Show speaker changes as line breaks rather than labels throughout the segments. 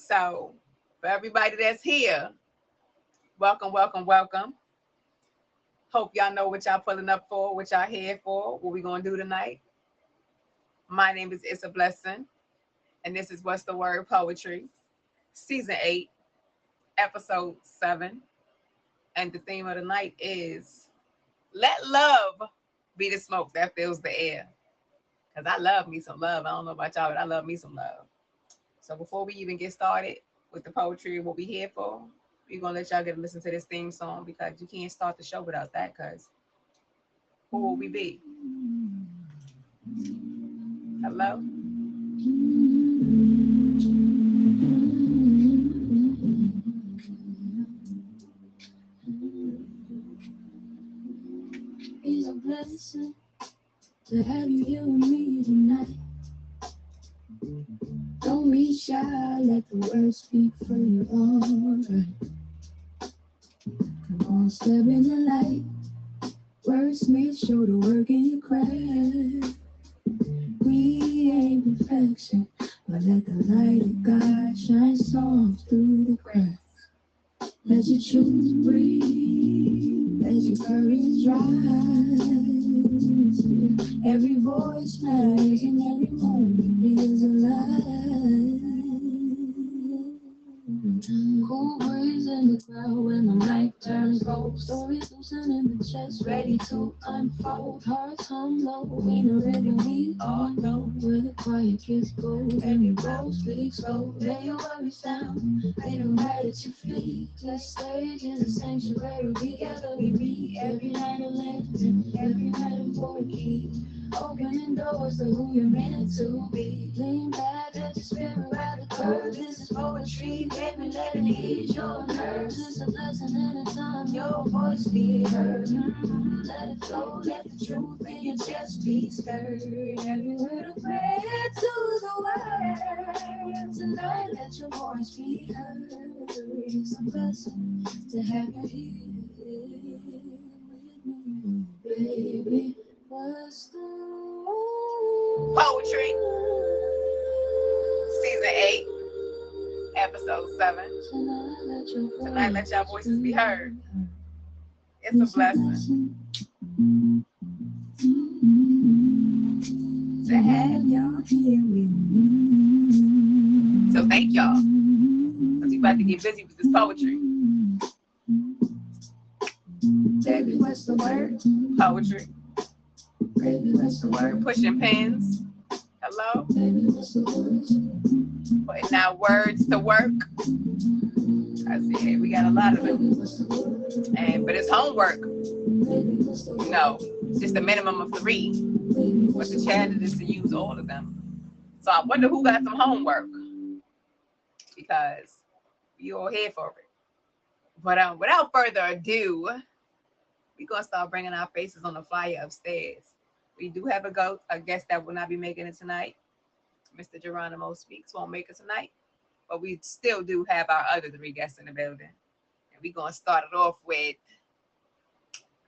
So, for everybody that's here, welcome, welcome, welcome. Hope y'all know what y'all pulling up for, what y'all here for, what we gonna do tonight. My name is It's a Blessing, and this is What's the Word Poetry, Season 8, Episode.7. And the theme of the night is Let Love Be the Smoke That Fills the Air. Because I love me some love. I don't know about y'all, but I love me some love. So before we even get started with the poetry, what we here for, we're going to let y'all get to listen to this theme song because you can't start the show without that because who will we be? Hello?
It's a blessing to have you here with me tonight. Don't be shy, let the words speak for you, alright. Come on, step in the light. Wordsmith, show the work in your craft. We ain't perfection, but let the light of God shine soft through the cracks. Let your truth breathe, let your courage rise. Every voice matters and every moment is alive. Cool breeze in the crowd when the light turns low. Stories loosen in the chest, ready to unfold. Hearts hum low, we know that we all know where the quiet kids go. And we both speak slow, lay your worries down. They don't matter to flee. This stage is a sanctuary, together we be. Every night a lantern, every night a important key. Opening doors to who you're meant to be. Lean back, let your spirit ride the curve. This is poetry, baby, let it ease your nerves. It's a blessing anytime your voice be heard. Let it flow, let the truth in your chest be stirred. Every word a prayer to the word. Tonight, let your voice be heard. It's a blessing to have you here with me, baby. What's the
Poetry, Season 8, Episode.7. Tonight, let y'all voices be heard. It's a blessing to have y'all here with me. So thank y'all. Because we about to get busy with this poetry.
Baby, what's the word?
Poetry.
Baby, what's the word?
Pushing pens. Hello?
Baby, what's the word?
Putting our words to work. I see, hey, we got a lot of them. But it's homework. Just a minimum of 3. But the challenge is to use all of them. So I wonder who got some homework. Because you all here for it. But without further ado, we're going to start bringing our faces on the flyer upstairs. We do have a guest that will not be making it tonight. Mr. Geronimo Speaks won't make it tonight. But we still do have our other 3 guests in the building. And we're going to start it off with,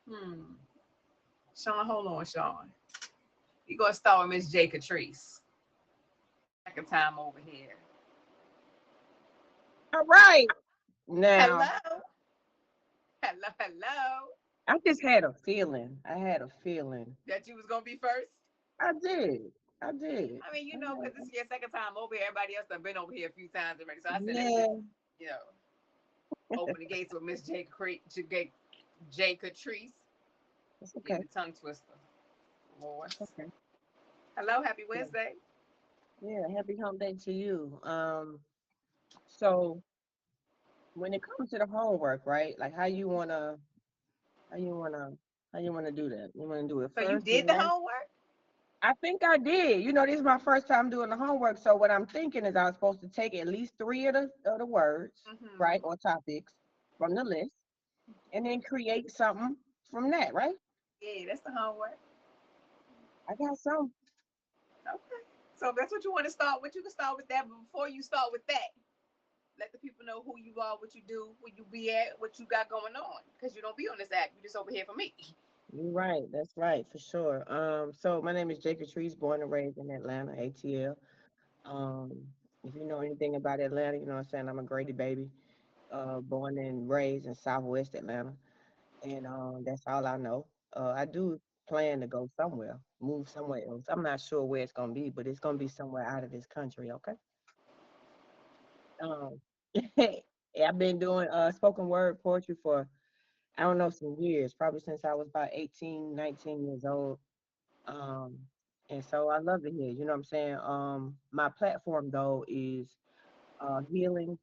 Sean, hold on, Sean. We're going to start with Miss J. Catrice. Second time over here.
All right. Now,
Hello.
I just had a feeling.
That you was going to be first?
I did.
I mean, because this is your second time over here. Everybody else have been over here a few times already. So I said,
Yeah.
Open the gates with Miss J. Catrice.
That's okay.
Give me a tongue twister. Lord.
Okay.
Hello, happy Wednesday.
Yeah, happy hump day to you. So when it comes to the homework, right? Like how you wanna do that? You wanna do it
So
first?
you did the homework?
I think I did. This is my first time doing the homework. So what I'm thinking is I was supposed to take at least 3 of the words, right, or topics from the list, and then create something from that, right?
Yeah, that's the homework.
I got some.
Okay. So if that's what you want to start with, you can start with that. But before you start with that, let the people know who you are, what you do, who you be at, what you got going on. Because you don't be on this app. You just over here for me.
You're right. That's right, for sure. So my name is Jacob Trees, born and raised in Atlanta, ATL. If you know anything about Atlanta, you know what I'm saying? I'm a Grady baby, born and raised in Southwest Atlanta, and that's all I know. I do plan to go somewhere, move somewhere else. I'm not sure where it's gonna be, but it's gonna be somewhere out of this country. Okay. Um, yeah, I've been doing spoken word poetry for I don't know some years, probably since I was about 18, 19 years old. Um, and so I love it here. You know what I'm saying? My platform though is healing,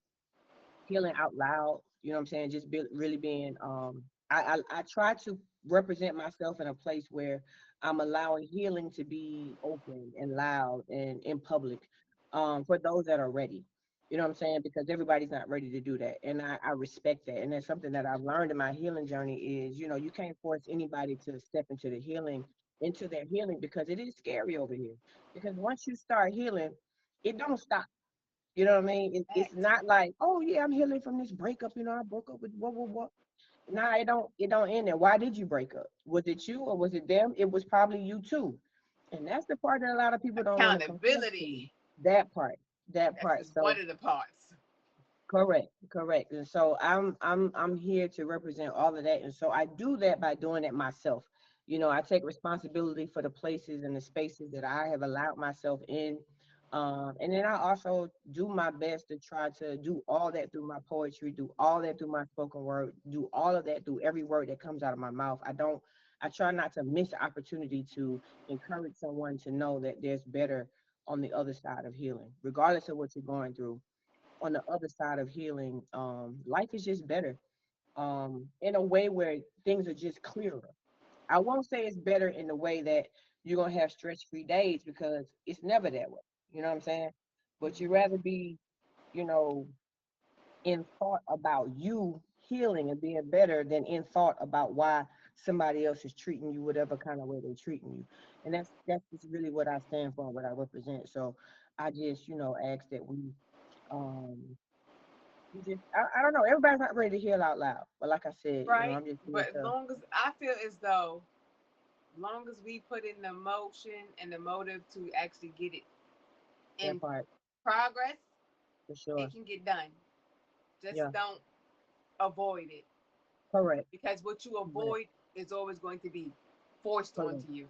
healing out loud. You know what I'm saying? Just really being I try to represent myself in a place where I'm allowing healing to be open and loud and in public for those that are ready. You know what I'm saying? Because everybody's not ready to do that. And I respect that. And that's something that I've learned in my healing journey is, you can't force anybody to step into their healing because it is scary over here. Because once you start healing, it don't stop. You know what I mean? It's
Fact.
not like, oh yeah, I'm healing from this breakup. I broke up with what. Nah, it don't end there. Why did you break up? Was it you or was it them? It was probably you too. And that's the part that a lot of people don't want to confess to.
Accountability.
That part. That
That's
part.
just
So
one of the parts.
correct, correct. And so I'm here to represent all of that. And so I do that by doing it myself. I take responsibility for the places and the spaces that I have allowed myself in. And then I also do my best to try to do all that through my poetry, do all that through my spoken word, do all of that through every word that comes out of my mouth. I try not to miss the opportunity to encourage someone to know that there's better on the other side of healing, regardless of what you're going through on the other side of healing, life is just better in a way where things are just clearer. I won't say it's better in the way that you're going to have stress free days because it's never that way. You know what I'm saying? But you rather be, you know, in thought about you healing and being better than in thought about why somebody else is treating you whatever kind of way they're treating you. And that's just really what I stand for and what I represent. So I just, ask that um I don't know. Everybody's not ready to heal out loud. But like I said,
Right?
I'm just here
But as
to
long as I feel as though, long as we put in the motion and the motive to actually get it
that
in
part
progress,
for sure.
it can get done. Just
Yeah.
don't avoid it,
Correct.
because what you
Correct.
avoid is always going to be forced
Correct.
onto you.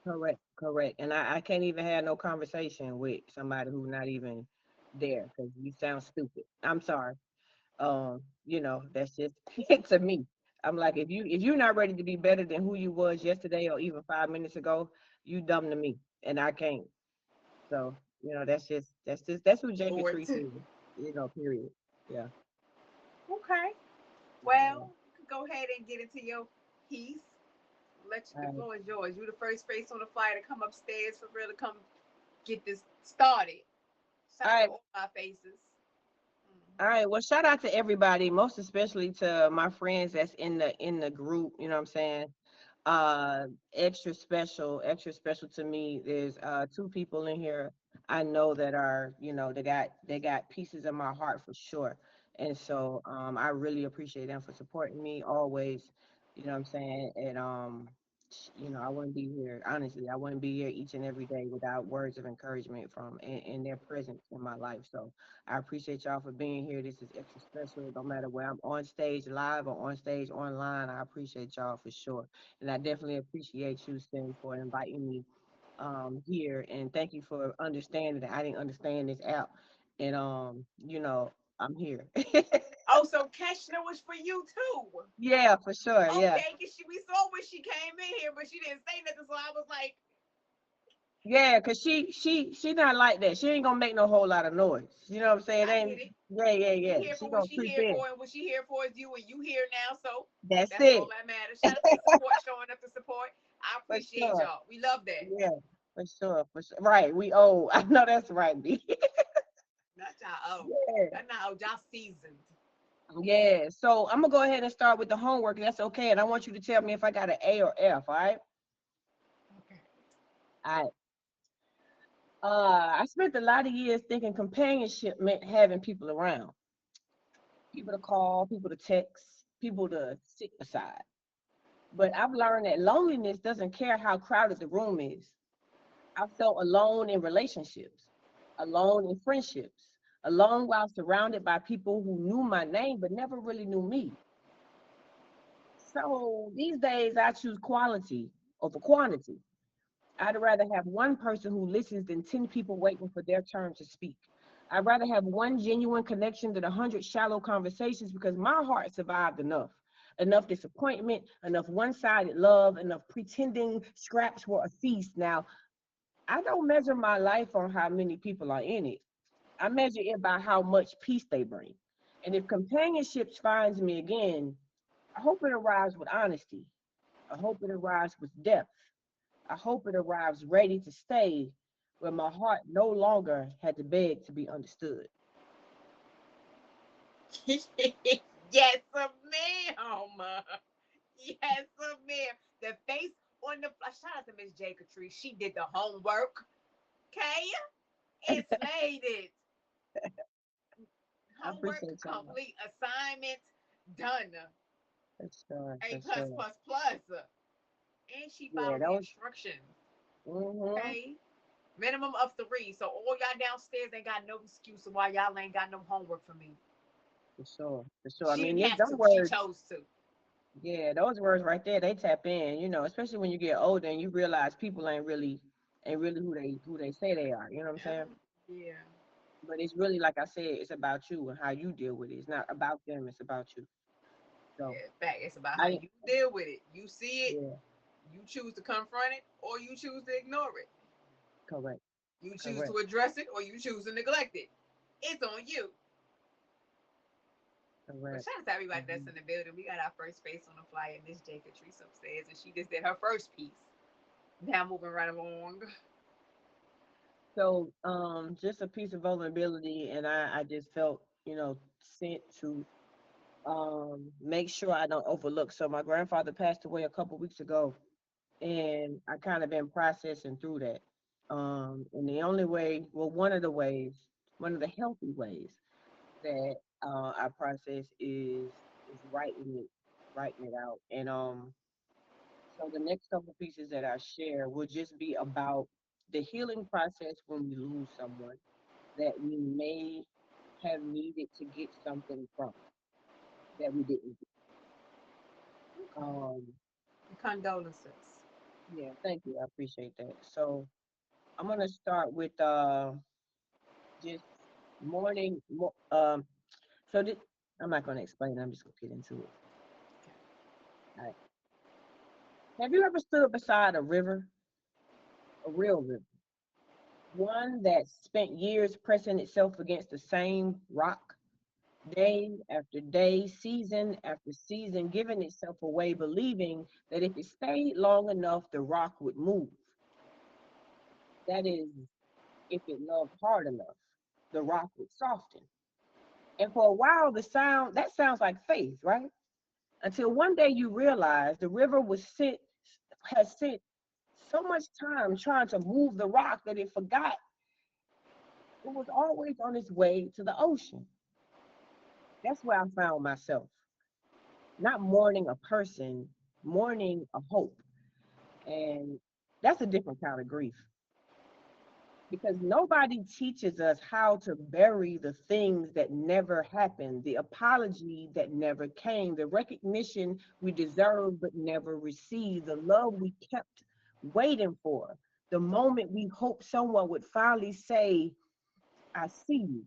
Correct. Correct. And I can't even have no conversation with somebody who's not even there because you sound stupid. I'm sorry. That's just to me. I'm like, if you're not ready to be better than who you was yesterday or even 5 minutes ago, you dumb to me. And I can't. So, that's who Jacob
Lord.
Trees is, period. Yeah.
Okay.
Yeah.
Well, you can go ahead and get into your piece. The
All
floor is yours. You're the first face on the flyer to come upstairs for real to come get this started. Shout out to
right.
all my faces.
All right. Well, shout out to everybody, most especially to my friends that's in the group. You know what I'm saying? Uh, extra special to me. There's two people in here I know that are, they got pieces of my heart for sure. And so I really appreciate them for supporting me always. You know what I'm saying? And I wouldn't be here, honestly, I wouldn't be here each and every day without words of encouragement from and their presence in my life. So I appreciate y'all for being here. This is extra special. No matter where I'm on stage live or on stage online, I appreciate y'all for sure. And I definitely appreciate you, Sin, for inviting me here. And thank you for understanding that I didn't understand this app. And I'm here.
Oh, so Keshna was for you too.
Yeah, for sure. Yeah.
Okay, because we saw when she came in here, but she didn't say nothing. So I was like,
Yeah, cause she not like that. She ain't gonna make no whole lot of noise. You know what I'm saying? It
I
ain't
get it.
yeah, yeah,
She
yeah.
here
She
for what
gonna
she
creep
here
in.
for, and what she here for is you, and you here now. So
That's
that's all
it.
that matters. Shout out to the support, showing up to support. I
For
appreciate
sure.
y'all. We love that.
Yeah, for sure. For sure. Right. We owe. I know that's right, B.
Not y'all old.
Yeah.
Y'all not old. Y'all seasoned.
Yeah. So I'm gonna go ahead and start with the homework. That's okay. And I want you to tell me if I got an A or F, all right?
Okay.
All right. I spent a lot of years thinking companionship meant having people around, people to call, people to text, people to sit beside. But I've learned that loneliness doesn't care how crowded the room is. I felt alone in relationships. alone in friendships, alone while surrounded by people who knew my name but never really knew me. So these days I choose quality over quantity. I'd rather have one person who listens than 10 people waiting for their turn to speak. I'd rather have one genuine connection than 100 shallow conversations because my heart survived enough. Enough disappointment, enough one sided love, enough pretending scraps for a feast. Now, I don't measure my life on how many people are in it. I measure it by how much peace they bring. And if companionship finds me again, I hope it arrives with honesty. I hope it arrives with depth. I hope it arrives ready to stay where my heart no longer had to beg to be understood.
Yes, ma'am. Yes, ma'am. The face on the shout out to Miss J. Catrice. She did the homework. Okay, it's made it.
I
Homework
appreciate y'all.
complete. Assignment done.
For sure,
A
for
plus
sure.
plus plus. And she
Yeah,
followed the
those.
instructions.
Mm-hmm.
Okay. Minimum of three. So all y'all downstairs ain't got no excuse of why y'all ain't got no homework for me.
For sure, for sure. I
She
mean,
didn't have
those
to. She
words,
chose to.
yeah, those words right there, they tap in. Especially when you get older and you realize people ain't really who they say they are. You know what I'm saying?
Yeah.
But it's really like I said, it's about you and how you deal with it. It's not about them, it's about you. So
Yeah. In fact, it's about how
I
you deal with it. You see it,
yeah,
you choose to confront it, or you choose to ignore it.
correct,
You choose to
correct,
address it, or you choose to neglect it. It's on you. But
correct.
shout out to everybody that's
Mhm.
in the building. We got our first face on the flyer, Miss J. Catrice upstairs, and she just did her first piece. Now moving right along.
So just a piece of vulnerability and I just felt, sent to make sure I don't overlook. So my grandfather passed away a couple weeks ago and I kind of been processing through that. And the only way, well, one of the healthy ways that I process is writing it out. And so the next couple pieces that I share will just be about the healing process when we lose someone that we may have needed to get something from that we didn't get.
Okay.
Um,
Condolences.
yeah, thank you. I appreciate that. So I'm gonna start with just morning. So this, I'm not gonna explain. I'm just gonna get into it. All right. Have you ever stood beside a river, a real river, one that spent years pressing itself against the same rock, day after day, season after season, giving itself away, believing that if it stayed long enough, the rock would move? That is, if it loved hard enough, the rock would soften. And for a while, that sounds like faith, right? Until one day you realize the river has spent so much time trying to move the rock that it forgot it was always on its way to the ocean. That's where I found myself, not mourning a person, mourning a hope. And that's a different kind of grief because nobody teaches us how to bury the things that never happened, the apology that never came, the recognition we deserve but never received, the love we kept waiting for, the moment we hoped someone would finally say, I see you.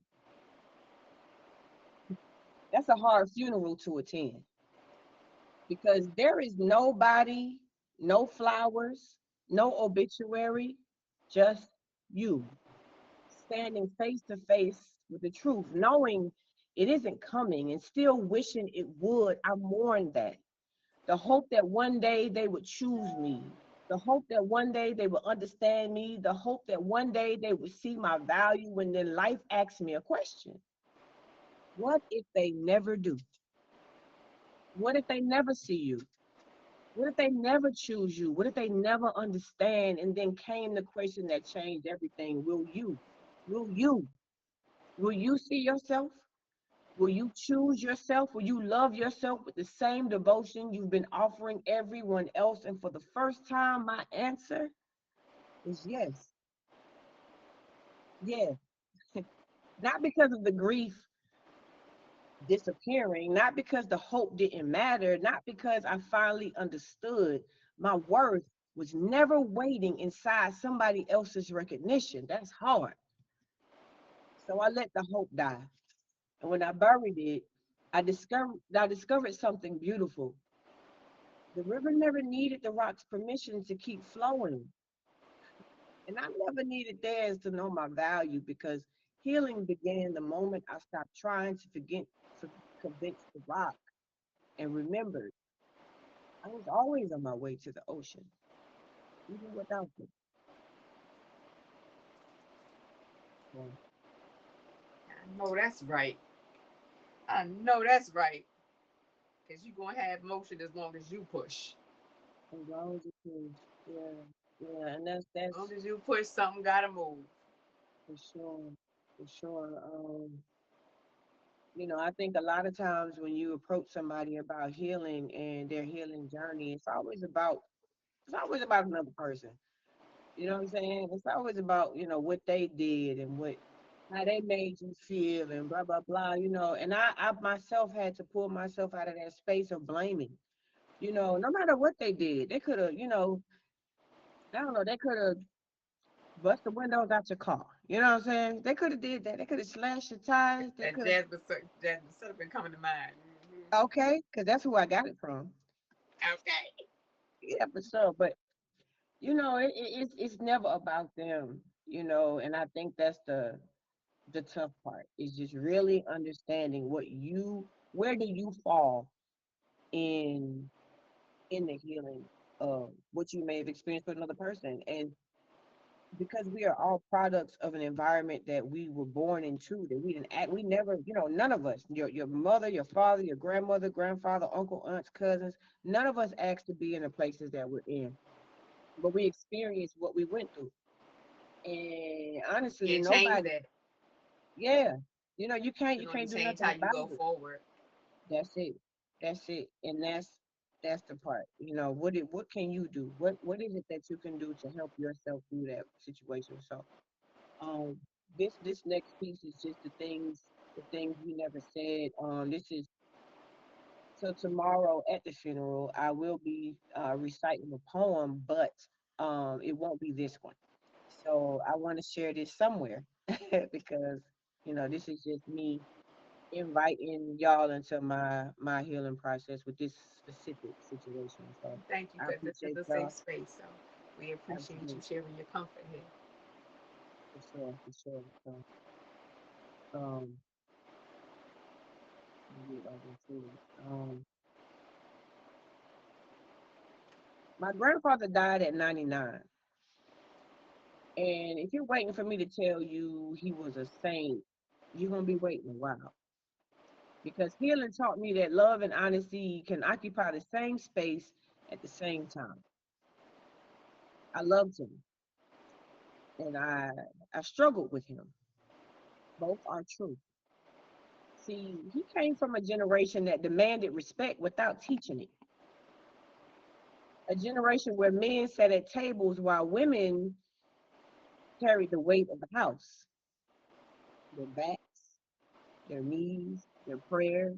That's a hard funeral to attend because there is nobody, no flowers, no obituary, just you standing face to face with the truth, knowing it isn't coming and still wishing it would. I mourn that. The hope that one day they would choose me, the hope that one day they would understand me, the hope that one day they would see my value when then life asks me a question. What if they never do? What if they never see you? What if they never choose you? What if they never understand? And then came the question that changed everything. Will you? Will you? Will you see yourself? Will you choose yourself? Will you love yourself with the same devotion you've been offering everyone else? And for the first time, my answer is yes. Yes. Not because of the grief disappearing, not because the hope didn't matter, not because I finally understood my worth was never waiting inside somebody else's recognition. That's hard. So I let the hope die. And when I buried it, I discovered something beautiful. The river never needed the rock's permission to keep flowing. And I never needed theirs to know my value because healing began the moment I stopped trying to to convince the rock and remembered I was always on my way to the ocean, even without them. So
I know that's right. I know that's right. Because you're going to have motion as long as you push.
as long as it is, yeah, yeah, and
As long
that's
as you push, something got to move.
for sure, for sure. I think a lot of times when you approach somebody about healing and their healing journey, it's always about another person. You know what I'm saying? It's always about, what they did and how they made you feel and blah blah blah, and I myself had to pull myself out of that space of blaming. No matter what they did, they could have, I don't know, they could have bust the windows out your car. You know what I'm saying? They could have did that. They could have slashed your tires. They
That
could have,
Jasmine Sullivan coming to mind.
okay, because that's who I got it from.
Okay.
Yeah, for sure. But it's never about them. And I think that's the tough part is just really understanding where do you fall in the healing of what you may have experienced with another person. And because we are all products of an environment that we were born into, that we never, none of us, your mother, your father, your grandmother, grandfather, uncle, aunts, cousins, none of us asked to be in the places that we're in, but we experienced what we went through. And honestly,
Can't change
nobody,
that.
yeah, you can't
You
you
can only
can't do
change
nothing
how you
about
go
it.
forward.
That's it. That's it. And that's the part. What can you do? What is it that you can do to help yourself through that situation? So um this next piece is just the things we never said. This is so tomorrow at the funeral I will be reciting a poem, but it won't be this one. So I want to share this somewhere because this is just me inviting y'all into my healing process with this specific situation. So
Thank you,
I
because this is
appreciate
a safe
y'all.
space. So we appreciate you
Absolutely,
sharing your comfort here.
for sure, for sure. So um, let me get right into it. My grandfather died at 99, and if you're waiting for me to tell you he was a saint, you're gonna be waiting a while. Because healing taught me that love and honesty can occupy the same space at the same time. I loved him, and I struggled with him. Both are true. See, he came from a generation that demanded respect without teaching it. A generation where men sat at tables while women carried the weight of the house, their backs, their knees, their prayers.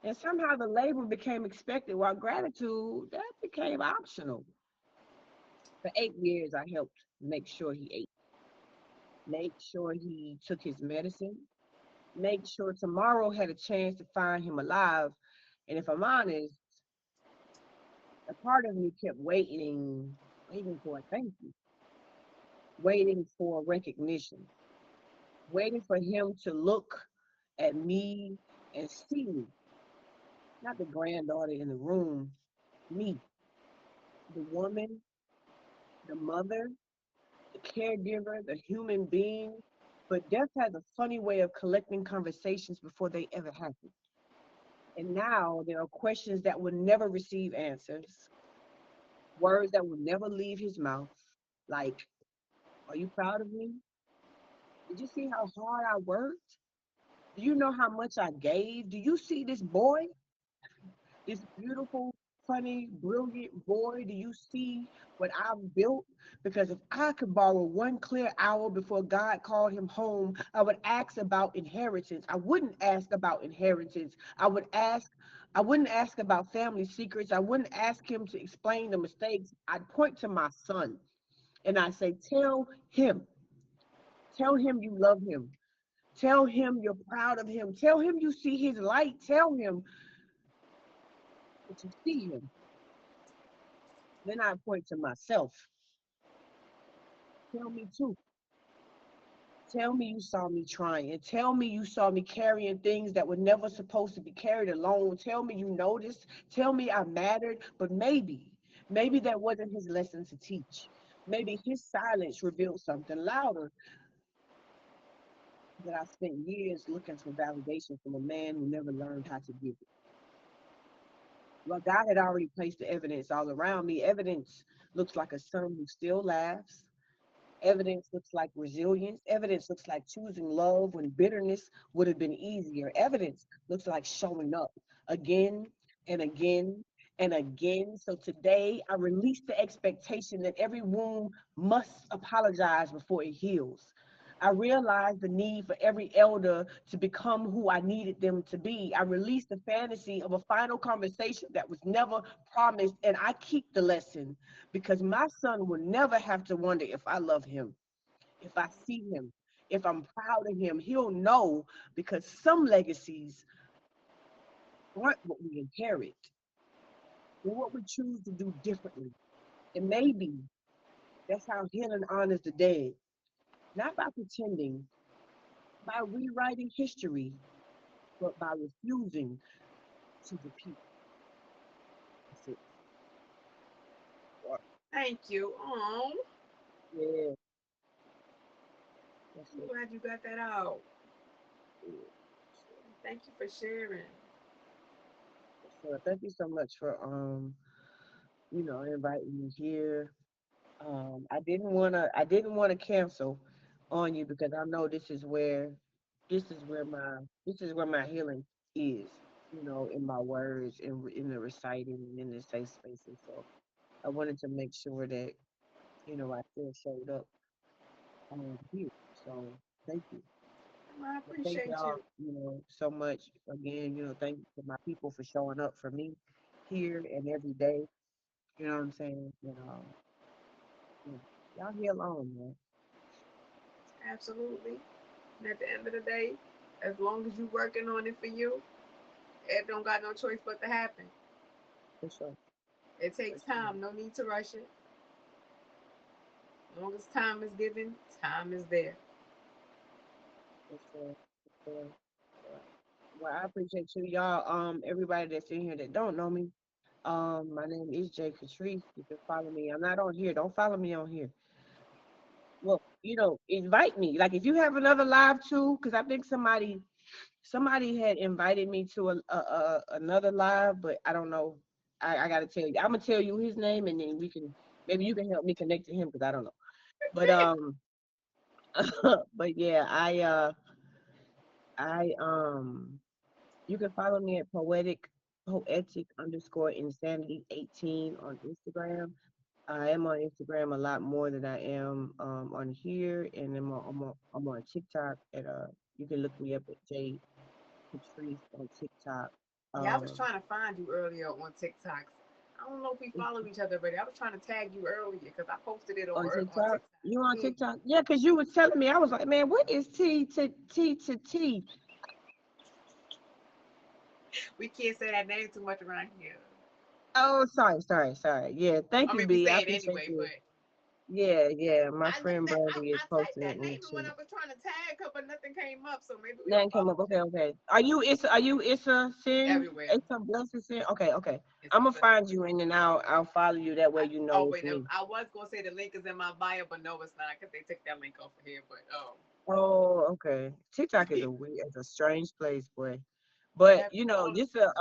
And somehow the labor became expected while gratitude, that became optional. For 8 years, I helped make sure he ate, make sure he took his medicine, make sure tomorrow had a chance to find him alive. And if I'm honest, a part of me kept waiting for a thank you, waiting for recognition, waiting for him to look at me and see me, not the granddaughter in the room, me, the woman, the mother, the caregiver, the human being. But death has a funny way of collecting conversations before they ever happen. And now there are questions that will never receive answers, words that will never leave his mouth, like, are you proud of me? Did you see how hard I worked? Do you know how much I gave? Do you see this boy, this beautiful funny, brilliant boy, do you see what I've built? Because if I could borrow one clear hour before God called him home, I would ask about inheritance. I wouldn't ask about inheritance. I wouldn't ask about family secrets. I wouldn't ask him to explain the mistakes. I'd point to my son and I say, tell him you love him. Tell him you're proud of him. Tell him you see his light. Tell him that you see him. Then I point to myself. Tell me too. Tell me you saw me trying. Tell me you saw me carrying things that were never supposed to be carried alone. Tell me you noticed. Tell me I mattered. But maybe that wasn't his lesson to teach. Maybe his silence revealed something louder that I spent years looking for validation from a man who never learned how to give it. Well, God had already placed the evidence all around me. Evidence looks like a son who still laughs. Evidence looks like resilience. Evidence looks like choosing love when bitterness would have been easier. Evidence looks like showing up again and again and again. So today I release the expectation that every wound must apologize before it heals. I realized the need for every elder to become who I needed them to be. I released the fantasy of a final conversation that was never promised, and I keep the lesson because my son will never have to wonder if I love him, if I see him, if I'm proud of him. He'll know because some legacies aren't what we inherit, they're what we choose to do differently. And maybe that's how healing honors the dead, not by pretending, by rewriting history, but by refusing to repeat. That's it. Or-
Thank you. Oh,
Yeah, that's
I'm
it.
glad you got that out.
Yeah,
Thank you for sharing.
for sure. Thank you so much for inviting me here. I didn't wanna cancel on you because I know this is where my healing is, in my words, in the reciting and in the safe spaces. So I wanted to make sure that, I still showed up here. So thank you.
Well, I
And thank
appreciate
y'all,
you.
so much again, thank you to my people for showing up for me here and every day. You know what I'm saying? You know, y'all here alone, man.
Absolutely. And at the end of the day, as long as you working on it for you, it don't got no choice but to happen.
For sure.
It
For
takes
sure.
time. No need to rush it. As long as time is given, time is there.
For sure. For sure. Sure. Well, I appreciate you, y'all. Everybody that's in here that don't know me. My name is Jay Catrice. You can follow me. I'm not on here. Don't follow me on here. Well, invite me. Like if you have another live too, because I think somebody had invited me to another live, but I don't know. I gotta tell you. I'm gonna tell you his name, and then maybe you can help me connect to him because I don't know. But but yeah, I you can follow me at poetic_insanity 18 on Instagram. I am on Instagram a lot more than I am on here, and I'm on TikTok you can look me up at J Patrice on TikTok.
Yeah, I was
Um,
trying to find you earlier on TikTok. I don't know if we
it's
follow each other, but I was trying to tag you earlier because I posted it
on
on
TikTok.
TikTok.
You on
Yeah,
TikTok? Yeah, because you was telling me. I was like, man, what is T to T?
we can't say that name too much around here.
Oh, sorry. Yeah, thank
I
you,
mean, we
B. I
say it
appreciate
anyway,
you.
but
Yeah. My
I looked
friend
at
Brandy is
I typed
posting it
that
in the
name and when
chat.
I was trying to tag her, but nothing came up. So maybe we don't
Nothing came
follow
up.
each
Okay,
other
okay. Are you Issa Sin?
everywhere.
Issa Blessed Sin? Okay.
It's a
I'm gonna
blessing.
find you and then I'll follow you. That way
I,
you know
oh
it's
wait,
me.
I was gonna say the link is in my bio, but no, it's not because they took that link off of here. But
Oh, okay. TikTok is a strange place, boy.
yeah,
But
all the
this
strange.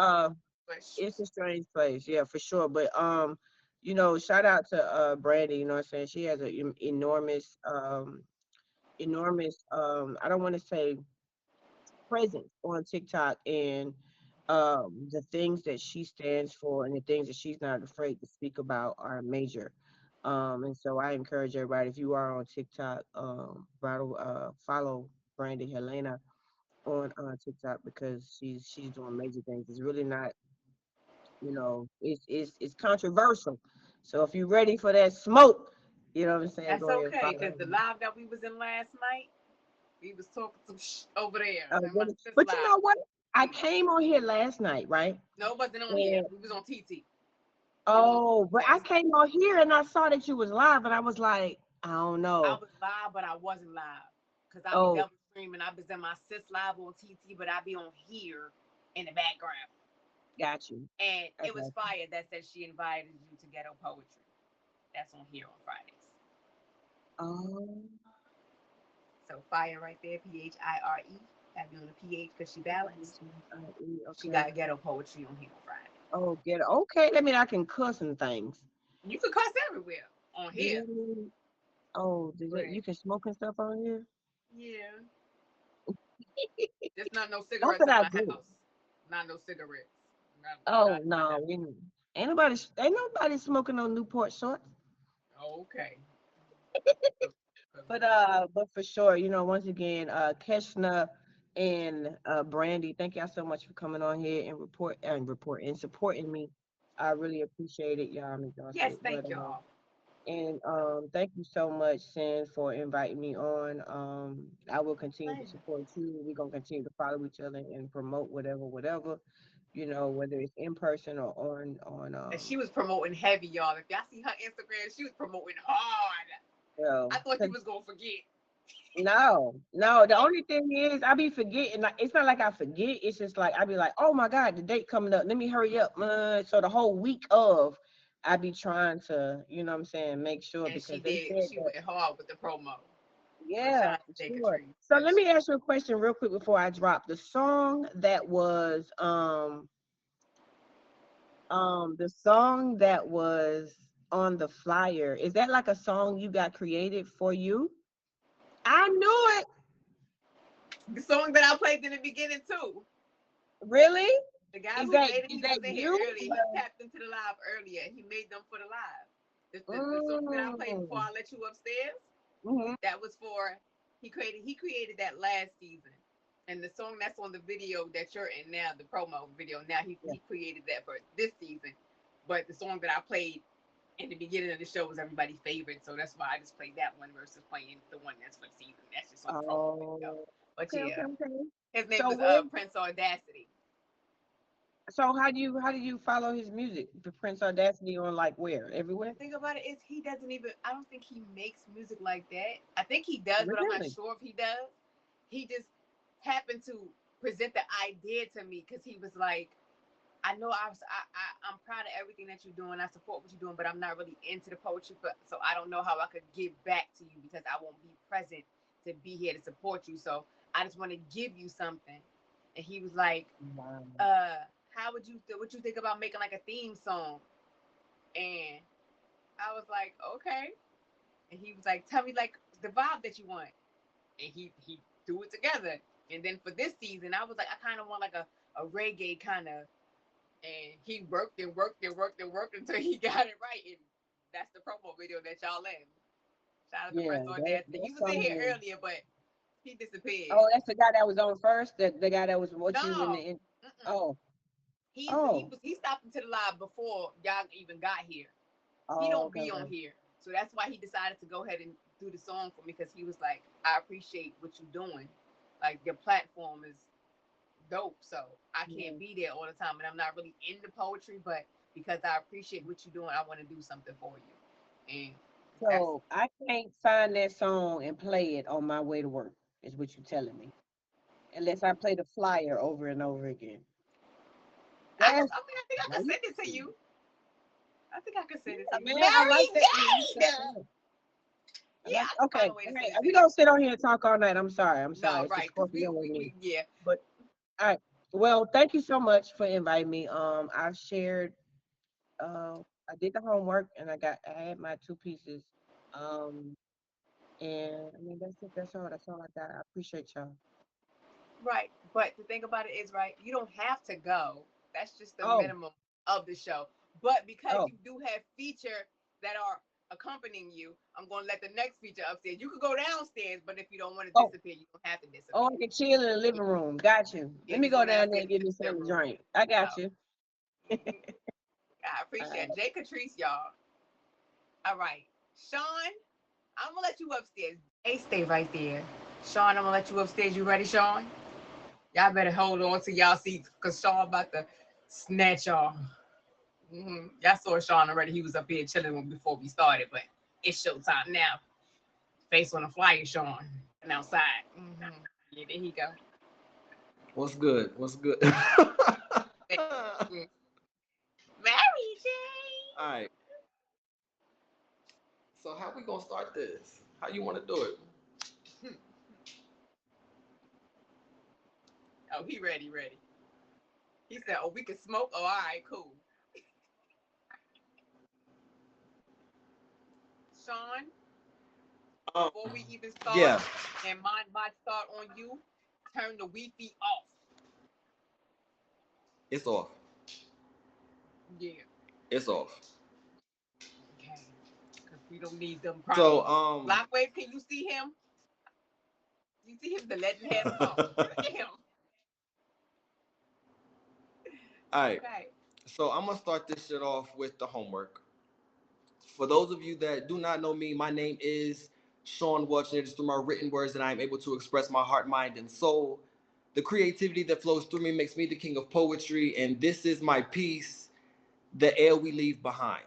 But
it's a strange place, yeah, for sure. But shout out to Brandy. You know what I'm saying? She has an enormous I don't want to say presence on TikTok, and The things that she stands for and the things that she's not afraid to speak about are major. And so I encourage everybody, if you are on TikTok, follow Brandy Helena on TikTok because she's doing major things. It's really not, it's controversial. So if you're ready for that smoke, you know what I'm saying,
That's
go ahead and
okay,
follow
because the
her.
live that we was in last night, we was talking some over there. Like my
Really.
sis
But you
live.
know what? I came on here last night, right?
No, it wasn't on here.
And
We was on TT. We was on
oh, but
TT
I
last night.
came on here and I saw that you was live, and I was like, I don't
I
know.
was live, but I wasn't live. Cause I be
Oh,
double streaming. I was in my sis live on TT, but I be on here in the background.
got you.
And
I
it was
got you.
Fire that said she invited you to Ghetto Poetry. That's on here on Fridays.
Oh,
So Fire right there, Phire. Have you on the PH because she balanced. She
okay.
got Ghetto Poetry on here on Friday.
Oh, get it. Okay. That mean I can cuss and things.
You could cuss everywhere on
Does
here.
that mean? Oh,
But
you can smoke and stuff on here?
yeah, there's not no
Not
cigarettes
that
in
I
my
do.
house. Not no cigarettes. Not
Oh
in my
no,
house.
ain't nobody smoking on Newport shorts.
Okay.
But for sure, once again, Keshna and Brandy, thank y'all so much for coming on here and and supporting me. I really appreciate it, y'all. I'm
Yes,
exhausted, but
thank y'all.
and thank you so much, Sin, for inviting me on. I will continue to
Pleasure.
support you. We're gonna continue to follow each other and promote whatever, whether it's in person or
And she was promoting heavy, y'all. If y'all see her Instagram, she was promoting hard. I thought you
'cause
was gonna forget.
no. The only thing is, I be forgetting. Like, it's not like I forget. It's just like I be like, oh my god, the date coming up. Let me hurry up. So the whole week of, I be trying to, what I'm saying, make sure
And she
because they
did.
said
She
that.
went hard with the promo. So
Yeah,
shout out
for
to Jake
sure.
Tree.
So let me ask you a question real quick before I drop the song that was on the flyer. Is that like a song you got created for you? I knew it.
The song that I played in the beginning too.
Really?
The guy
Is
who
that
made it,
is
he
that
was in here
you?
earlier. He tapped into the live earlier. He made them for the live. The song that I played before
Mm.
I let you upstairs,
Hmm.
that was for he created that last season. And the song that's on the video that you're in now, the promo video, now
Yeah.
he created that for this season. But the song that I played in the beginning of the show was everybody's favorite, so that's why I just played that one versus playing the one that's for the season. That's just on the promo video.
Oh,
But
okay.
yeah, his name
So
was
where?
Prince Audacity.
So how do you follow his music? The Prince Audacity on like where?
The
Everywhere?
thing about it is he doesn't even. I don't think he makes music like that. I think he does, but I'm not
Really?
sure if he does. He just happened to present the idea to me because he was like, I know I'm proud of everything that you're doing. I support what you're doing, but I'm not really into the poetry, so I don't know how I could give back to you because I won't be present to be here to support you. So I just want to give you something. And he was like,
Wow.
how would you what you think about making like a theme song? And I was like, okay. And he was like, tell me like the vibe that you want. And he threw it together. And then for this season, I was like, I kind of want like a reggae kind of. And he worked and worked and worked and worked until he got it right. And that's the promo video that y'all in. Shout out to
Yeah,
Prince
that
Audacity.
that
He was in
song
here
is.
earlier, but he disappeared.
Oh, that's the guy that was on first. The guy that was what you in the
No,
in.
mm-mm.
Oh,
He
oh,
was he stopped into the live before y'all even got here. He
oh.
don't
Okay,
be on
okay.
here, so that's why he decided to go ahead and do the song for me because he was like, I appreciate what you're doing. Like your platform is dope, so I
Yeah.
can't be there all the time, and I'm not really into poetry, but because I appreciate what you're doing, I want to do something for you, and that's
So I can't find that song and play it on my way to work. Is what you're telling me? Unless I play the flyer over and over again. That's
I mean, I think I could send it to
crazy.
you. I think I could send it
Yeah,
to you.
man, I like
Mary
that. I like that
Jade.
song. I
Yeah,
like.
I can
Okay,
find a way
all
to
right.
send it to
We
you.
gonna sit on here and talk all night. I'm sorry. I'm sorry.
No,
It's a
right? Because
Scorpio in me.
we yeah.
But all right. Well, thank you so much for inviting me. I've shared. I did the homework and I had my two pieces. Um, and I mean that's it. That's all. That's all I got. I appreciate y'all.
Right. But the thing about it is, right, you don't have to go. That's just the
Oh,
minimum of the show. But because
oh,
you do have feature that are accompanying you, I'm going to let the next feature upstairs. You could go downstairs, but if you don't want to
oh,
disappear, you don't have to
oh,
disappear.
I can chill in the living room. Got you.
Yeah,
Let me
just
go
go
down there
downstairs
and
and
get
sit
me
in the
something to
room.
drink. I
So,
got you.
I appreciate it. Jay Catrice, y'all. All right. Sean, I'm going to let you upstairs. Hey, stay right there. Sean, I'm going to let you upstairs. You ready, Sean? Y'all better hold on to y'all seats because Sean about to snatch y'all. Y'all saw Sean already. He was up here chilling before we started, but it's showtime now. Face on the flyer, Sean. And outside. Yeah, there he go.
What's good? What's good?
Mary J.
All right. So how we gonna start this? How you want to do it?
Oh, he ready. He said, oh, we can smoke? Oh, all right, cool. Sean, before we even start,
Yeah,
and my bot start on you, turn the Wi-Fi off.
it's off.
Yeah.
It's off.
Okay. Because we don't need them
So
problems. Blockwave, can you see him? You see him? The legend has come. Look at him.
all right.
Okay.
So I'm gonna start this shit off with the homework. For those of you that do not know me, my name is Sean Watson. It is through my written words that I am able to express my heart, mind, and soul. The creativity that flows through me makes me the king of poetry, and this is my piece, The Air We Leave Behind.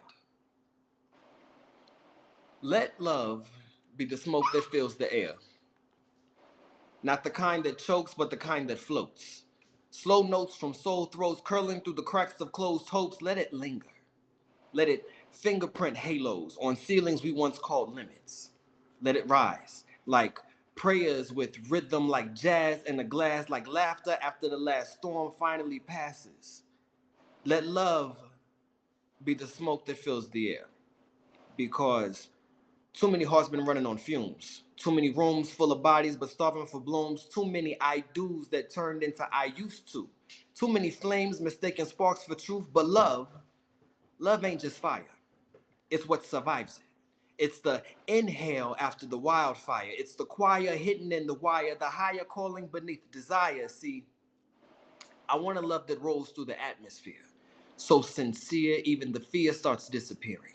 Let love be the smoke that fills the air. Not the kind that chokes, but the kind that floats. Slow notes from soul throats curling through the cracks of closed hopes. Let it linger. Let it fingerprint halos on ceilings we once called limits. Let it rise like prayers with rhythm, like jazz in a glass, like laughter after the last storm finally passes. Let love be the smoke that fills the air. Because too many hearts been running on fumes. Too many rooms full of bodies but starving for blooms. Too many I do's that turned into I used to. Too many flames mistaking sparks for truth. But love ain't just fire. It's what survives it. It's the inhale after the wildfire. It's the choir hidden in the wire, the higher calling beneath desire. See, I want a love that rolls through the atmosphere. So sincere, even the fear starts disappearing.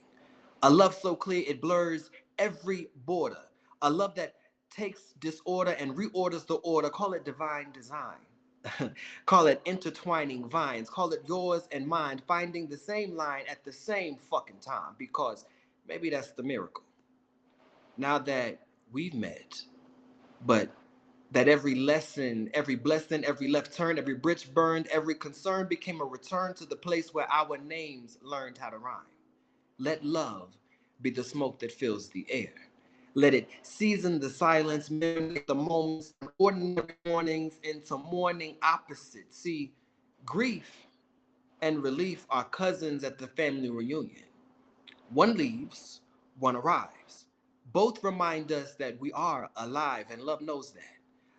A love so clear it blurs every border. A love that takes disorder and reorders the order. Call it divine design. Call it intertwining vines. Call it yours and mine, finding the same line at the same fucking time. Because maybe that's the miracle. Now that we've met, but that every lesson, every blessing, every left turn, every bridge burned, every concern became a return to the place where our names learned how to rhyme. Let love be the smoke that fills the air. Let it season the silence, marinate the moments, turn ordinary mornings into morning opposites. See, grief and relief are cousins at the family reunion. One leaves, one arrives. Both remind us that we are alive, and love knows that.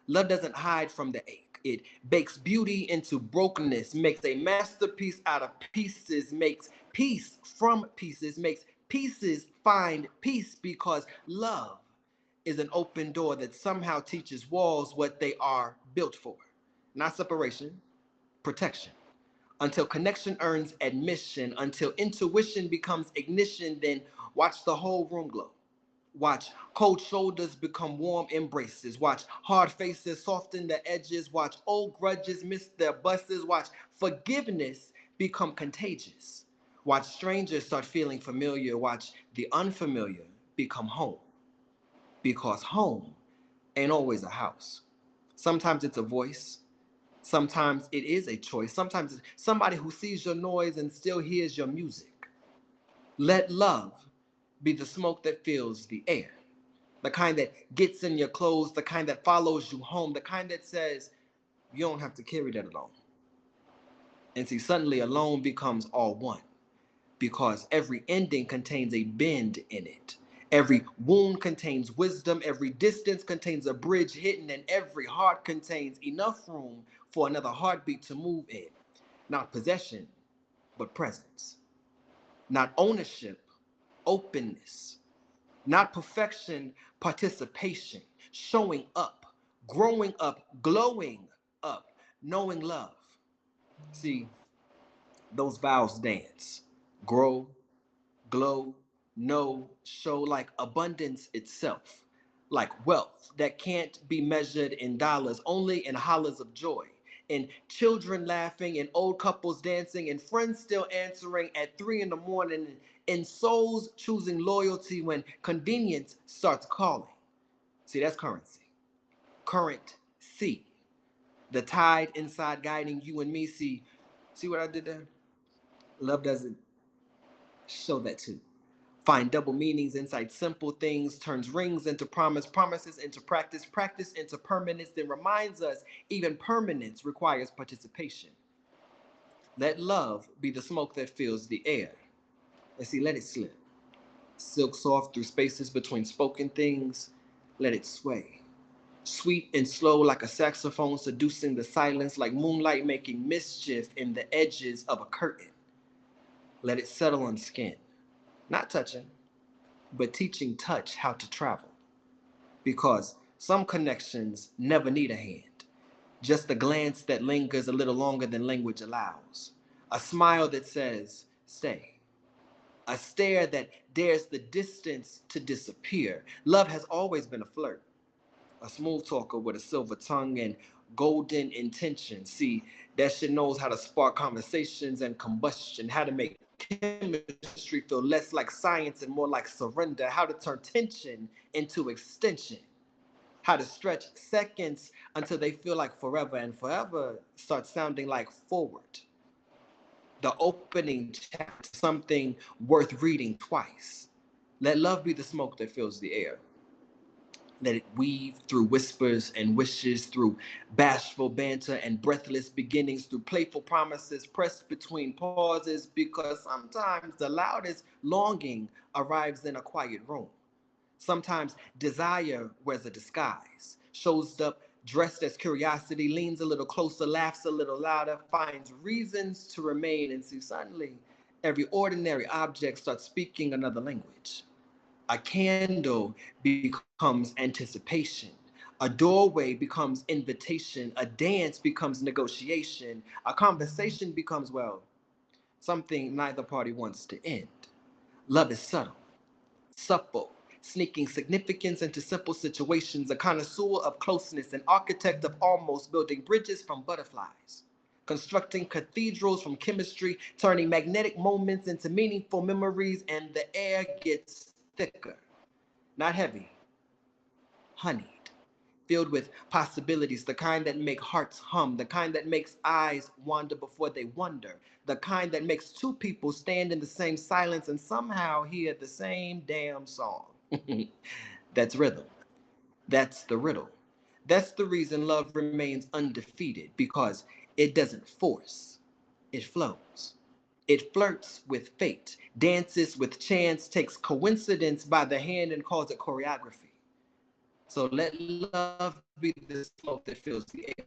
Love doesn't hide from the ache. It bakes beauty into brokenness, makes a masterpiece out of pieces, makes peace from pieces, makes pieces find peace because love is an open door that somehow teaches walls what they are built for. Not separation, protection until connection earns admission, until intuition becomes ignition, then watch the whole room glow. Watch cold shoulders become warm embraces. Watch hard faces soften the edges. Watch old grudges miss their buses. Watch forgiveness become contagious. Watch strangers start feeling familiar. Watch the unfamiliar become home. Because home ain't always a house. Sometimes it's a voice, sometimes it is a choice. Sometimes it's somebody who sees your noise and still hears your music. Let love be the smoke that fills the air. The kind that gets in your clothes, the kind that follows you home, the kind that says, you don't have to carry that alone. And see, suddenly alone becomes all one because every ending contains a bend in it. Every wound contains wisdom, every distance contains a bridge hidden, and every heart contains enough room for another heartbeat to move in. Not possession, but presence. Not ownership, openness. Not perfection, participation. Showing up, growing up, glowing up, knowing love. See, those vows dance. Grow, glow, know, show like abundance itself, like wealth that can't be measured in dollars, only in hollers of joy, in children laughing, in old couples dancing, and friends still answering at 3 in the morning, in souls choosing loyalty when convenience starts calling. See, that's currency. Current C. The tide inside guiding you and me. See what I did there? Love doesn't show that too. Find double meanings inside simple things, turns rings into promise, promises into practice, practice into permanence, then reminds us even permanence requires participation. Let love be the smoke that fills the air. And see, let it slip. Silk soft through spaces between spoken things, let it sway. Sweet and slow like a saxophone seducing the silence, like moonlight making mischief in the edges of a curtain. Let it settle on skin, not touching, but teaching touch how to travel. Because some connections never need a hand, just a glance that lingers a little longer than language allows, a smile that says, stay, a stare that dares the distance to disappear. Love has always been a flirt, a smooth talker with a silver tongue and golden intention. See, that shit knows how to spark conversations and combustion, how to make chemistry feel less like science and more like surrender, how to turn tension into extension, how to stretch seconds until they feel like forever, and forever starts sounding like forward. The opening chapter, something worth reading twice. Let love be the smoke that fills the air. Let it weave through whispers and wishes, through bashful banter and breathless beginnings, through playful promises pressed between pauses, because sometimes the loudest longing arrives in a quiet room. Sometimes desire wears a disguise, shows up dressed as curiosity, leans a little closer, laughs a little louder, finds reasons to remain, and see, suddenly every ordinary object starts speaking another language. A candle becomes anticipation. A doorway becomes invitation. A dance becomes negotiation. A conversation becomes, well, something neither party wants to end. Love is subtle, supple, sneaking significance into simple situations, a connoisseur of closeness, an architect of almost, building bridges from butterflies, constructing cathedrals from chemistry, turning magnetic moments into meaningful memories, and the air gets thicker, not heavy, honeyed, filled with possibilities, the kind that make hearts hum, the kind that makes eyes wander before they wonder, the kind that makes two people stand in the same silence and somehow hear the same damn song. That's rhythm. That's the riddle. That's the reason love remains undefeated, because it doesn't force, it flows. It flirts with fate, dances with chance, takes coincidence by the hand and calls it choreography. So let love be the smoke that fills the air.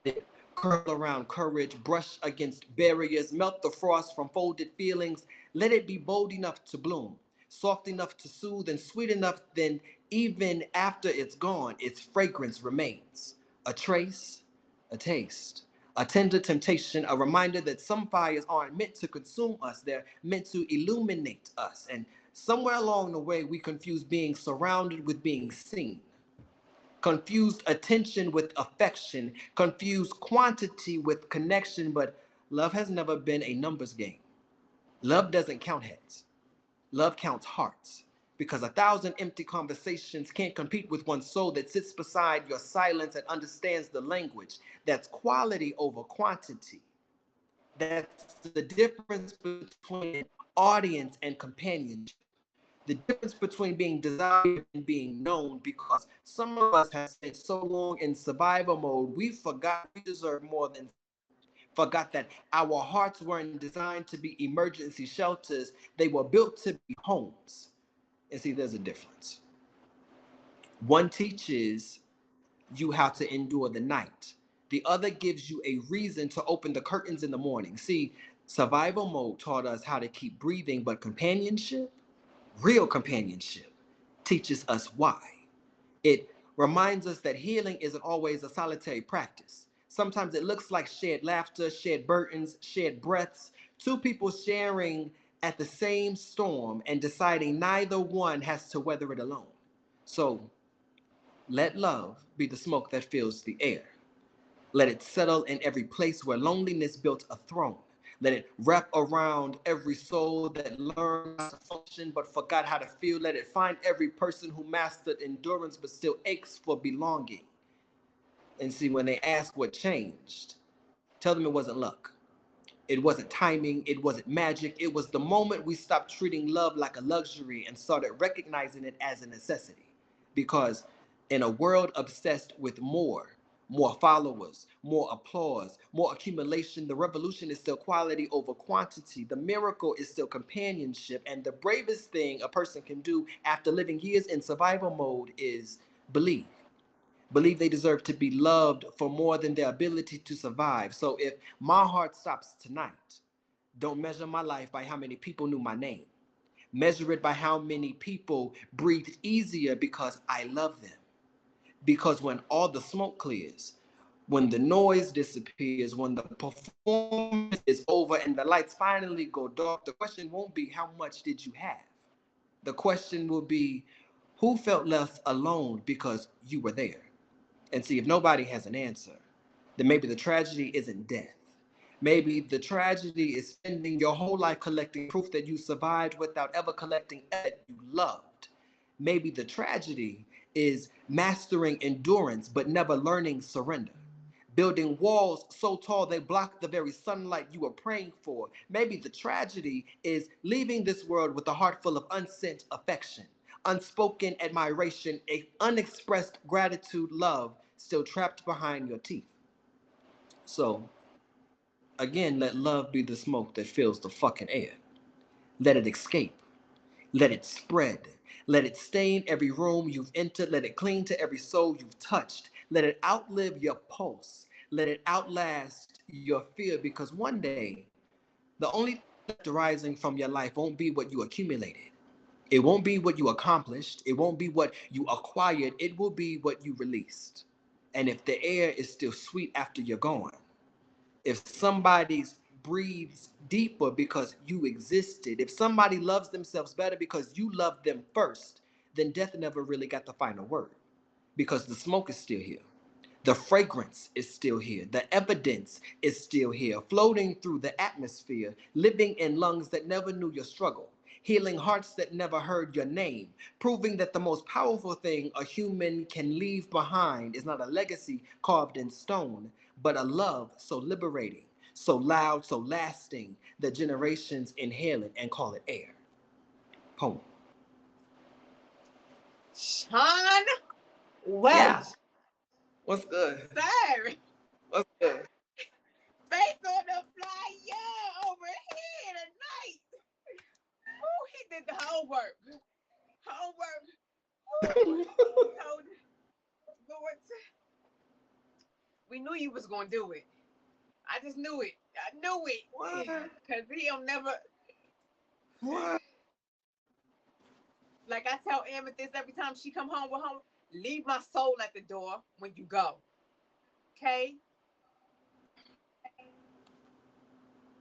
Let it curl around courage, brush against barriers, melt the frost from folded feelings. Let it be bold enough to bloom, soft enough to soothe, and sweet enough then even after it's gone, its fragrance remains. A trace, a taste, a tender temptation, a reminder that some fires aren't meant to consume us, they're meant to illuminate us. And somewhere along the way, we confuse being surrounded with being seen, confused attention with affection, confused quantity with connection, but love has never been a numbers game. Love doesn't count heads. Love counts hearts. Because 1,000 empty conversations can't compete with one soul that sits beside your silence and understands the language. That's quality over quantity. That's the difference between audience and companionship. The difference between being desired and being known, because some of us have spent so long in survival mode, we forgot we deserve more than forgot that our hearts weren't designed to be emergency shelters, they were built to be homes. And see, there's a difference. One teaches you how to endure the night, The other gives you a reason to open the curtains in the morning. See, survival mode taught us how to keep breathing, but companionship, real companionship, teaches us why. It reminds us that healing isn't always a solitary practice. Sometimes it looks like shared laughter, shared burdens, shared breaths, two people sharing at the same storm and deciding neither one has to weather it alone. So let love be the smoke that fills the air. Let it settle in every place where loneliness built a throne. Let it wrap around every soul that learned how to function but forgot how to feel. Let it find every person who mastered endurance but still aches for belonging. And see, when they ask what changed, tell them it wasn't luck. It wasn't timing. It wasn't magic. It was the moment we stopped treating love like a luxury and started recognizing it as a necessity. Because in a world obsessed with more followers, more applause, more accumulation, the revolution is still quality over quantity. The miracle is still companionship. And the bravest thing a person can do after living years in survival mode is believe. Believe they deserve to be loved for more than their ability to survive. So if my heart stops tonight, don't measure my life by how many people knew my name. Measure it by how many people breathed easier because I love them. Because when all the smoke clears, when the noise disappears, when the performance is over and the lights finally go dark, the question won't be how much did you have? The question will be who felt left alone because you were there? And see, if nobody has an answer, then maybe the tragedy isn't death. Maybe the tragedy is spending your whole life collecting proof that you survived without ever collecting that you loved. Maybe the tragedy is mastering endurance but never learning surrender. Building walls so tall they block the very sunlight you were praying for. Maybe the tragedy is leaving this world with a heart full of unsent affection, unspoken admiration, a unexpressed gratitude, love still trapped behind your teeth. So, again, let love be the smoke that fills the fucking air. Let it escape. Let it spread. Let it stain every room you've entered. Let it cling to every soul you've touched. Let it outlive your pulse. Let it outlast your fear because one day, the only thing left arising from your life won't be what you accumulated. It won't be what you accomplished. It won't be what you acquired. It will be what you released. And if the air is still sweet after you're gone, if somebody breathes deeper because you existed, if somebody loves themselves better because you loved them first, then death never really got the final word because the smoke is still here. The fragrance is still here. The evidence is still here, floating through the atmosphere, living in lungs that never knew your struggle, healing hearts that never heard your name, proving that the most powerful thing a human can leave behind is not a legacy carved in stone, but a love so liberating, so loud, so lasting that generations inhale it and call it air. Poem.
Sean Welch.
Yeah. What's good?
Sir.
What's good?
Face on the flyer over here tonight. Ooh, he did the homework. Homework. Told Lord, we knew you was gonna do it. I just knew it. I knew it.
What?
Cause he'll never.
What?
Like I tell Amethyst every time she come home with home, leave my soul at the door when you go. Okay?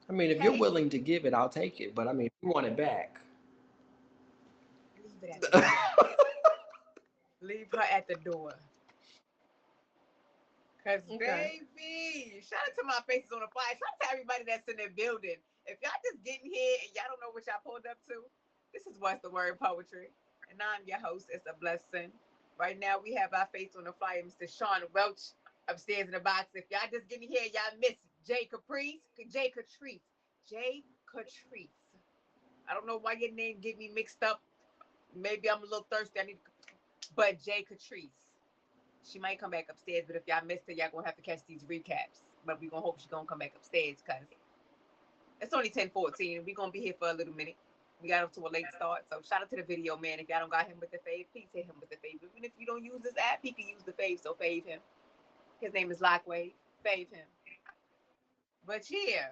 I mean, if you're willing to give it, I'll take it. But I mean, if you want it back,
Leave it at the door. Leave her at the door. Cause
Okay.
baby, shout out to my faces on the fly. Shout out to everybody that's in the building. If y'all just getting here and y'all don't know what y'all pulled up to, this is What's the Word Poetry. And I'm your host. It's a blessing. Right now we have our face on the flyer, Mr. Sean Welch upstairs in the box. If y'all just getting here, y'all miss Jay Caprice. Jay Catrice. Jay Catrice. I don't know why your name get me mixed up. Maybe I'm a little thirsty. But Jay Catrice. She might come back upstairs, but if y'all missed her, y'all gonna have to catch these recaps. But we gonna hope she gonna come back upstairs because it's only 10:14 and we gonna be here for a little minute. We got up to a late start, so shout out to the video man. If y'all don't got him with the fave, please hit him with the fave. Even if you don't use this app, he can use the fave, so fave him. His name is Lockwave. save him. But yeah,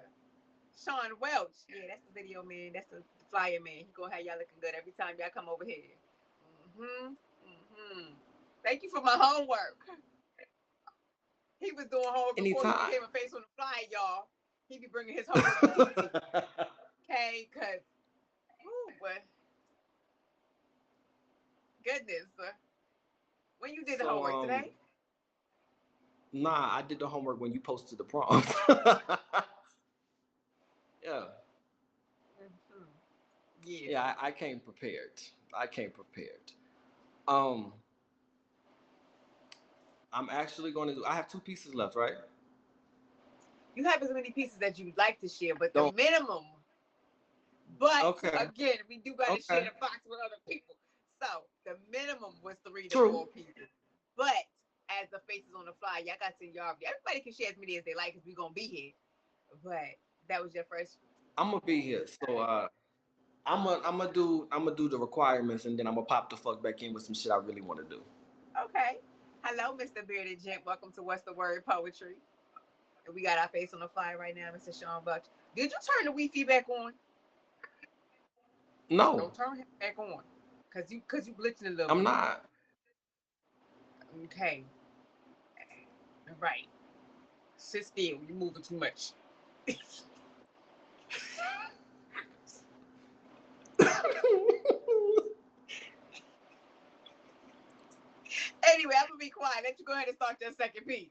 Sean Welch. Yeah, that's the video man. That's the flyer man. He gonna have y'all looking good every time y'all come over here. Thank you for my homework. He was doing homework before
Anytime.
he became a face on the flyer, y'all. He be bringing his homework. Okay, cause, but goodness, when you did the homework today?
Nah, I did the homework when you posted the prompt. Yeah. Yeah, I came prepared. I'm actually going to do. I have 2 pieces left, right?
You have as many pieces that you'd like to share, but the minimum. But again, we do got to share the box with other people. So the minimum was 3 to 4 pieces. But as the faces on the fly, y'all got to y'all. Everybody can share as many as they like because we're gonna be here. But that was your first.
I'm gonna be here, so I'm gonna do the requirements, and then I'm gonna pop the fuck back in with some shit I really want to do.
Okay. Hello, Mr. Bearded Gent. Welcome to What's the Word Poetry. And we got our face on the fly right now, Mr. Sean Welch. Did you turn the Wi-Fi back on?
No.
Don't turn him back on. Cause you glitching a little.
I'm not.
Okay. All right. Sit still. You're moving too much. Anyway, I'm gonna be quiet. Let you go ahead and start your second piece.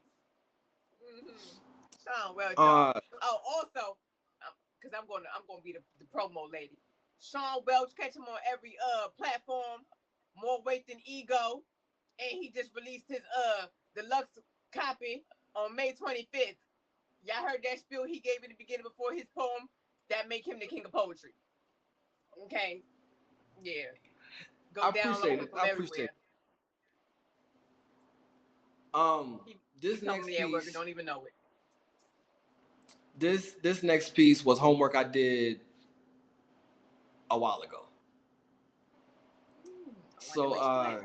Sean Welch. Also, because I'm gonna be the promo lady. Sean Welch, catch him on every platform. More weight than ego, and he just released his deluxe copy on May 25th. Y'all heard that spiel he gave in the beginning before his poem that make him the king of poetry. Okay, yeah. Go download it from everywhere.
This next piece.
Work and don't even know it.
This next piece was homework I did a while ago. So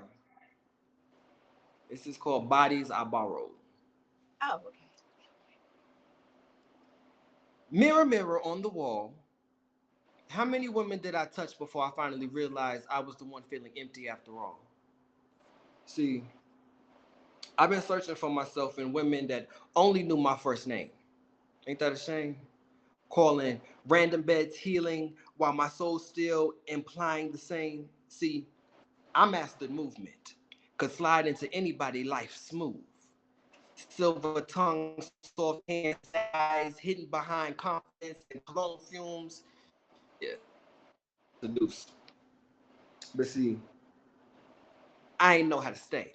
this is called Bodies I Borrowed.
Oh, okay.
Mirror, mirror on the wall, how many women did I touch before I finally realized I was the one feeling empty after all? See, I've been searching for myself in women that only knew my first name. Ain't that a shame? Calling random beds healing while my soul's still implying the same. See, I mastered movement, could slide into anybody life smooth. Silver tongue, soft hands, eyes hidden behind confidence and cologne fumes. Yeah, seduced. But see, I ain't know how to stay.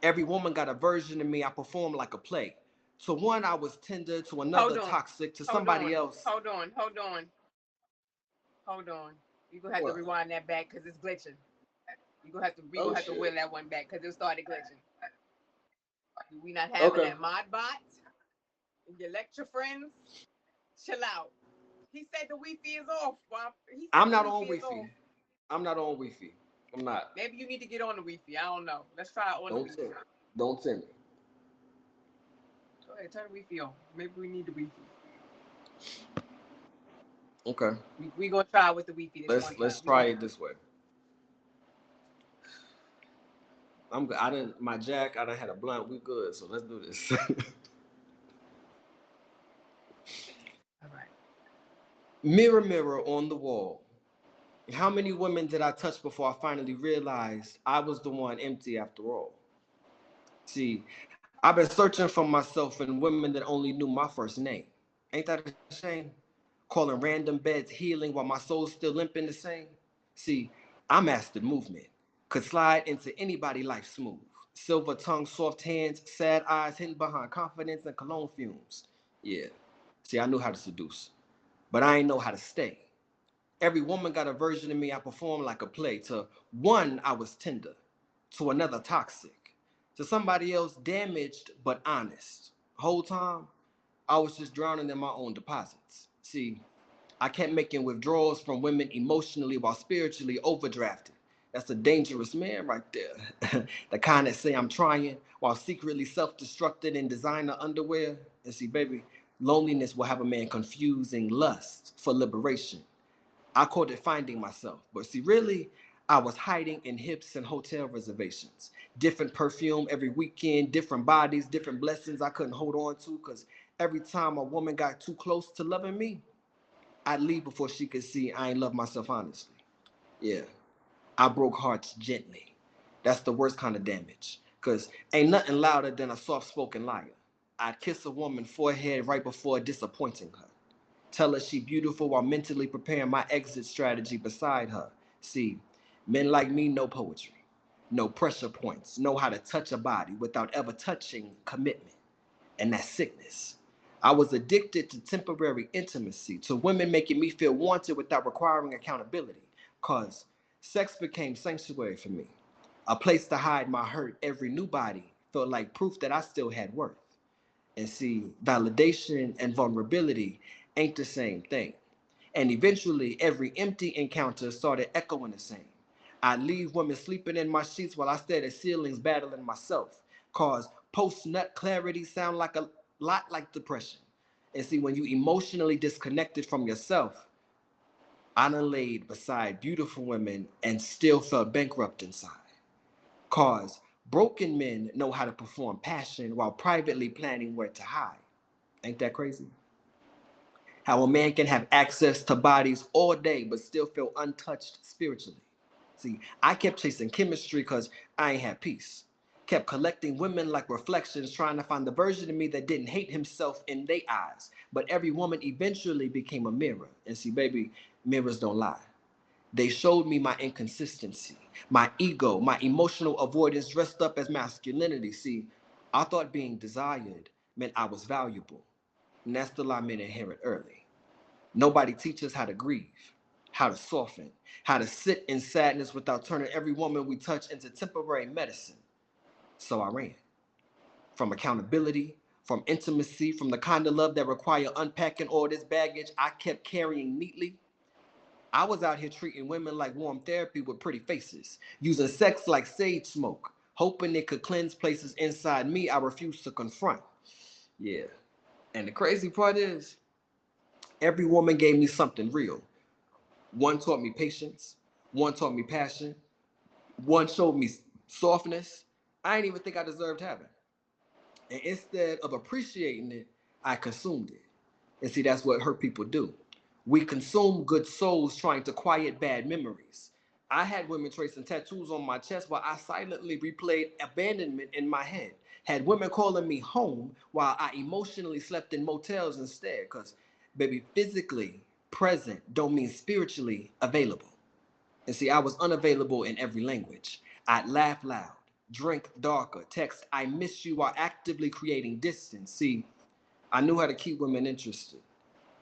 Every woman got a version of me. I perform like a play. To one, I was tender. To another, toxic. To somebody else.
Hold on. You're going to have to rewind that back because it's glitching. You're going to have to, wheel that one back because it started glitching. We not having that mod bot. Your lecture friends, chill out. He said the Wi-Fi is off.
I'm not on Wi-Fi. I'm not on Wi-Fi. I'm not.
Maybe you need to get on the Wi-Fi. I don't know. Let's try on the Wi-Fi.
Don't send me.
Go ahead, turn the Wi-Fi on. Maybe we need the Wi-Fi.
Okay.
We gonna try with the Wi-Fi.
Let's try it this way. I'm good. I done had a blunt. We good. So let's do this.
All right.
Mirror, mirror on the wall. How many women did I touch before I finally realized I was the one empty after all? See, I've been searching for myself in women that only knew my first name. Ain't that a shame? Calling random beds healing while my soul's still limping the same. See, I mastered movement, could slide into anybody life smooth. Silver tongue, soft hands, sad eyes hidden behind confidence and cologne fumes. Yeah, see, I knew how to seduce, but I ain't know how to stay. Every woman got a version of me. I perform like a play. To one, I was tender. To another, toxic. To somebody else, damaged but honest. Whole time, I was just drowning in my own deposits. See, I kept making withdrawals from women emotionally while spiritually overdrafted. That's a dangerous man right there. The kind that say I'm trying while secretly self-destructed in designer underwear. And see, baby, loneliness will have a man confusing lust for liberation. I called it finding myself. But see, really, I was hiding in hips and hotel reservations. Different perfume every weekend, different bodies, different blessings I couldn't hold on to. Because every time a woman got too close to loving me, I'd leave before she could see I ain't love myself honestly. Yeah, I broke hearts gently. That's the worst kind of damage. Because ain't nothing louder than a soft spoken liar. I'd kiss a woman's forehead right before disappointing her. Tell her she beautiful while mentally preparing my exit strategy beside her. See, men like me know poetry, know pressure points, know how to touch a body without ever touching commitment. And that's sickness. I was addicted to temporary intimacy, to women making me feel wanted without requiring accountability, cause sex became sanctuary for me, a place to hide my hurt. Every new body felt like proof that I still had worth. And see, validation and vulnerability ain't the same thing. And eventually, every empty encounter started echoing the same. I'd leave women sleeping in my sheets while I stared at ceilings battling myself. Cause post-nut clarity sound like a lot like depression. And see, when you emotionally disconnected from yourself, I done laid beside beautiful women and still felt bankrupt inside. Cause broken men know how to perform passion while privately planning where to hide. Ain't that crazy? How a man can have access to bodies all day but still feel untouched spiritually. See, I kept chasing chemistry because I ain't had peace. Kept collecting women like reflections, trying to find the version of me that didn't hate himself in their eyes. But every woman eventually became a mirror. And see, baby, mirrors don't lie. They showed me my inconsistency, my ego, my emotional avoidance dressed up as masculinity. See, I thought being desired meant I was valuable. And that's the lie men inherit early. Nobody teaches how to grieve, how to soften, how to sit in sadness without turning every woman we touch into temporary medicine. So I ran from accountability, from intimacy, from the kind of love that require unpacking all this baggage I kept carrying neatly. I was out here treating women like warm therapy with pretty faces, using sex like sage smoke, hoping it could cleanse places inside me I refused to confront. Yeah. And the crazy part is, every woman gave me something real. One taught me patience, one taught me passion, one showed me softness I didn't even think I deserved having. And instead of appreciating it, I consumed it. And see, that's what hurt people do. We consume good souls trying to quiet bad memories. I had women tracing tattoos on my chest while I silently replayed abandonment in my head. Had women calling me home while I emotionally slept in motels instead. Because, baby, physically present don't mean spiritually available. And see, I was unavailable in every language. I'd laugh loud, drink darker, text I miss you while actively creating distance. See, I knew how to keep women interested,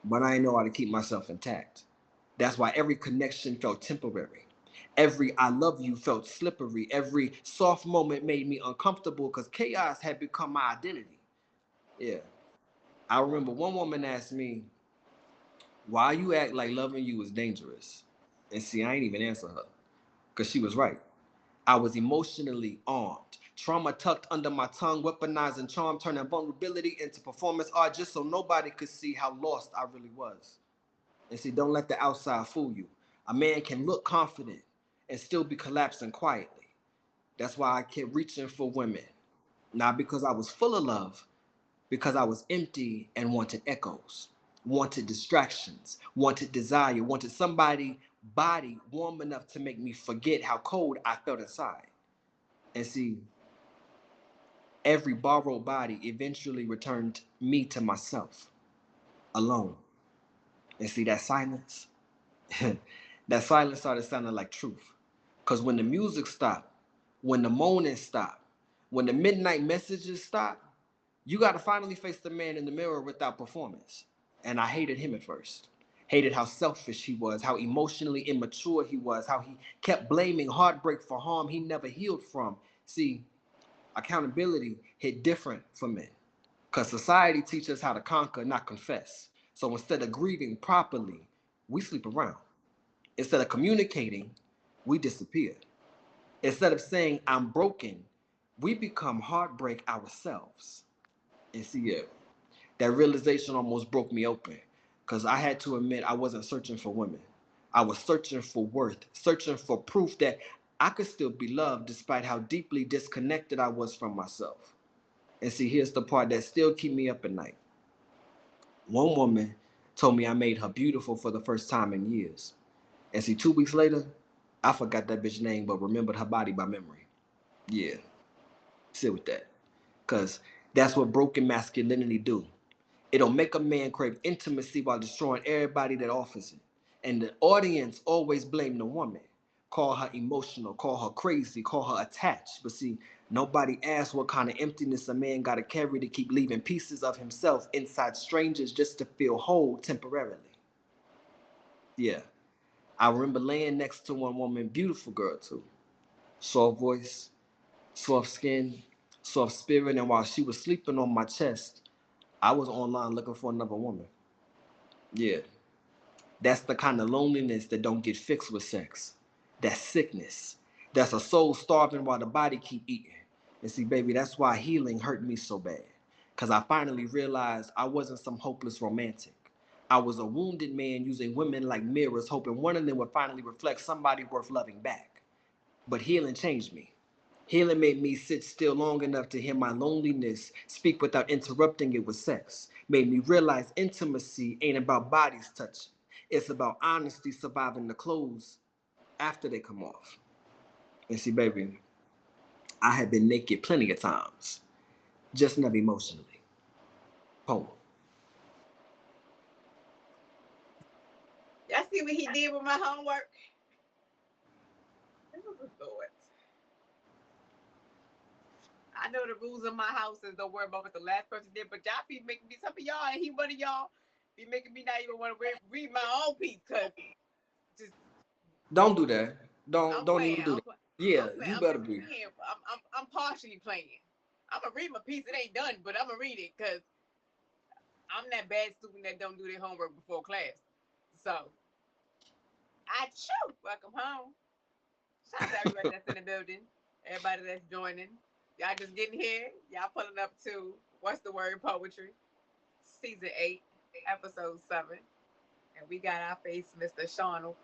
but I didn't know how to keep myself intact. That's why every connection felt temporary. Every I love you felt slippery. Every soft moment made me uncomfortable because chaos had become my identity. Yeah. I remember one woman asked me, why you act like loving you is dangerous? And see, I ain't even answer her because she was right. I was emotionally armed, trauma tucked under my tongue, weaponizing charm, turning vulnerability into performance art just so nobody could see how lost I really was. And see, don't let the outside fool you. A man can look confident and still be collapsing quietly. That's why I kept reaching for women. Not because I was full of love, because I was empty and wanted echoes, wanted distractions, wanted desire, wanted somebody body warm enough to make me forget how cold I felt inside. And see, every borrowed body eventually returned me to myself, alone. And see, that silence, that silence started sounding like truth. Because when the music stopped, when the moaning stopped, when the midnight messages stopped, you got to finally face the man in the mirror without performance. And I hated him at first. Hated how selfish he was, how emotionally immature he was, how he kept blaming heartbreak for harm he never healed from. See, accountability hit different for men. Because society teaches us how to conquer, not confess. So instead of grieving properly, we sleep around. Instead of communicating, we disappear. Instead of saying I'm broken, we become heartbreak ourselves. And see, yeah, that realization almost broke me open because I had to admit I wasn't searching for women. I was searching for worth, searching for proof that I could still be loved despite how deeply disconnected I was from myself. And see, here's the part that still keep me up at night. One woman told me I made her beautiful for the first time in years. And see, 2 weeks later, I forgot that bitch name but remembered her body by memory. Yeah, sit with that. Cause that's what broken masculinity do. It'll make a man crave intimacy while destroying everybody that offers it. And the audience always blame the woman. Call her emotional, call her crazy, call her attached. But see, nobody asks what kind of emptiness a man gotta carry to keep leaving pieces of himself inside strangers just to feel whole temporarily. Yeah, I remember laying next to one woman, beautiful girl too. Soft voice, soft skin, soft spirit, and while she was sleeping on my chest, I was online looking for another woman. Yeah, that's the kind of loneliness that don't get fixed with sex. That's sickness. That's a soul starving while the body keep eating. And see, baby, that's why healing hurt me so bad. Cause I finally realized I wasn't some hopeless romantic. I was a wounded man using women like mirrors, hoping one of them would finally reflect somebody worth loving back. But healing changed me. Healing made me sit still long enough to hear my loneliness speak without interrupting it with sex. Made me realize intimacy ain't about bodies touching. It's about honesty surviving the clothes after they come off. And see, baby, I had been naked plenty of times, just never emotionally. Poem.
Y'all see what he did with my homework? This was a thought. I know the rules of my house is don't worry about what the last person did, but y'all be making me, some of y'all, and he one of y'all, be making me not even want to read my own piece, because just,
Don't do that.
I'm
Don't
playing.
even do that. Yeah,
I'm playing.
you
I'm
better
just
be.
playing. I'm partially playing. I'm going to read my piece. It ain't done, but I'm going to read it, because I'm that bad student that don't do their homework before class. So, I chew. Welcome home. Shout out to everybody that's in the building, everybody that's joining. Y'all just getting here. Y'all pulling up to What's the Word Poetry, Season 8, Episode 7. And we got our face, Mr. Sean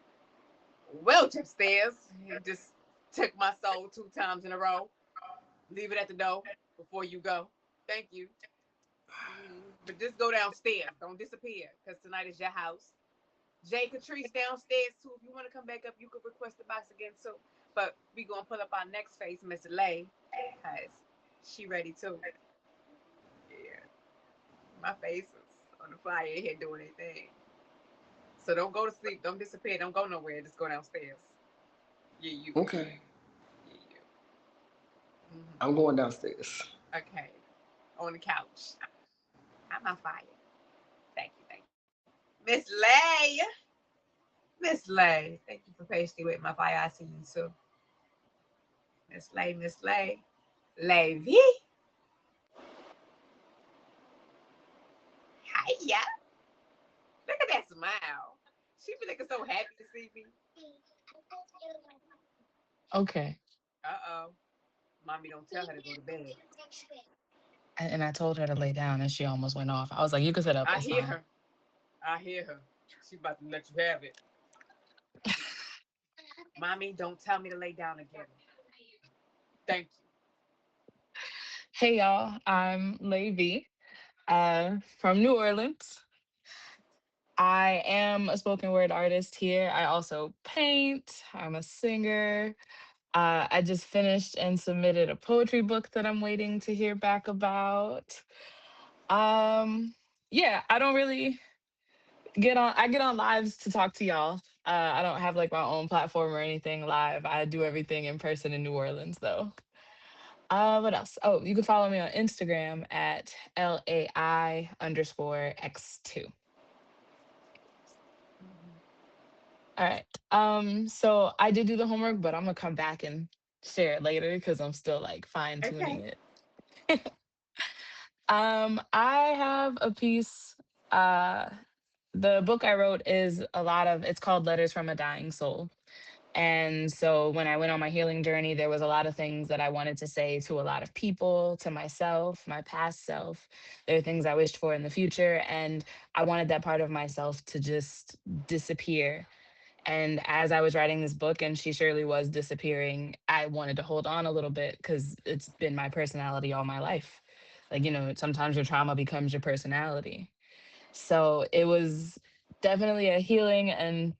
Welch upstairs. He just took my soul 2 times in a row. Leave it at the door before you go. Thank you. But just go downstairs. Don't disappear, because tonight is your house. Jay Catrice downstairs too. If you want to come back up, you could request the box again too. But we gonna pull up our next face, Miss Lay, cause she ready too. Yeah, my face is on the flyer here doing anything. So don't go to sleep. Don't disappear. Don't go nowhere. Just go downstairs. Yeah, you.
Okay.
Yeah, you.
I'm going downstairs.
Okay, on the couch. I'm on fire. Thank you, thank you, Miss Lay. Miss Lay, thank you for patiently waiting my fire. I see you too. Miss Lay, Miss Lay. Lady. Hiya. Look at that smile. She be looking so happy to see me.
Okay.
Uh-oh. Mommy don't tell her to go to bed.
And I told her to lay down and she almost went off. I was like, you can sit up,
I
it's
hear
fine.
her. I hear her. She about to let you have it. Mommy, don't tell me to lay down again. Thank you.
Hey y'all, I'm Lady from New Orleans. I am a spoken word artist here. I also paint. I'm a singer. I just finished and submitted a poetry book that I'm waiting to hear back about. Um, yeah, I don't really I get on lives to talk to y'all. I don't have like my own platform or anything live. I do everything in person in New Orleans though. What else? Oh, you can follow me on Instagram at LAI_X2. All right. So I did do the homework, but I'm gonna come back and share it later because I'm still like fine tuning
Okay.
it. I have a piece. The book I wrote is it's called Letters from a Dying Soul. And so when I went on my healing journey, there was a lot of things that I wanted to say to a lot of people, to myself, my past self. There are things I wished for in the future. And I wanted that part of myself to just disappear. And as I was writing this book and she surely was disappearing, I wanted to hold on a little bit because it's been my personality all my life. Like, sometimes your trauma becomes your personality. So it was definitely a healing and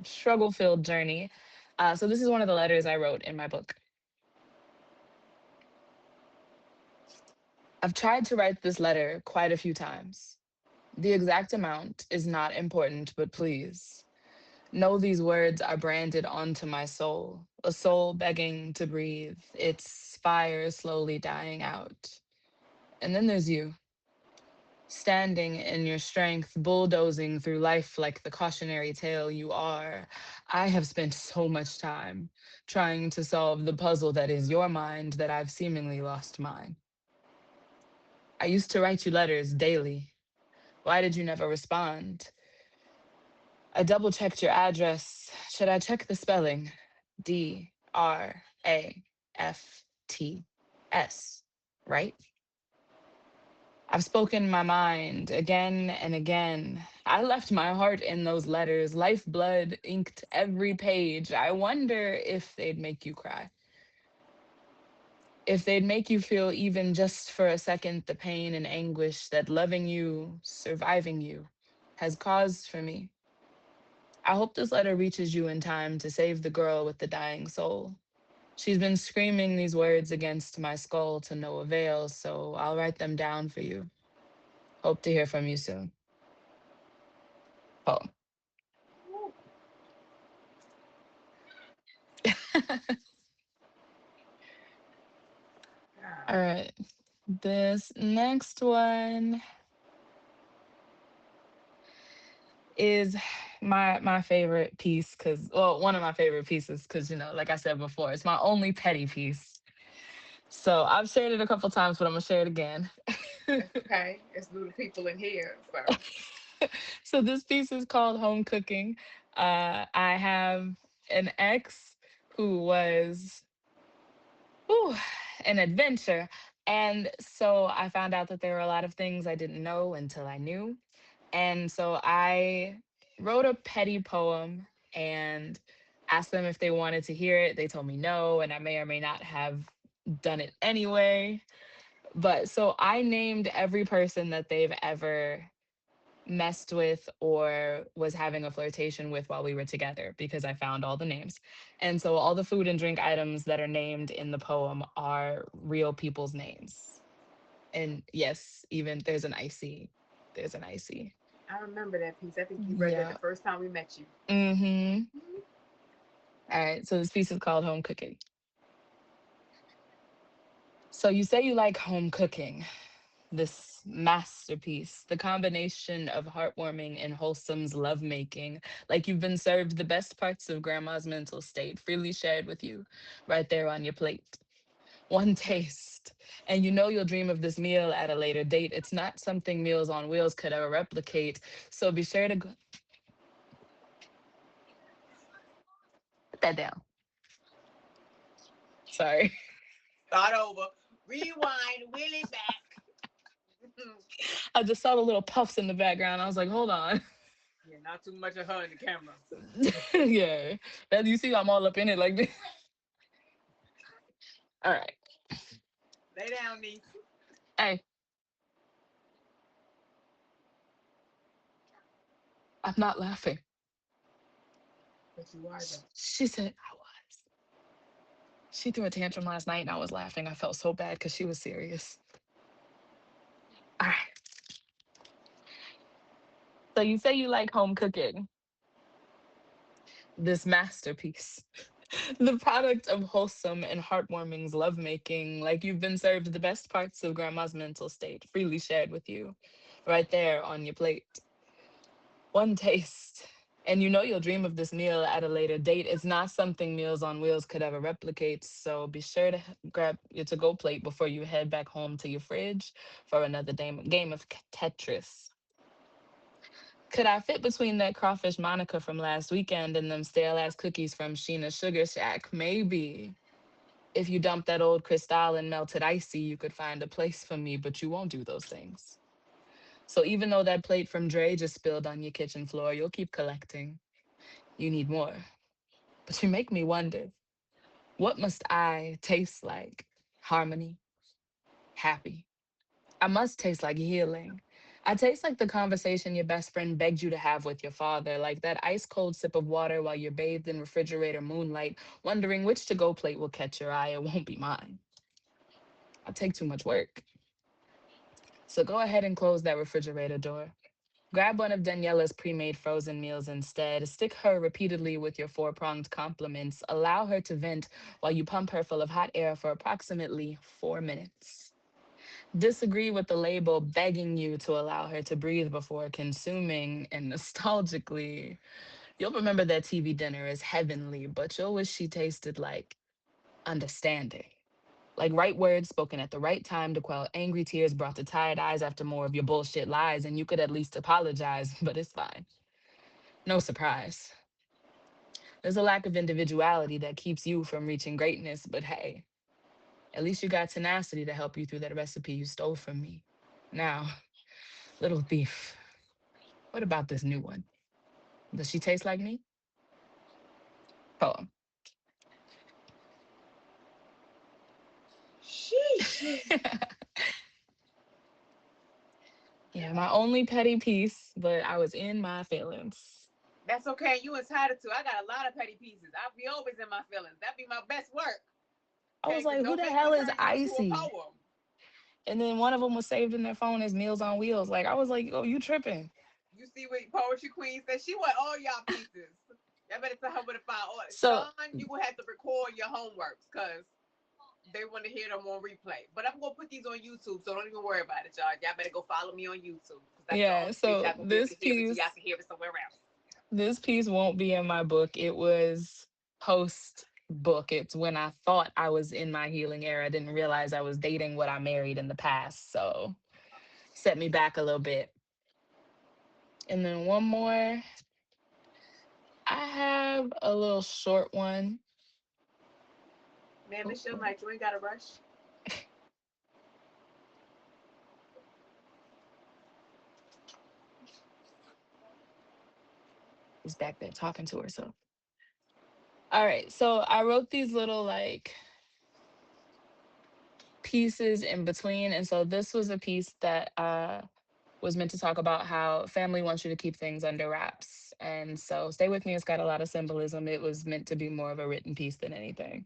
struggle filled journey. So this is one of the letters I wrote in my book. I've tried to write this letter quite a few times. The exact amount is not important, but please know these words are branded onto my soul, a soul begging to breathe, its fire slowly dying out. And then there's you, standing in your strength, bulldozing through life like the cautionary tale you are. I have spent so much time trying to solve the puzzle that is your mind that I've seemingly lost mine. I used to write you letters daily. Why did you never respond? I double checked your address. Should I check the spelling? Drafts, right? I've spoken my mind again and again. I left my heart in those letters. Lifeblood inked every page. I wonder if they'd make you cry. If they'd make you feel even just for a second the pain and anguish that loving you, surviving you, has caused for me. I hope this letter reaches you in time to save the girl with the dying soul. She's been screaming these words against my skull to no avail, so I'll write them down for you. Hope to hear from you soon. Oh. All right. This next one is my favorite piece because, well, one of my favorite pieces because, like I said before, it's my only petty piece. So I've shared it a couple times, but I'm gonna share it again.
Okay, it's new to people in here, so.
So this piece is called Home Cooking. I have an ex who was whew, an adventure. And so I found out that there were a lot of things I didn't know until I knew. And so I wrote a petty poem and asked them if they wanted to hear it. They told me no, and I may or may not have done it anyway. But so I named every person that they've ever messed with or was having a flirtation with while we were together because I found all the names. And so all the food and drink items that are named in the poem are real people's names. And yes, even there's an icy. There's an icy.
I remember that piece. I think you read that
Yeah.
the first time we met you.
Mm-hmm. All right. So this piece is called Home Cooking. So you say you like home cooking, this masterpiece, the combination of heartwarming and wholesome's lovemaking, like you've been served the best parts of grandma's mental state, freely shared with you, right there on your plate. One taste, and you'll dream of this meal at a later date. It's not something Meals on Wheels could ever replicate. So be sure to put that down. Sorry.
Start over. Rewind. Wheel it back.
I just saw the little puffs in the background. I was like, hold on.
Yeah, not too much of her in the camera.
Yeah. As you see, I'm all up in it like this. All right.
Lay down, niece.
Hey, I'm not laughing.
But you are though.
She said I was. She threw a tantrum last night and I was laughing. I felt so bad because she was serious. All right. So you say you like home cooking, this masterpiece, the product of wholesome and heartwarming's lovemaking, like you've been served the best parts of grandma's mental state, freely shared with you, right there on your plate. One taste. And you'll dream of this meal at a later date. It's not something Meals on Wheels could ever replicate. So be sure to grab your to go plate before you head back home to your fridge for another game of Tetris. Could I fit between that crawfish Monica from last weekend and them stale ass cookies from Sheena's Sugar Shack? Maybe. If you dump that old Cristal and melted icy, you could find a place for me, but you won't do those things. So even though that plate from Dre just spilled on your kitchen floor, you'll keep collecting. You need more. But you make me wonder, what must I taste like? Harmony, happy. I must taste like healing. I taste like the conversation your best friend begged you to have with your father, like that ice cold sip of water while you're bathed in refrigerator moonlight, wondering which to go plate will catch your eye. It won't be mine. I take too much work. So go ahead and close that refrigerator door. Grab one of Daniela's pre made frozen meals instead. Stick her repeatedly with your four pronged compliments. Allow her to vent while you pump her full of hot air for approximately 4 minutes. Disagree with the label begging you to allow her to breathe before consuming, and nostalgically, you'll remember that TV dinner is heavenly, but you'll wish she tasted like understanding. Like right words spoken at the right time to quell angry tears brought to tired eyes after more of your bullshit lies, and you could at least apologize, but it's fine. No surprise. There's a lack of individuality that keeps you from reaching greatness, but hey, at least you got tenacity to help you through that recipe you stole from me. Now, little thief, what about this new one? Does she taste like me? Poem.
Sheesh.
Yeah, my only petty piece, but I was in my feelings.
That's okay. You entitled to. I got a lot of petty pieces. I'll be always in my feelings. That be my best work.
I
Okay,
was
because
like, who
don't
the
make me
hell is
turn you into a
Icy?
poem.
And then one of them was saved in their phone as Meals on Wheels. Like, I was like, oh, you tripping.
You see what Poetry Queen said? She want all y'all pieces. Y'all better tell her where to find all.
So,
Sean, you will have to record your homeworks because they want to hear them on replay. But I'm gonna put these on YouTube, so don't even worry about it, y'all. Y'all better go follow me on YouTube because that's the
yeah,
only place
so
y'all gonna be able to hear it. So y'all can hear it somewhere else.
this piece won't be in my book. It was post book. It's when I thought I was in my healing era. I didn't realize I was dating what I married in the past. So, set me back a little bit. And then one more. I have a little short one.
Man,
Oh,
this your
wait,
night. You ain't gotta rush.
she's back there talking to herself. All right. So I wrote these little like pieces in between. And so this was a piece that was meant to talk about how family wants you to keep things under wraps. And so stay with me. It's got a lot of symbolism. It was meant to be more of a written piece than anything.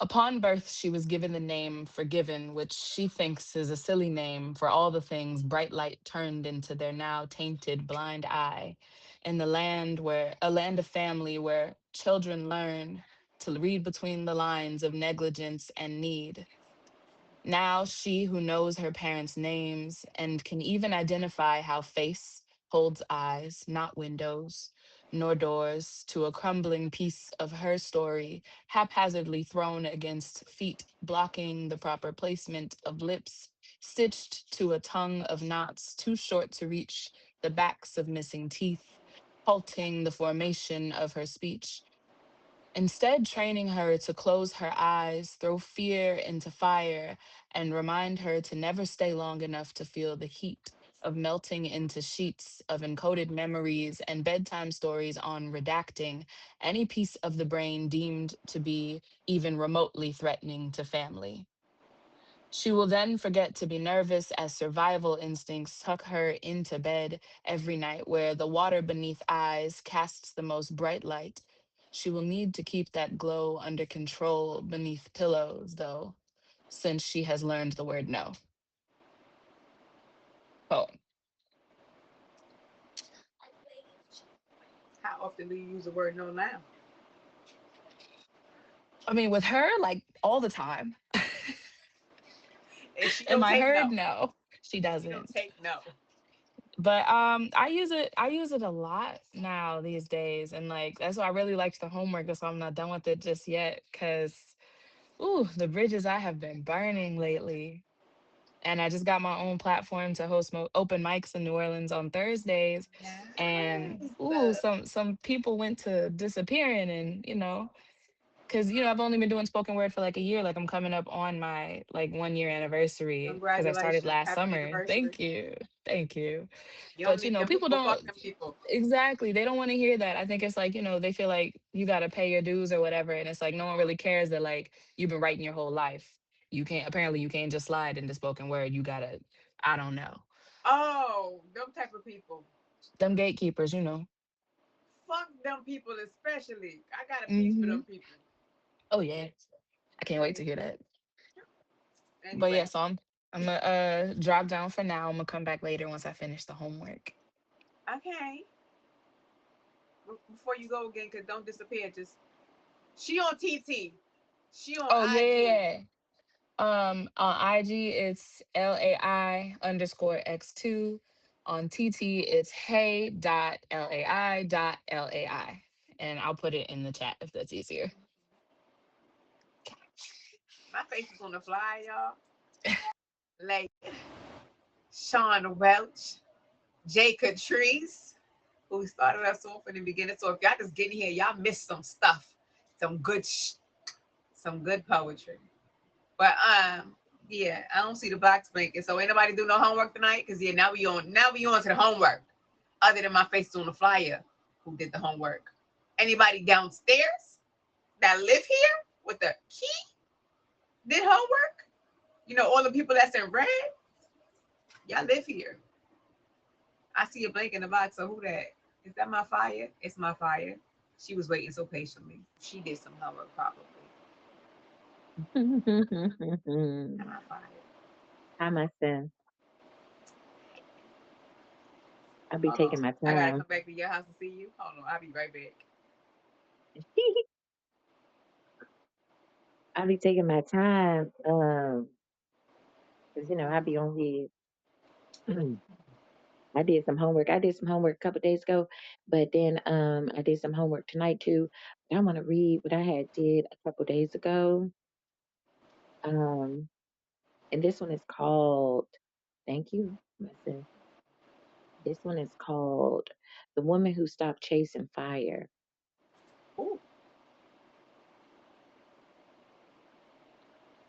Upon birth, she was given the name Forgiven, which she thinks is a silly name for all the things bright light turned into their now tainted blind eye. In the land where, a land of family where children learn to read between the lines of negligence and need. Now, she who knows her parents' names and can even identify how face holds eyes, not windows, nor doors, to a crumbling piece of her story, haphazardly thrown against feet, blocking the proper placement of lips, stitched to a tongue of knots too short to reach the backs of missing teeth, halting the formation of her speech. Instead, training her to close her eyes, throw fear into fire, and remind her to never stay long enough to feel the heat of melting into sheets of encoded memories and bedtime stories on redacting any piece of the brain deemed to be even remotely threatening to family. She will then forget to be nervous as survival instincts tuck her into bed every night where the water beneath eyes casts the most bright light. She will need to keep that glow under control beneath pillows, though, since she has learned the word no. Oh,
How often do you use the word no now?
I mean, with her, like all the time.
And she
Am
don't
I
take
heard?
no.
No, she
She don't
doesn't.
take no.
But I use it a lot now these days, and like that's why I really liked the homework. That's why I'm not done with it just yet, because ooh, the bridges I have been burning lately. and I just got my own platform to host open mics in New Orleans on Thursdays. And
Yes.
ooh, some people went to disappearing, and because I've only been doing spoken word for like a year. Like I'm coming up on my like 1 year anniversary because I started
Congratulations.
last
Happy
summer.
anniversary.
Thank you, thank you.
You don't
But
need them
people
people.
don't
Fuck them people.
exactly. They don't want to hear that. I think it's like they feel like you got to pay your dues or whatever, and it's like no one really cares that like you've been writing your whole life. You can't just slide into spoken word. You gotta, I don't know,
Oh, them type of people.
them gatekeepers.
Fuck them people especially. I got a piece for
Hmm.
them people.
Oh yeah, I can't wait to
Any,
hear that. But yeah,
anyway.
so I'm gonna drop down for now. I'm gonna come back later once I finish the homework.
Okay. Before you go again, cause don't disappear. Just she on TT. She on
Oh yeah,
IG.
yeah, yeah. On IG it's LAI_X2. On TT it's hey.lai.lai. And I'll put it in the chat if that's easier.
My face is on the fly, y'all. Like Sean Welch, Jay Catrice, who started us off in the beginning. So if y'all just getting here, y'all missed some stuff, some good, some good poetry. But yeah, I don't see the box blinking. So ain't nobody do no homework tonight. Cause yeah, now we on to the homework. Other than my face on the flyer, who did the homework? Anybody downstairs that live here with the key did homework? All the people that's in red, y'all live here. I see a blank in the box. So who that? Is that my fire? It's my fire. She was waiting so patiently. She did some homework probably. Am I fired?
Hi, my son. I'll be
Hold on.
taking my
I gotta
time.
come back to your house and see you. Hold on. I'll be right back.
I'll be taking my time. 'Cause I be on here. I did some homework. I did some homework a couple days ago, but then I did some homework tonight too. I want to read what I had did a couple days ago. Um, and this one is called. Thank you, my sis. This one is called "The Woman Who Stopped Chasing Fire."
Ooh.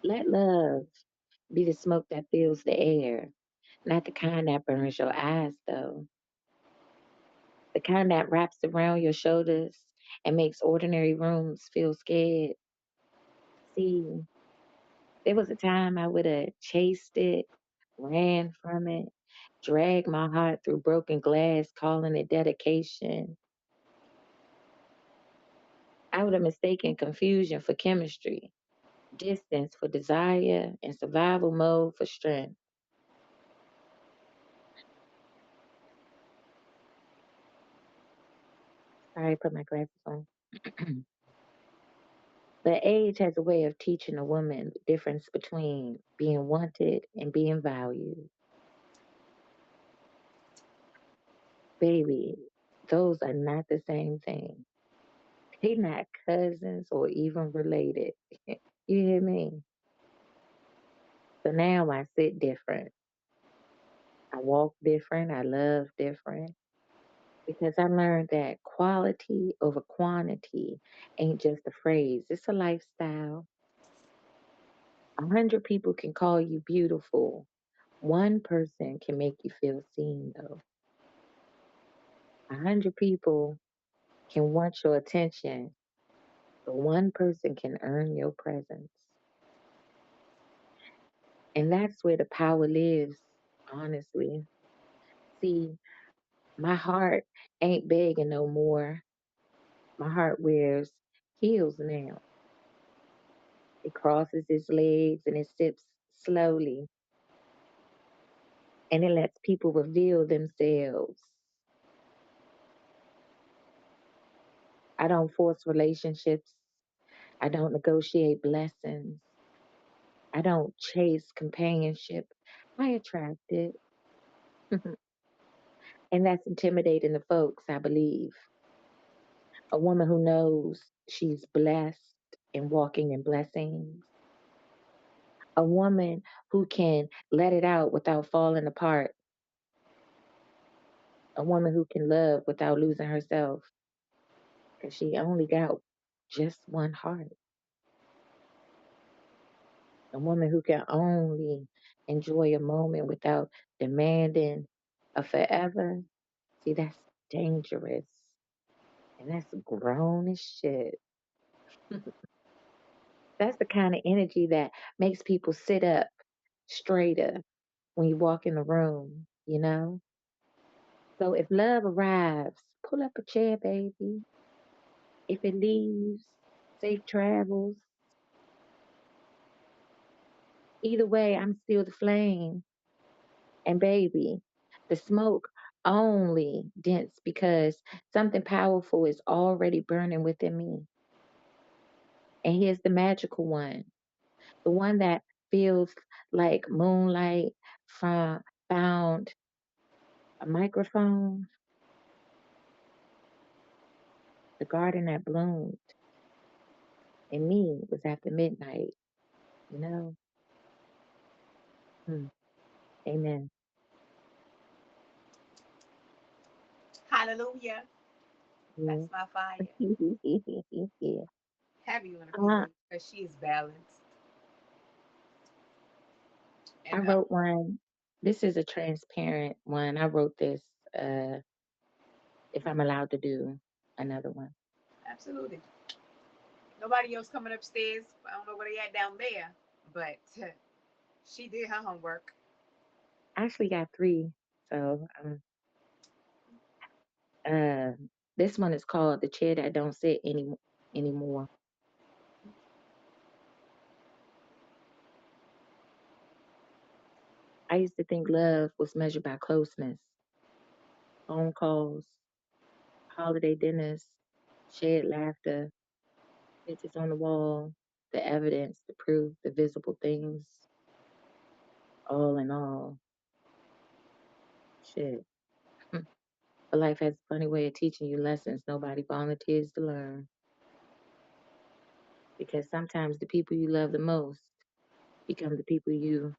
Let love be the smoke that fills the air, not the kind that burns your eyes, though. The kind that wraps around your shoulders and makes ordinary rooms feel scared. See, there was a time I would have chased it, ran from it, dragged my heart through broken glass, calling it dedication. I would have mistaken confusion for chemistry, distance for desire, and survival mode for strength. Sorry, I put my glasses on. But age has a way of teaching a woman the difference between being wanted and being valued. Baby, those are not the same thing. They're not cousins or even related. You hear me? So now I sit different. I walk different. I love different. Because I learned that quality over quantity ain't just a phrase, it's a lifestyle. 100 people can call you beautiful. One person can make you feel seen, though. 100 people can want your attention, but one person can earn your presence. And that's where the power lives, honestly. See, my heart ain't begging no more. My heart wears heels now. It crosses its legs and it sips slowly, and it lets people reveal themselves. I don't force relationships. I don't negotiate blessings. I don't chase companionship. I attract it. And that's intimidating to folks, I believe. A woman who knows she's blessed and walking in blessings. A woman who can let it out without falling apart. A woman who can love without losing herself. Because she only got just one heart. A woman who can only enjoy a moment without demanding a forever. See, that's dangerous. And that's grown as shit. That's the kind of energy that makes people sit up straighter when you walk in the room, you know? So if love arrives, pull up a chair, baby. If it leaves, safe travels. Either way, I'm still the flame. And baby, the smoke only dense because something powerful is already burning within me. And here's the magical one, the one that feels like moonlight from found a microphone, the garden that bloomed in me was after midnight, you know? Hmm. Amen.
Hallelujah. That's
Yeah.
my fire.
Yeah.
Heavy on a
Uh,
feeling because she is balanced.
I
And
wrote one. This is a transparent one. I wrote this uh if I'm allowed to do another one.
absolutely. Nobody else coming upstairs. I don't know where they at down there, but she did her homework.
I actually got three. So uh this one is called The Chair That Don't Sit Anymore. I used to think love was measured by closeness, phone calls, holiday dinners, shared laughter, pictures on the wall, the evidence, the proof, the visible things, all in all. Shit. But life has a funny way of teaching you lessons nobody volunteers to learn. Because sometimes the people you love the most become the people you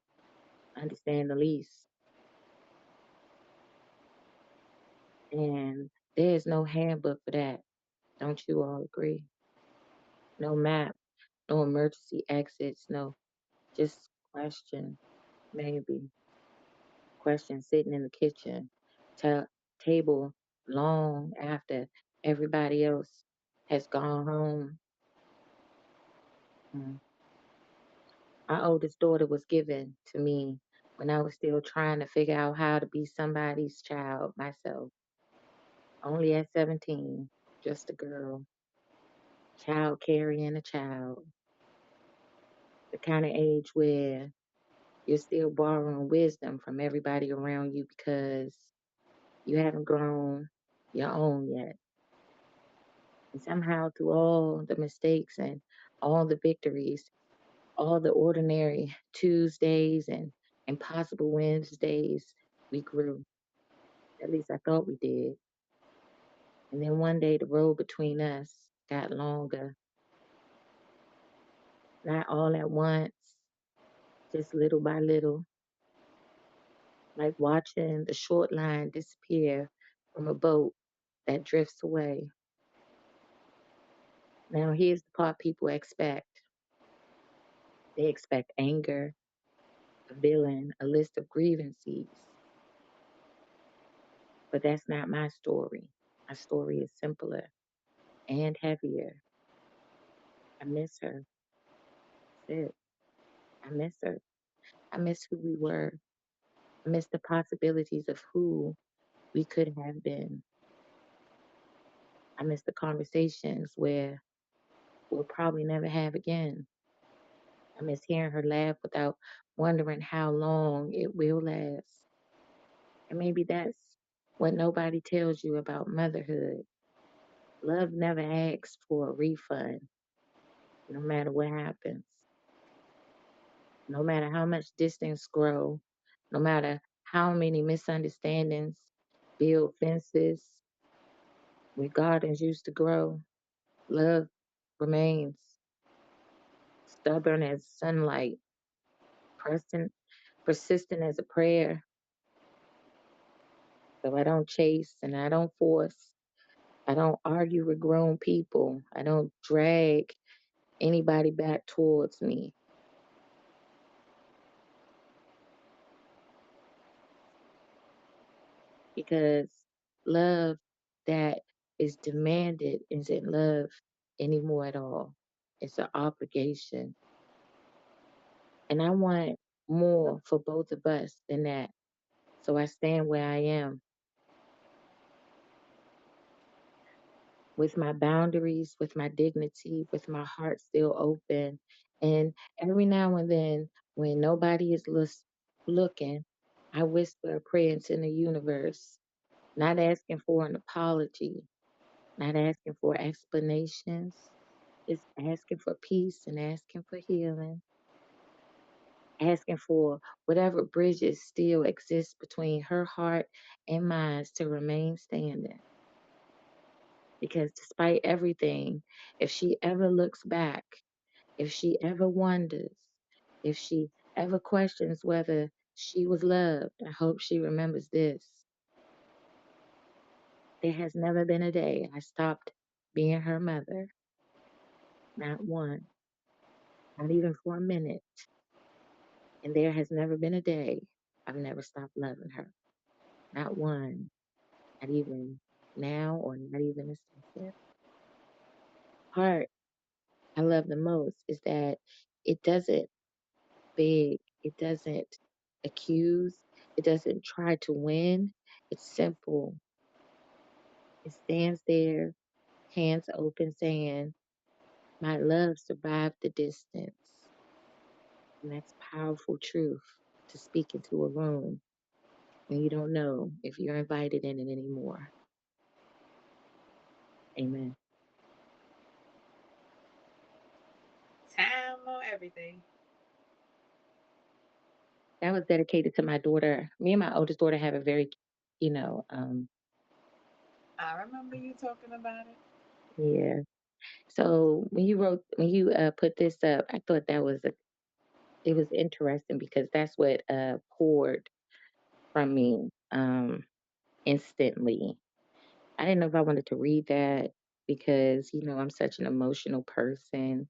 understand the least. And there's no handbook for that. Don't you all agree? No map, no emergency exits, no, just question, maybe. Question sitting in the kitchen, ta- table long after everybody else has gone home. Mm. My oldest daughter was given to me when I was still trying to figure out how to be somebody's child myself. Only at 17, just a girl, child carrying a child, the kind of age where you're still borrowing wisdom from everybody around you because you haven't grown your own yet. And somehow, through all the mistakes and all the victories, all the ordinary Tuesdays and impossible Wednesdays, we grew. At least I thought we did. And then one day, the road between us got longer, not all at once, just little by little, like watching the short line disappear from a boat that drifts away. Now, here's the part people expect, they expect anger, a villain, a list of grievances. But that's not my story. My story is simpler and heavier. I miss her. That's it. I miss her. I miss who we were. I miss the possibilities of who we could have been. I miss the conversations where we'll probably never have again. I miss hearing her laugh without wondering how long it will last. And maybe that's what nobody tells you about motherhood. Love never asks for a refund, no matter what happens. No matter how much distance grow, no matter how many misunderstandings build fences where gardens used to grow, love remains stubborn as sunlight, persistent, persistent as a prayer. So I don't chase and I don't force. I don't argue with grown people. I don't drag anybody back towards me because love that is demanded isn't love anymore at all. It's an obligation. And I want more for both of us than that. So I stand where I am with my boundaries, with my dignity, with my heart still open. And every now and then, when nobody is looking, I whisper a prayer into the universe, not asking for an apology, not asking for explanations, just asking for peace and asking for healing, asking for whatever bridges still exist between her heart and mine to remain standing. Because despite everything, if she ever looks back, if she ever wonders, if she ever questions whether she was loved, I hope she remembers this. There has never been a day I stopped being her mother. Not one, not even for a minute. And there has never been a day I've never stopped loving her. Not one, not even now or not even a second. Part I love the most is that it doesn't beg, it doesn't accuse, it doesn't try to win. It's simple. It stands there, hands open, saying, my love survived the distance. And that's powerful truth to speak into a room when you don't know if you're invited in it anymore. Amen.
Time on everything.
That was dedicated to my daughter. Me and my oldest daughter have a very, you know,
I remember you talking about it.
yeah. So when you put this up, I thought it was interesting because that's what poured from me instantly. I didn't know if I wanted to read that because I'm such an emotional person,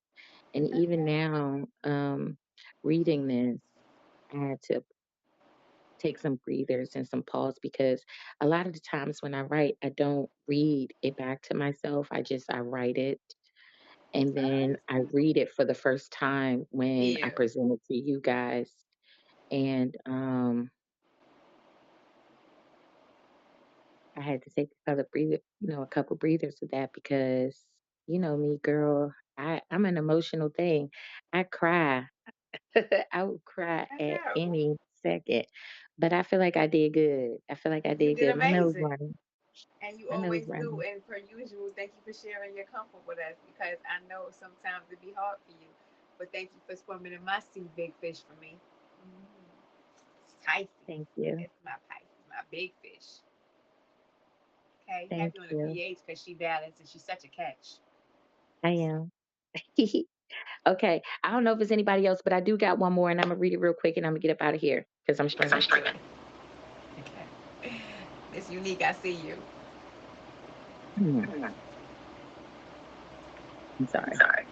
and
It's
even
okay.
now, reading this, I had to take some breathers and some pause because a lot of the times when I write, I don't read it back to myself. I write it and then I read it for the first time when I
Yeah.
present it to you guys. And I had to take a couple breathers of that because me, girl, I'm an emotional thing. I cry. I would cry
I
at
know.
any second. But I feel like I did good. I feel like I
You
did
did
good. My nose
amazing.
running.
And you
My nose
always do.
running.
And per usual, thank you for sharing your comfort with us because I know sometimes it be hard for you. But thank you for swimming in my sea, big fish for me. Pisces.
Thank you.
It's my Pisces, my big fish. Okay,
Thank
happy on the
you.
PH because she balanced and she's such a catch.
I am. Okay. I don't know if it's anybody else, but I do got one more and I'm gonna read it real quick and I'm gonna get up out of here because I'm
Because I'm
streaming.
streaming. Okay. It's unique. I see you.
Hmm,
I'm
I'm sorry.
sorry.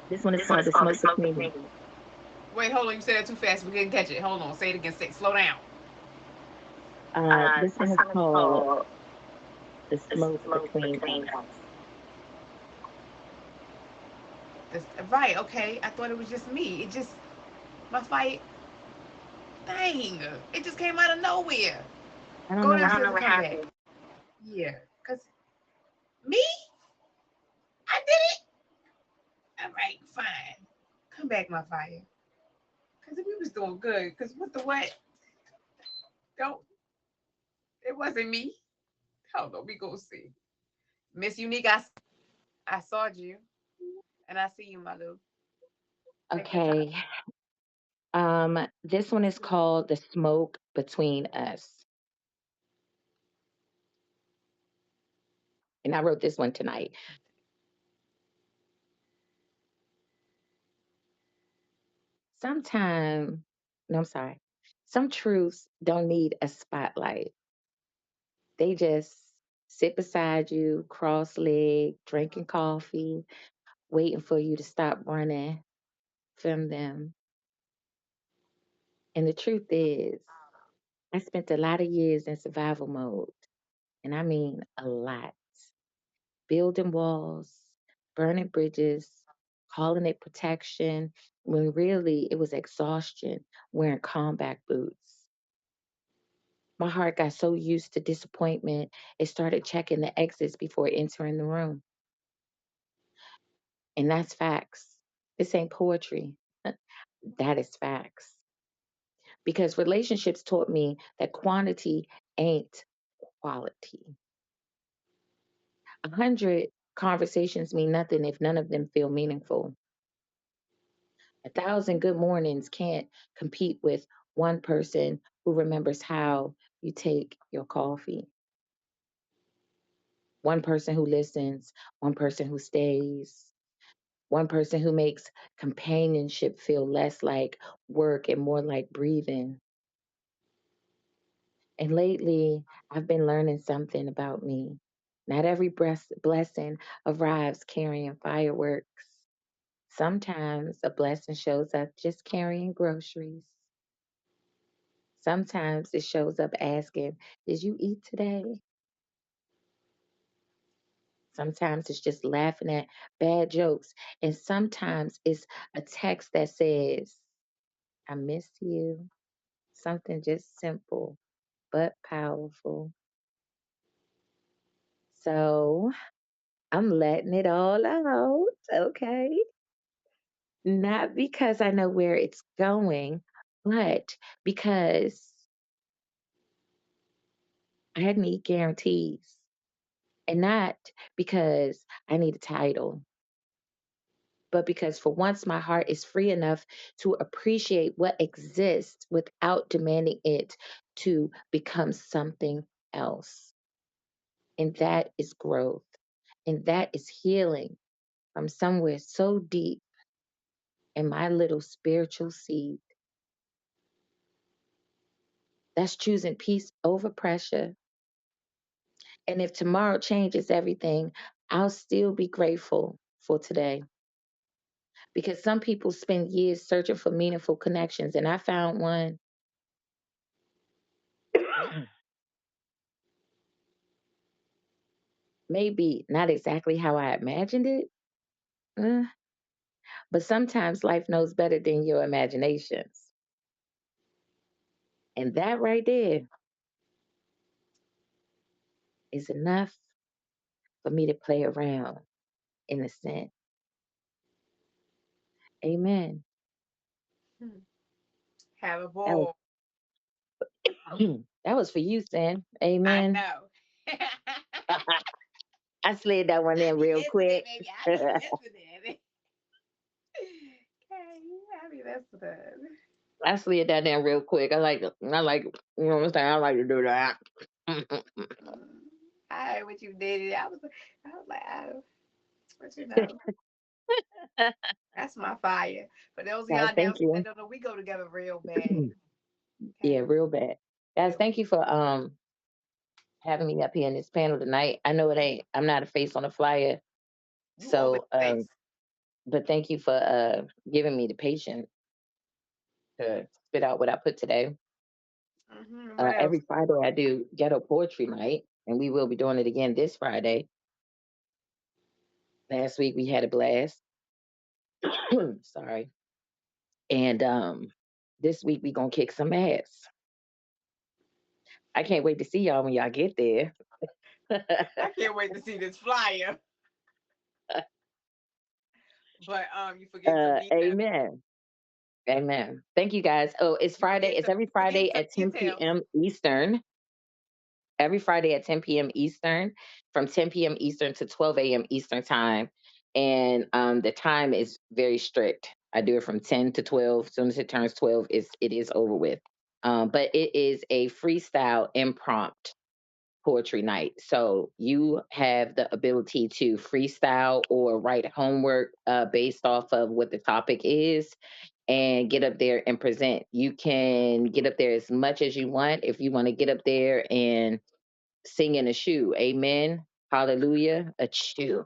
This one is
This one
called
is
The
called the
Smoke
smoke
Between Us.
between. Wait, hold on. You said it too fast. We didn't catch it. Hold on. Say it again. Slow down.
This one
This
is
one is
called
called
The
the
Smoke
smoke
Between
between
Us.
us. Right. Okay. I thought it was just me. It just my fight. Dang. It just came out of nowhere.
I don't
Go
know what
downstairs and
happened.
come back. Yeah. Cause me, I did it. All right. Fine. Come back, my fire. Cause we was doing good. Cause what the what? Don't. It wasn't me. Hold on. We gonna see. Miss Unique. I saw you, and I see you, my love. Take your time.
Okay. This one is called The Smoke Between Us. And I wrote this one tonight. Sometime, no, I'm sorry. Some truths don't need a spotlight. They just sit beside you, cross legged, drinking coffee, waiting for you to stop running from them. And the truth is, I spent a lot of years in survival mode, and I mean a lot, building walls, burning bridges, calling it protection, when really it was exhaustion, wearing combat boots. My heart got so used to disappointment, it started checking the exits before entering the room. And that's facts. This ain't poetry. That is facts. Because relationships taught me that quantity ain't quality. 100 conversations mean nothing if none of them feel meaningful. 1,000 good mornings can't compete with one person who remembers how you take your coffee, one person who listens, one person who stays, one person who makes companionship feel less like work and more like breathing. And lately, I've been learning something about me. Not every blessing arrives carrying fireworks. Sometimes a blessing shows up just carrying groceries. Sometimes it shows up asking, "Did you eat today?" Sometimes it's just laughing at bad jokes. And sometimes it's a text that says, "I miss you." Something just simple but powerful. So I'm letting it all out. Okay. Not because I know where it's going, but because I need guarantees. And not because I need a title, but because for once my heart is free enough to appreciate what exists without demanding it to become something else. And that is growth. And that is healing from somewhere so deep in my little spiritual seed. That's choosing peace over pressure. And if tomorrow changes everything, I'll still be grateful for today. Because some people spend years searching for meaningful connections, and I found one. Maybe not exactly how I imagined it, uh, but sometimes life knows better than your imaginations. And that right there is enough for me to play around in a sense. Amen.
Hmm. Have a
That was
ball.
that was for you, Sin.
I
Amen.
know.
I slid that one in
I be
real
missing it,
quick.
baby. I be
I
missing it. Okay, I be missing it.
slid that in real quick. You know what I'm saying? I like to do that.
Mm. I heard what you did. I was like, oh, but you know, that's my fire. For those of
Guys,
y'all
thank
downstairs that
you.
don't know, we go together real bad.
Yeah,
Okay,
real bad. Guys,
real.
thank you for having me up here in this panel tonight. I know it ain't I'm not a face on the flyer.
You always
So
face.
but thank you for giving me the patience to spit out what I put today.
What else?
Every Friday I do ghetto poetry night, and we will be doing it again this Friday. Last week we had a blast. Sorry. And this week we gonna kick some ass. I can't wait to see y'all when y'all get there.
I can't wait to see this flyer. But you forgetting some details.
Amen. Amen. Thank you guys. Oh, it's
You
Friday.
forgetting
It's
some
every
you forgetting
Friday
some
at 10
details.
p.m. Eastern. Every Friday at 10 p.m. Eastern, from 10 p.m. Eastern to 12 a.m. Eastern time. And the time is very strict. I do it from 10 to 12. As soon as it turns 12, it is over with. But it is a freestyle impromptu poetry night. So you have the ability to freestyle or write homework based off of what the topic is. and get up there and present. You can get up there as much as you want. If you want to get up there and sing in a shoe, amen, hallelujah, a shoe.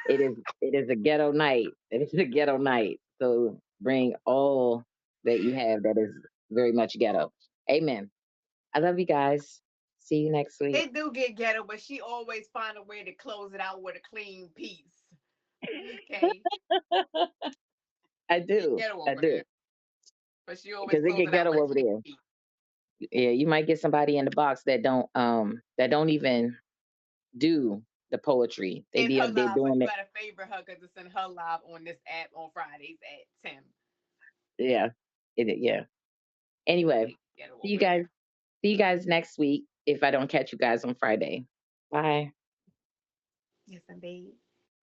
It is a ghetto night. It is a ghetto night. So bring all that you have that is very much ghetto. Amen. I love you guys. See you next week.
It do get ghetto, but she always find a way to close it out with a clean piece. Okay,
I
get
do.
ghetto
I
over
do.
there, but she always
Because it
close
get
it out
ghetto
with a
over
clean
there.
piece.
Yeah, you might get somebody in the box that don't even do the poetry. They
In
be
her
up there
live, but
doing
you
it.
gotta favorite her because it's in her live on this app on Fridays at 10.
Yeah. Yeah. Anyway,
Get ghetto
see
over
you
there.
guys. See you guys next week if I don't catch you guys on Friday. Bye.
Yes, indeed.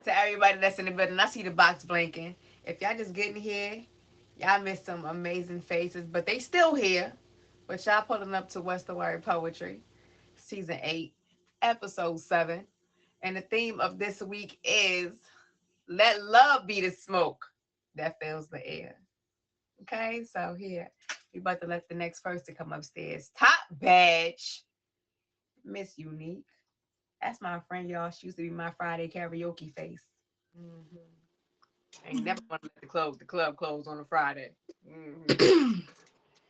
To everybody that's in the building, I see the box blinking. If y'all just getting here, y'all missed some amazing faces, but they still here. But y'all pulling up to West the Word Poetry, Season 8, Episode 7. And the theme of this week is let love be the smoke that fills the air. Okay, so here, we about to let the next person come upstairs. Top badge, Miss Unique. That's my friend, y'all. She used to be my Friday karaoke face. Mm-hmm. I ain't never want to let the club close on a Friday. Mm-hmm.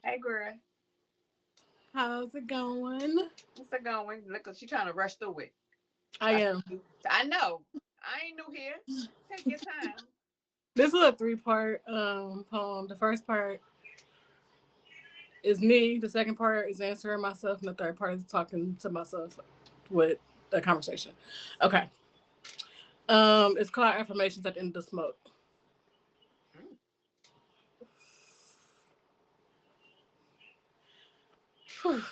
Hey, girl.
How's it going?
What's it going? Look, she trying to rush through it.
I am.
I know. I ain't new here. Take your time.
This is a three-part poem. The first part is me. The second part is answering myself, and the third part is talking to myself with a conversation. Okay. It's called Affirmations at the End of the Smoke. Whew.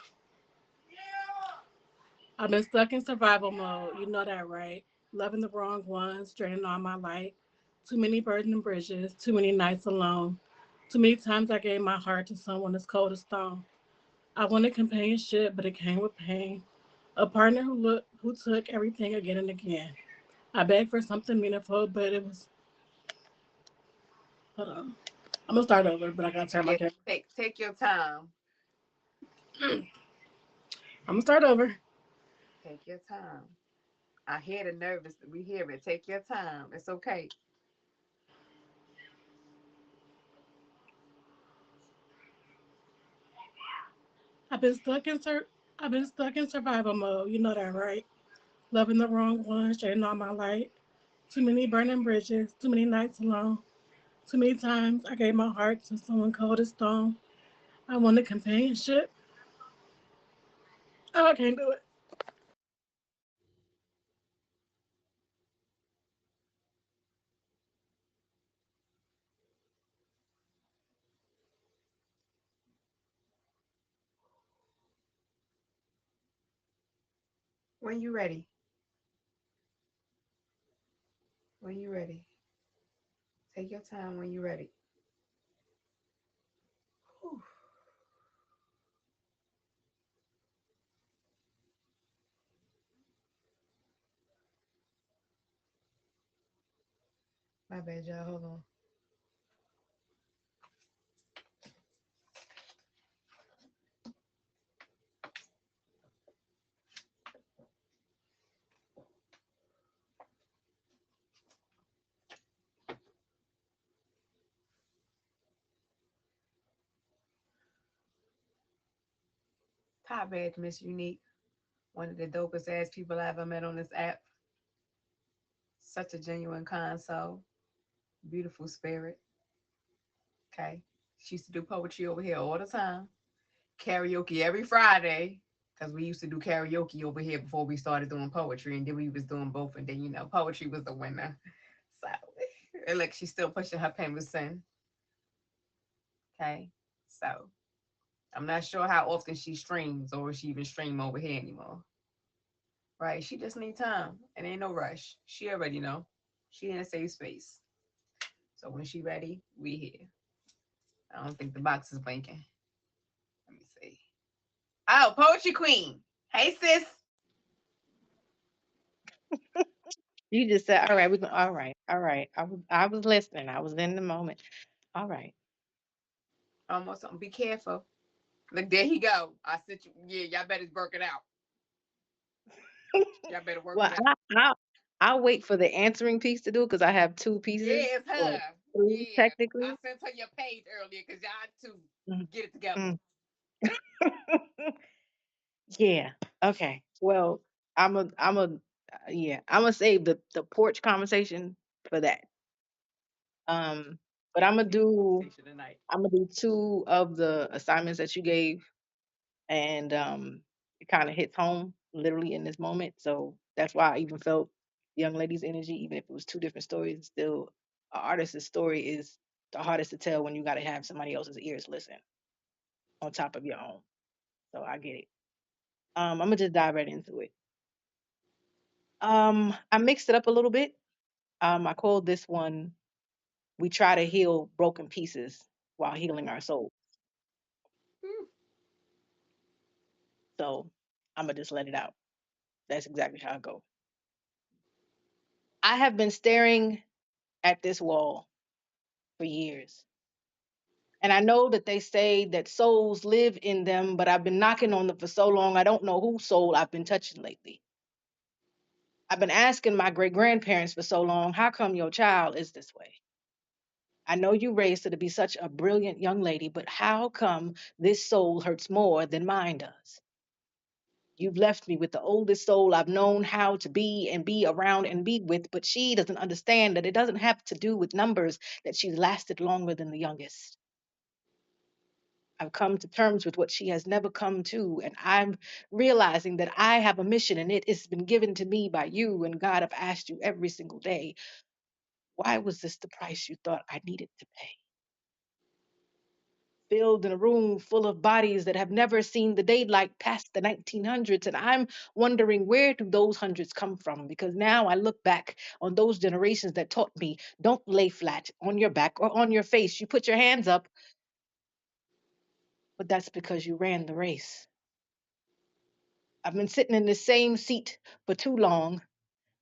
I've been stuck in survival mode. You know that, right? Loving the wrong ones, draining all my light. Too many burning bridges, too many nights alone. Too many times I gave my heart to someone as cold as stone. I wanted companionship, but it came with pain. A partner who took everything again and again. I begged for something meaningful, but it was. Hold on. I'm gonna start over, but I gotta turn my
Yeah,
camera.
take your time.
I'm gonna start over.
Take your time. I hear the nervous. We hear it. Take your time. It's okay.
I've been stuck in sur- I've been stuck in survival mode. You know that, right? Loving the wrong one, straighten all my light. Too many burning bridges, too many nights alone. Too many times I gave my heart to someone cold as stone. I wanted companionship. Oh, I can't do it.
When you ready. When you ready. Take your time when you ready. Whew. My bad, y'all. Hold on. Top badge, Miss Unique. One of the dopest ass people I ever met on this app. Such a genuine kind soul. Beautiful spirit. Okay. She used to do poetry over here all the time. Karaoke every Friday. Because we used to do karaoke over here before we started doing poetry. And then we was doing both. And then, poetry was the winner. So, and look, she's still pushing her pen with sin. Okay. So, I'm not sure how often she streams or if she even stream over here anymore. Right? She just need time. And ain't no rush. She already know. She in a safe space. So when she ready, we here. I don't think the box is blinking. Let me see. Oh, Poetry Queen. Hey, sis.
You just said, all right, all right, all right. I was listening. I was in the moment. All right.
Almost something. Be careful. Look, there he go. I sent you. Yeah, y'all better work it out. Y'all better work
Well,
it out.
I'll wait for the answering piece to do because I have two pieces
Yeah, it's
or
her.
three
Yeah. I
technically.
sent her your page earlier because y'all two
Mm,
get it together.
mm. Yeah. Okay. Well, I'm gonna save the porch conversation for that. But
Conversation tonight.
I'm gonna do two of the assignments that you gave, and it kind of hits home literally in this moment. So that's why I even felt the young lady's energy, even if it was two different stories. It's still, an artist's story is the hardest to tell when you got to have somebody else's ears listen on top of your own. So I get it. I'm gonna just dive right into it. I mixed it up a little bit. I called this one "We Try to Heal Broken Pieces While Healing Our Soul."
Hmm.
So I'm gonna just let it out. That's exactly how I go. I have been staring at this wall for years. And I know that they say that souls live in them, but I've been knocking on them for so long, I don't know whose soul I've been touching lately. I've been asking my great grandparents for so long, how come your child is this way? I know you raised her to be such a brilliant young lady, but how come this soul hurts more than mine does? You've left me with the oldest soul I've known how to be and be around and be with, but she doesn't understand that it doesn't have to do with numbers, that she's lasted longer than the youngest. I've come to terms with what she has never come to, and I'm realizing that I have a mission and it has been given to me by you. And God, I've asked you every single day, why was this the price you thought I needed to pay? Filled in a room full of bodies that have never seen the daylight past the 1900s. And I'm wondering, where do those hundreds come from? Because now I look back on those generations that taught me, don't lay flat on your back or on your face. You put your hands up, but that's because you ran the race. I've been sitting in the same seat for too long.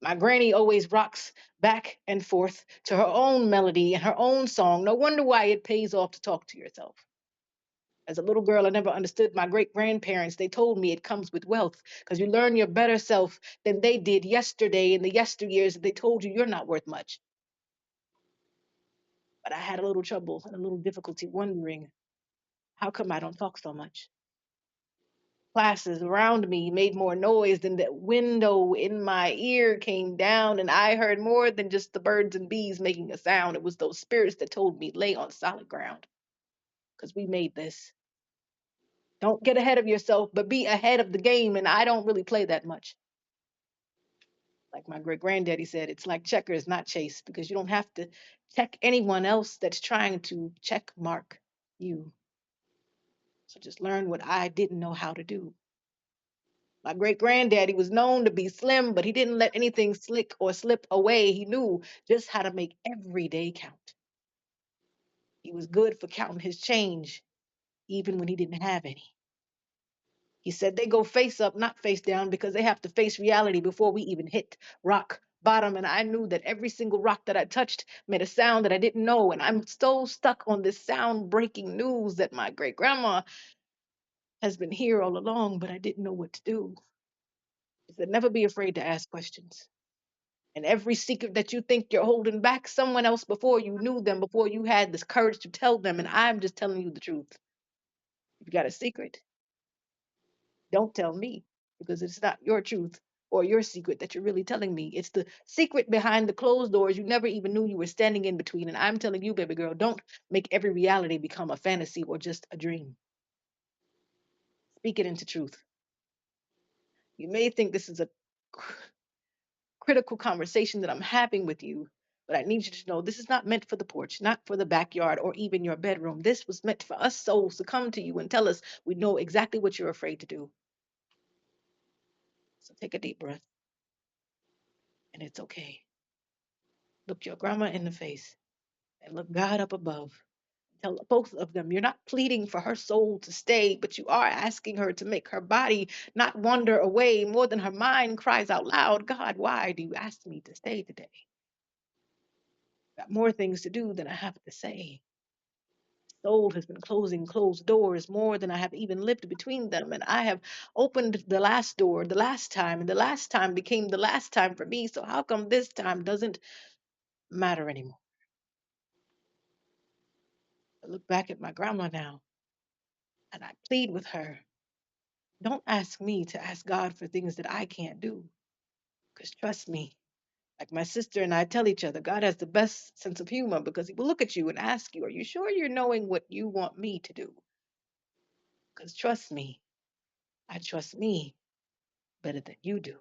My granny always rocks back and forth to her own melody and her own song. No wonder why it pays off to talk to yourself. As a little girl, I never understood my great grandparents. They told me it comes with wealth because you learn your better self than they did yesterday in the yesteryears. They told you you're not worth much. But I had a little trouble and a little difficulty wondering, how come I don't talk so much? Classes around me made more noise than the window in my ear came down, and I heard more than just the birds and bees making a sound. It was those spirits that told me lay on solid ground because we made this. Don't get ahead of yourself, but be ahead of the game. And I don't really play that much. Like my great granddaddy said, it's like checkers, not chase, because you don't have to check anyone else that's trying to check mark you. So just learn what I didn't know how to do. My great granddaddy was known to be slim, but he didn't let anything slick or slip away. He knew just how to make every day count. He was good for counting his change, even when he didn't have any. He said they go face up, not face down, because they have to face reality before we even hit rock bottom. And I knew that every single rock that I touched made a sound that I didn't know. And I'm so stuck on this sound breaking news that my great grandma has been here all along, but I didn't know what to do. He said, never be afraid to ask questions. And every secret that you think you're holding back, someone else before you knew them, before you had this courage to tell them. And I'm just telling you the truth. If you got a secret, don't tell me because it's not your truth or your secret that you're really telling me. It's the secret behind the closed doors you never even knew you were standing in between. And I'm telling you, baby girl, don't make every reality become a fantasy or just a dream. Speak it into truth. You may think this is a critical conversation that I'm having with you, but I need you to know this is not meant for the porch, not for the backyard or even your bedroom. This was meant for us souls to come to you and tell us we know exactly what you're afraid to do. So take a deep breath, and it's okay. Look your grandma in the face and look God up above.
Tell both of them, you're not pleading for her soul to stay, but you are asking her to make her body not wander away more than her mind cries out loud, God, why do you ask me to stay today? Got more things to do than I have to say. Soul has been closing closed doors more than I have even lived between them. And I have opened the last door the last time, and the last time became the last time for me. So how come this time doesn't matter anymore? I look back at my grandma now and I plead with her. Don't ask me to ask God for things that I can't do. Because trust me, like my sister and I tell each other, God has the best sense of humor because he will look at you and ask you, are you sure you're knowing what you want me to do? Because trust me, I trust me better than you do.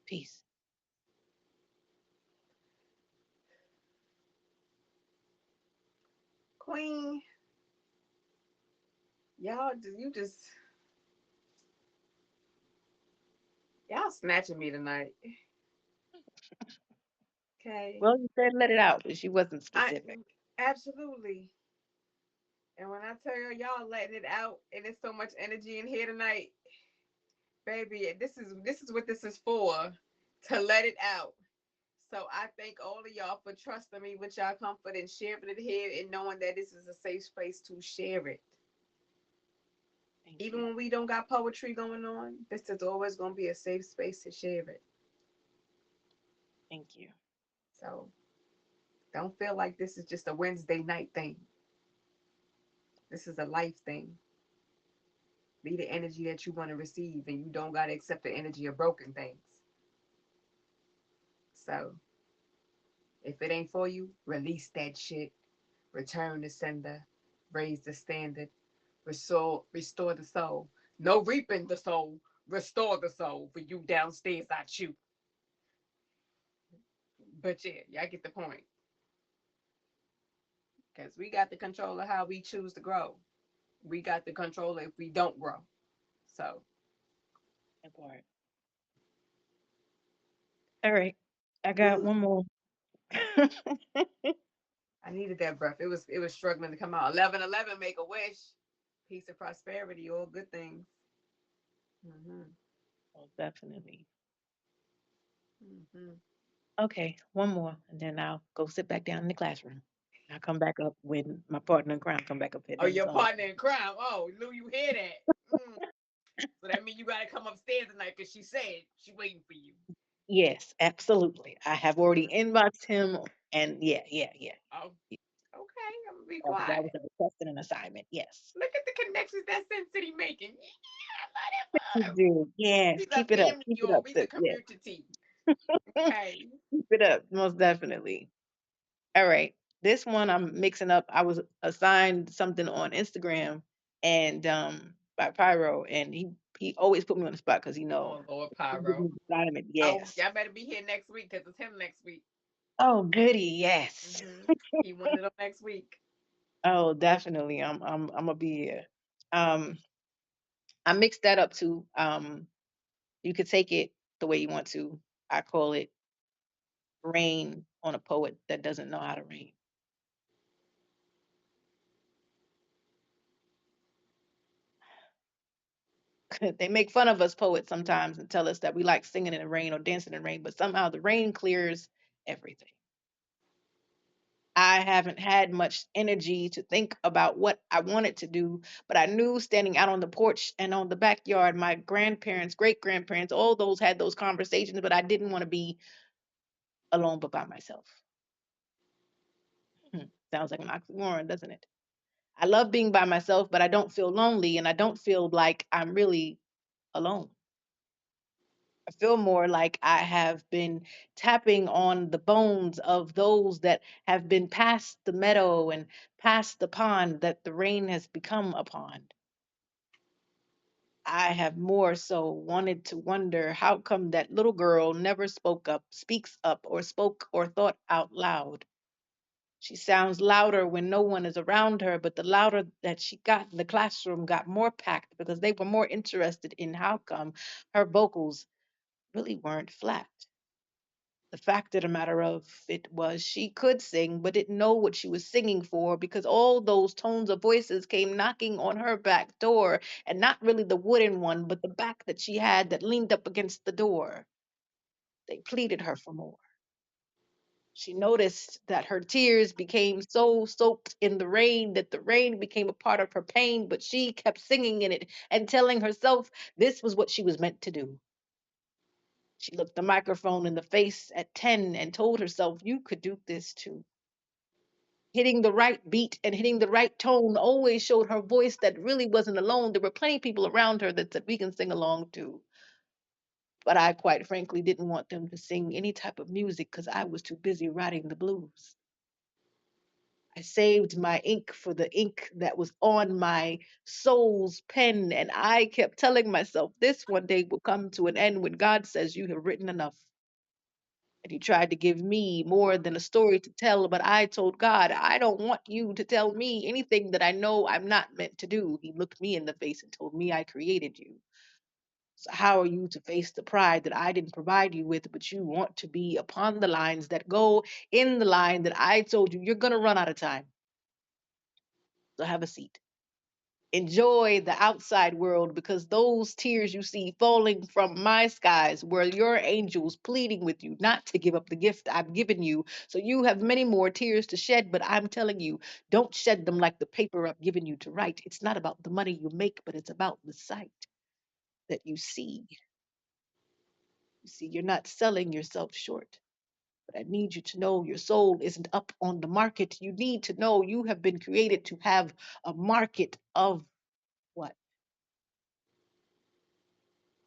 Peace.
Queen, y'all snatching me tonight. Okay.
Well, you said let it out, but she wasn't
I
specific.
absolutely. And when I tell y'all letting it out, and there's so much energy in here tonight, baby, this is what this is for, to let it out. So I thank all of y'all for trusting me with y'all comfort and sharing it here and knowing that this is a safe space to share it.
Thank
Even
you.
when we don't got poetry going on, this is always going to be a safe space to share it.
Thank you.
So don't feel like this is just a Wednesday night thing. This is a life thing. Be the energy that you want to receive, and you don't got to accept the energy of broken things. So if it ain't for you, release that shit. Return the sender. Raise the standard. Restore the soul. No reaping the soul. Restore the soul for you downstairs. I chew. But yeah, y'all get the point. Because we got the control of how we choose to grow. We got the control if we don't grow. So
That part. All right. I got
whew,
one more.
I needed that breath. It was struggling to come out. 1111, make a wish. Peace and prosperity, all good things. Mm-hmm.
Oh, definitely.
Mm-hmm.
Okay, one more, and then I'll go sit back down in the classroom. I'll come back up when my partner in crime come back up here.
Oh,
Then it's
your
on.
partner in crime. Oh, Lou, you hear that? Mm. So that means you gotta come upstairs tonight because she said she waiting for you.
Yes, absolutely. I have already
Mm.
inboxed him, and yeah, yeah, yeah.
Oh, okay. I'm gonna be
That was
quiet.
a request and an assignment. Yes.
Look at the connections that Sin City making.
You
Yeah, I love it.
do. Yes.
She's a
Keep it up.
family,
Keep it
y'all.
up,
We the
sis. Yes.
community. Okay.
Keep it up. Most definitely. All right. This one I'm mixing up. I was assigned something on Instagram and by Pyro, and he always put me on the spot because
Oh Lord, Pyro.
assignment.
Oh,
Yes.
y'all better be here next week because it's him next week.
Oh, goody. Yes.
He wanted it on next week.
Oh, definitely. I'm gonna be here. Um, I mixed that up too. You could take it the way you want to. I call it rain on a poet that doesn't know how to rain. They make fun of us poets sometimes and tell us that we like singing in the rain or dancing in the rain, but somehow the rain clears everything. I haven't had much energy to think about what I wanted to do, but I knew standing out on the porch and on the backyard, my grandparents, great grandparents, all those had those conversations, but I didn't want to be alone but by myself. Sounds like an oxymoron, doesn't it? I love being by myself, but I don't feel lonely and I don't feel like I'm really alone. I feel more like I have been tapping on the bones of those that have been past the meadow and past the pond that the rain has become a pond. I have more so wanted to wonder how come that little girl never spoke up, speaks up, or spoke or thought out loud. She sounds louder when no one is around her, but the louder that she got in the classroom got more packed because they were more interested in how come her vocals really weren't flat.
The fact of the matter of it was she could sing, but didn't know what she was singing for because all those tones of voices came knocking on her back door, and not really the wooden one, but the back that she had that leaned up against the door. They pleaded her for more. She noticed that her tears became so soaked in the rain that the rain became a part of her pain, but she kept singing in it and telling herself this was what she was meant to do. She looked the microphone in the face at 10 and told herself, you could do this too. Hitting the right beat and hitting the right tone always showed her voice that really wasn't alone. There were plenty of people around her that said, we can sing along too. But I quite frankly didn't want them to sing any type of music because I was too busy writing the blues. I saved my ink for the ink that was on my soul's pen, and I kept telling myself this one day will come to an end when God says you have written enough. And he tried to give me more than a story to tell, but I told God, I don't want you to tell me anything that I know I'm not meant to do. He looked me in the face and told me I created you. So how are you to face the pride that I didn't provide you with, but you want to be upon the lines that go in the line that I told you you're going to run out of time? So have a seat. Enjoy the outside world because those tears you see falling from my skies were your angels pleading with you not to give up the gift I've given you. So you have many more tears to shed, but I'm telling you, don't shed them like the paper I've given you to write. It's not about the money you make, but it's about the sight that you see. You see, you're not selling yourself short. But I need you to know your soul isn't up on the market. You need to know you have been created to have a market of what?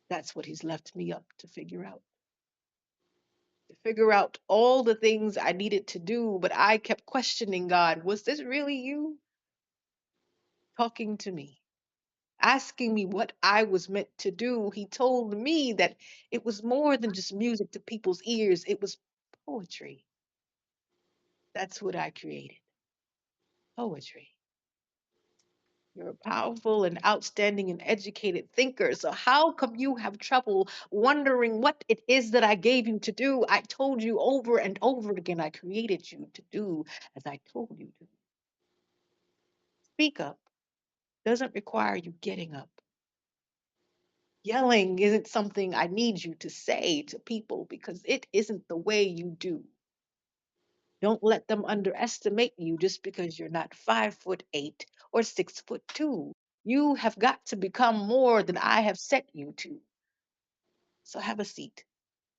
That's what he's left me up to figure out. To figure out all the things I needed to do, but I kept questioning God, was this really you talking to me? Asking me what I was meant to do. He told me that it was more than just music to people's ears, it was poetry. That's what I created. Poetry. You're a powerful and outstanding and educated thinker. So, how come you have trouble wondering what it is that I gave you to do? I told you over and over again, I created you to do as I told you to. Speak up doesn't require you getting up. Yelling isn't something I need you to say to people because it isn't the way you do. Don't let them underestimate you just because you're not 5'8" or 6'2". You have got to become more than I have set you to. So have a seat.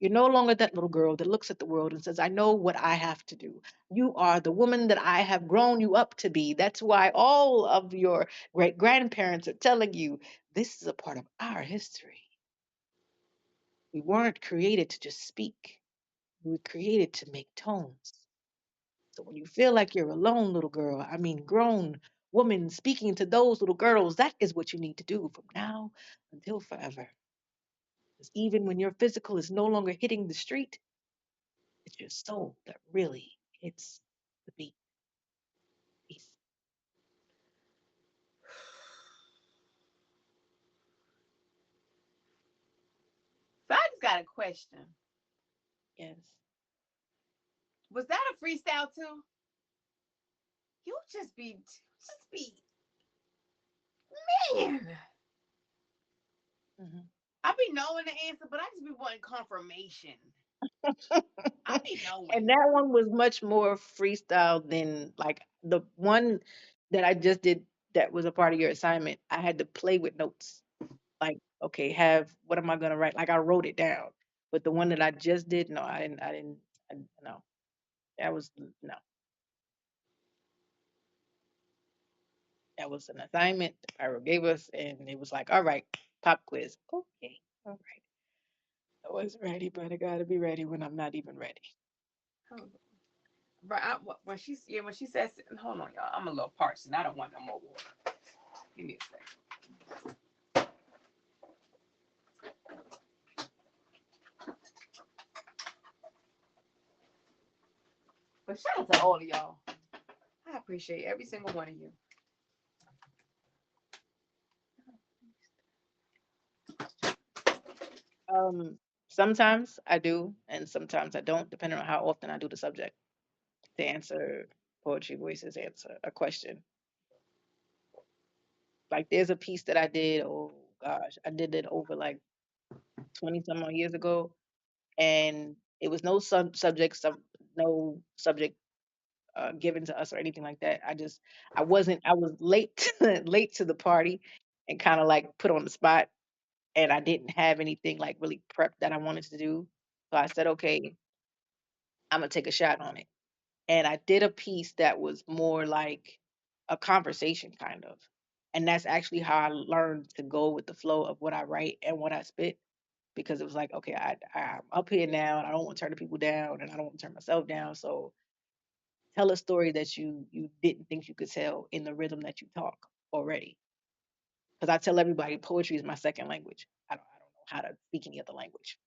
You're no longer that little girl that looks at the world and says, I know what I have to do. You are the woman that I have grown you up to be. That's why all of your great grandparents are telling you this is a part of our history. We weren't created to just speak, we were created to make tones. So when you feel like you're alone, little girl, I mean, grown woman speaking to those little girls, that is what you need to do from now until forever. Because even when your physical is no longer hitting the street, it's your soul that really hits the beat. Peace.
So I just got a question.
Yes.
Was that a freestyle too? You just be man.
Mhm.
I be knowing the answer, but I just be wanting confirmation. I be
And
knowing.
that one was much more freestyle than like the one that I just did that was a part of your assignment. I had to play with notes. Like, okay, have what am I gonna write? Like I wrote it down. But the one that I just did, no, no. That was no. That was an assignment Pyro gave us, and it was like, all right, pop quiz. Okay, all right. I was ready, but I gotta be ready when I'm not even ready.
But when she says, hold on, y'all, I'm a little parched and I don't want no more water. Give me a second. But shout out to all of y'all. I appreciate every single one of you.
Um, Sometimes I do, and sometimes I don't, depending on how often I do the subject. To answer Poetry Voices answer a question. Like there's a piece that I did, oh gosh, I did it over like 20 some odd years ago, and it was no no subject given to us or anything like that. I was late late to the party and kind of like put on the spot, and I didn't have anything like really prepped that I wanted to do. So I said, okay, I'm gonna take a shot on it. And I did a piece that was more like a conversation kind of. And that's actually how I learned to go with the flow of what I write and what I spit, because it was like, okay, I'm up here now and I don't want to turn the people down and I don't want to turn myself down. So tell a story that you didn't think you could tell in the rhythm that you talk already. Because I tell everybody poetry is my second language. I don't know how to speak any other language.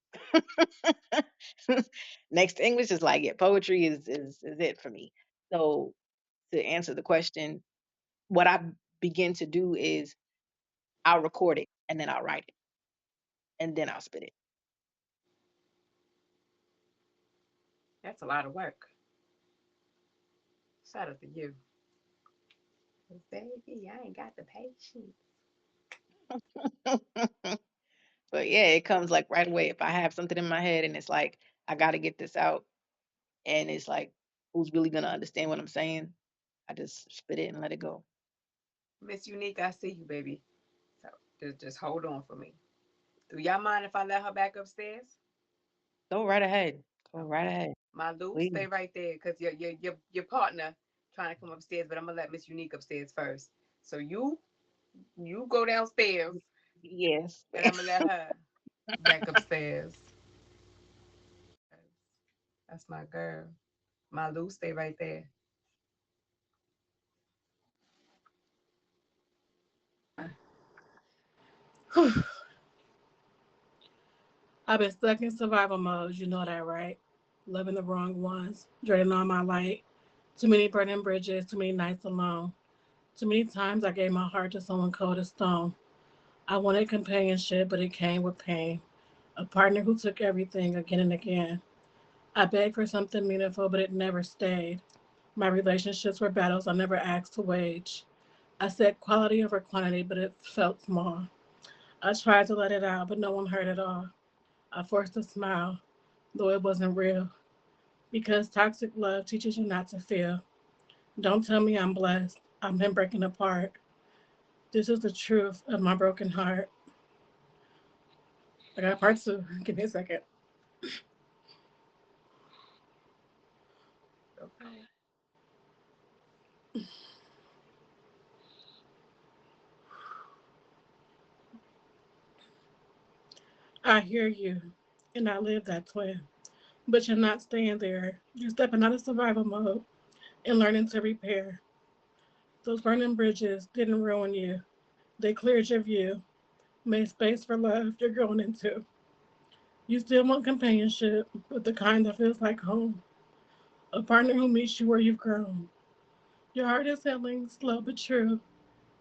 Next to English is like, yeah, poetry is it for me. So to answer the question, what I begin to do is I'll record it and then I'll write it and then I'll spit it.
That's a lot of work. Shout out to you. 'Cause baby, I ain't got the patience.
But yeah, it comes like right away. If I have something in my head and it's like, I got to get this out, and it's like, who's really going to understand what I'm saying? I just spit it and let it go.
Miss Unique, I see you, baby. So just hold on for me. Do y'all mind if I let her back upstairs?
Go right ahead. Go right
Okay.
ahead.
My Lou,
Please.
stay right there because your partner trying to come upstairs, but I'm gonna let Miss Unique upstairs first. So you go downstairs
Yes.
and I'm gonna let her back upstairs. That's my girl. My Lou, stay right there.
I've been stuck in survival mode, you know that, right? Loving the wrong ones, draining all my light. Too many burning bridges, too many nights alone. Too many times I gave my heart to someone cold as stone. I wanted companionship, but it came with pain. A partner who took everything again and again. I begged for something meaningful, but it never stayed. My relationships were battles I never asked to wage. I said quality over quantity, but it felt small. I tried to let it out, but no one heard it all. I forced a smile, though it wasn't real. Because toxic love teaches you not to feel. Don't tell me I'm blessed. I've been breaking apart. This is the truth of my broken heart. I got part two. Give me a second.
Okay.
I hear you, and I live that twin. But you're not staying there. You're stepping out of survival mode and learning to repair. Those burning bridges didn't ruin you. They cleared your view, made space for love you're growing into. You still want companionship, but the kind that feels like home. A partner who meets you where you've grown. Your heart is healing, slow but true,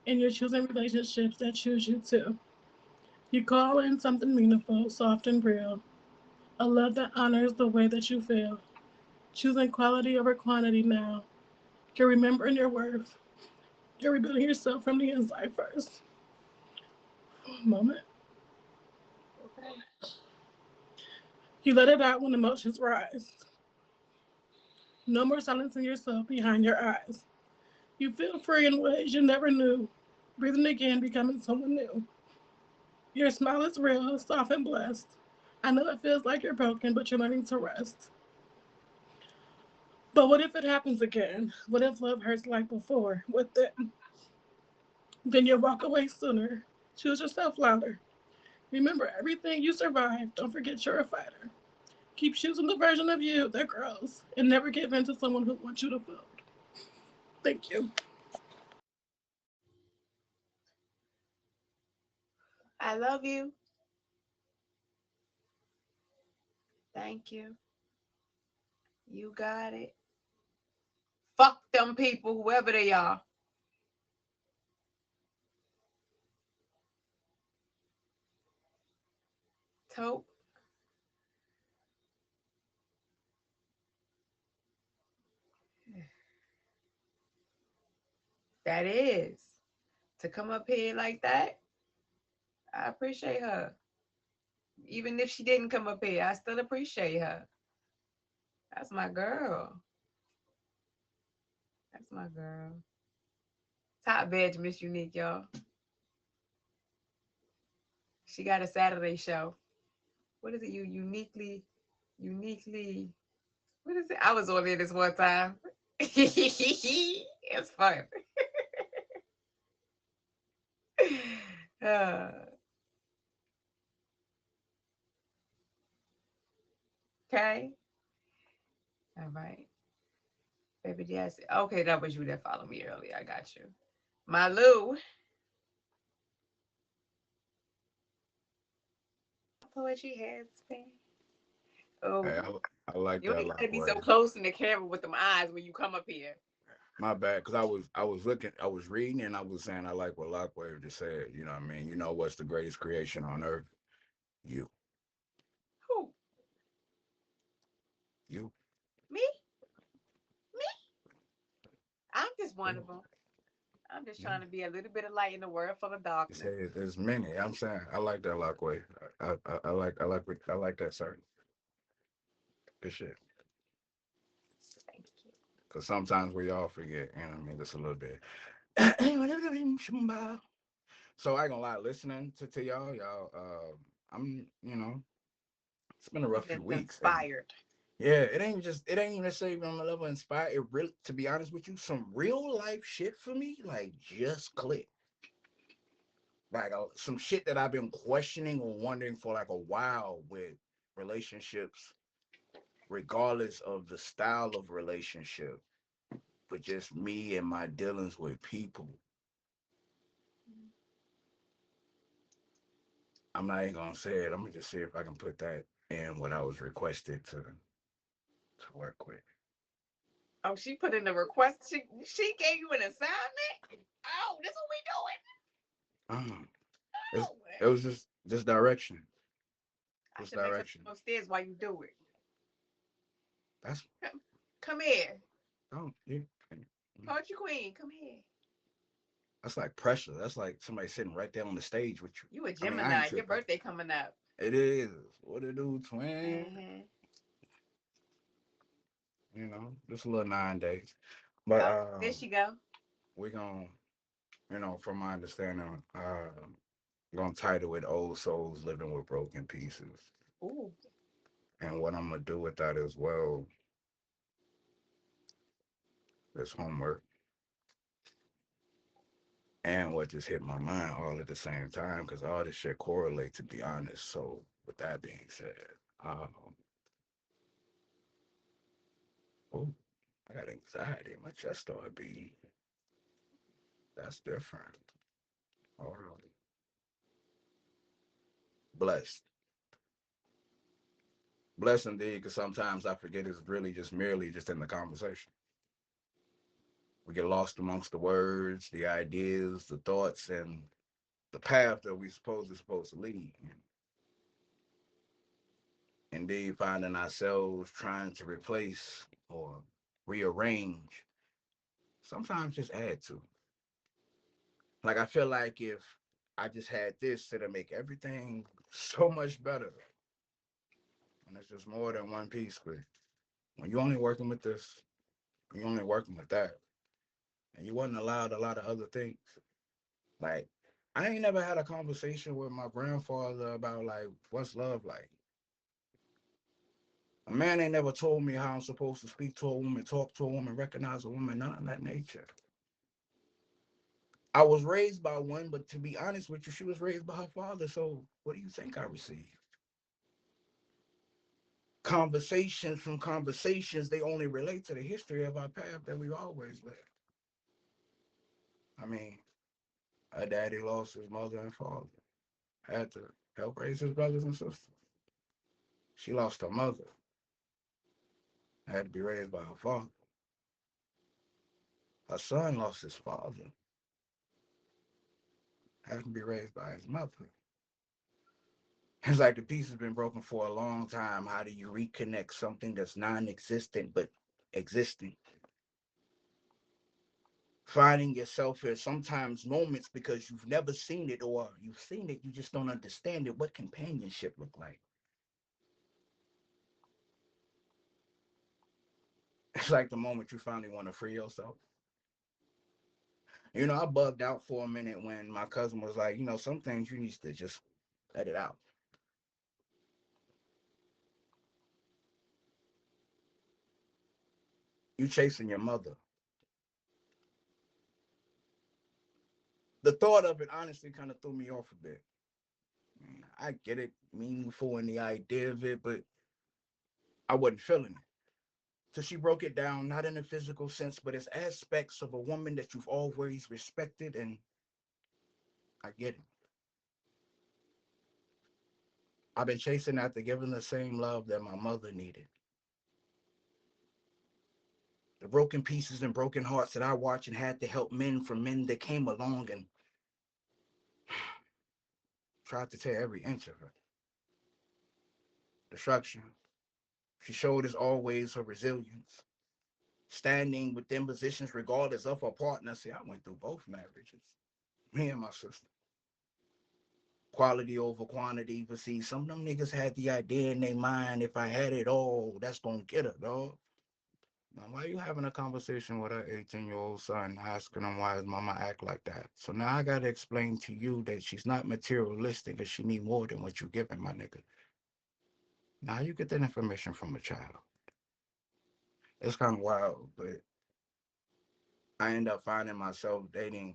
and you're choosing relationships that choose you too. You call in something meaningful, soft and real. A love that honors the way that you feel. Choosing quality over quantity now. You're remembering your worth. You're rebuilding yourself from the inside first. Moment.
Okay.
You let it out when emotions rise. No more silencing yourself behind your eyes. You feel free in ways you never knew. Breathing again, becoming someone new. Your smile is real, soft and blessed. I know it feels like you're broken, but you're learning to rest. But what if it happens again? What if love hurts like before? What then you walk away sooner. Choose yourself louder. Remember everything you survived. Don't forget you're a fighter. Keep choosing the version of you that grows and never give in to someone who wants you to fold. Thank you.
I love you. Thank you. You got it. Fuck them people, whoever they are. Tote. That is. To come up here like that, I appreciate her. Even if she didn't come up here, I still appreciate her. That's my girl. That's my girl. Top badge, Miss Unique, y'all. She got a Saturday show. What is it? Uniquely. What is it? I was on there this one time. It's fun. Uh, okay. All right. Baby yes. Okay, that was you that followed me earlier. I got you. My Lou. Poetry headspace. Oh,
Hey, I like
you
that a
ain't
lot,
gotta be
boy.
so close in the camera with them eyes when you come up here.
My bad, cause I was looking, I was reading, and I was saying I like what Lockwave just said. You know what I mean? You know what's the greatest creation on earth? You,
Who?
you.
Me? Me? I'm just one of them. I'm just
You.
trying to be a little bit of light in the world full of
You
darkness.
say there's many. I'm saying I like that Lockwave. I like that sir. Good shit.
Thank you.
Cause sometimes we all forget. You know what I mean? Just a little bit. So I ain't gonna lie, listening to y'all. I'm, it's been a
You
rough few
just
weeks, and
inspired.
yeah, it ain't even necessarily on the level of inspired. It really, to be honest with you, some real life shit for me, like just clicked. Like some shit that I've been questioning or wondering for like a while with relationships, regardless of the style of relationship, but just me and my dealings with people. I'm not even gonna say it. I'm gonna just see if I can put that in what I was requested to work with.
Oh, she put in the request. She gave you an assignment. Oh, this what we
Um,
doing.
it's,
Oh,
it was just direction,
I
just
should make her
direction.
come upstairs while you do it.
That's
Come here,
don't you.
poetry queen. Come here.
That's like pressure. That's like somebody sitting right there on the stage with you.
You a
I mean, I ain't
Gemini. Your
tripping.
birthday coming up.
It is. What it do, twin?
Mm-hmm.
Just a little 9 days. But
Oh, there she go.
we gonna, from my understanding, gonna title it "Old Souls Living with Broken Pieces."
Ooh.
And what I'm gonna do with that as well is homework and what just hit my mind all at the same time because all this shit correlate, to be honest. So with that being said, um, oh, I got anxiety. My chest started beating. That's different. All right. Blessed. Blessed indeed, because sometimes I forget it's really just merely just in the conversation. We get lost amongst the words, the ideas, the thoughts, and the path that we supposed to lead. Indeed, finding ourselves trying to replace or rearrange, sometimes just add to. Like I feel like if I just had this, it'll make everything so much better. And it's just more than one piece. But when you're only working with this, you're only working with that, and you wasn't allowed a lot of other things. Like I ain't never had a conversation with my grandfather about like what's love like. A man ain't never told me how I'm supposed to speak to a woman, talk to a woman, recognize a woman, none of that nature. I was raised by one, but to be honest with you, she was raised by her father. So what do you think I received? Conversations from conversations, they only relate to the history of our path that we always lived. I mean, her daddy lost his mother and father, had to help raise his brothers and sisters. She lost her mother, had to be raised by her father. Her son lost his father, had to be raised by his mother. It's like the piece has been broken for a long time. How do you reconnect something that's non existent but existing? Finding yourself in sometimes moments because you've never seen it, or you've seen it, you just don't understand it. What companionship look like? It's like the moment you finally want to free yourself. I bugged out for a minute when my cousin was like, some things you need to just let it out. You chasing your mother. The thought of it honestly kind of threw me off a bit. I get it, meaningful in the idea of it, but I wasn't feeling it. So she broke it down, not in a physical sense, but as aspects of a woman that you've always respected, and I get it. I've been chasing after giving the same love that my mother needed. The broken pieces and broken hearts that I watched and had to help mend from men that came along and tried to tear every inch of her. Destruction. She showed as always her resilience, standing within positions regardless of her partner. See, I went through both marriages, me and my sister. Quality over quantity, but see, some of them niggas had the idea in their mind, if I had it all, that's gonna get her, dog. Now, why you having a conversation with an 18-year-old son asking him why his mama act like that? So now I gotta explain to you that she's not materialistic and she need more than what you giving, my nigga. Now you get that information from a child. It's kind of wild, but I end up finding myself dating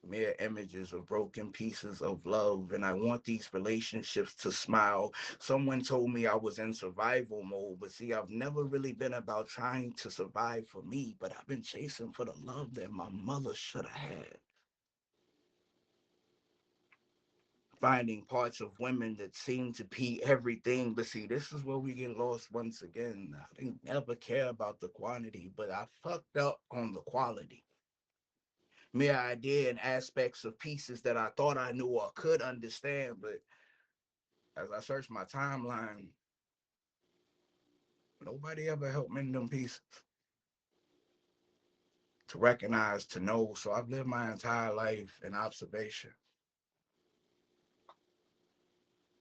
mere images of broken pieces of love, and I want these relationships to smile. Someone told me I was in survival mode, but see, I've never really been about trying to survive for me, but I've been chasing for the love that my mother should have had. Finding parts of women that seem to be everything, but see, this is where we get lost once again. I didn't ever care about the quantity, but I fucked up on the quality. Mere idea and aspects of pieces that I thought I knew or could understand, but as I searched my timeline, nobody ever helped mend them pieces to recognize, to know. So I've lived my entire life in observation.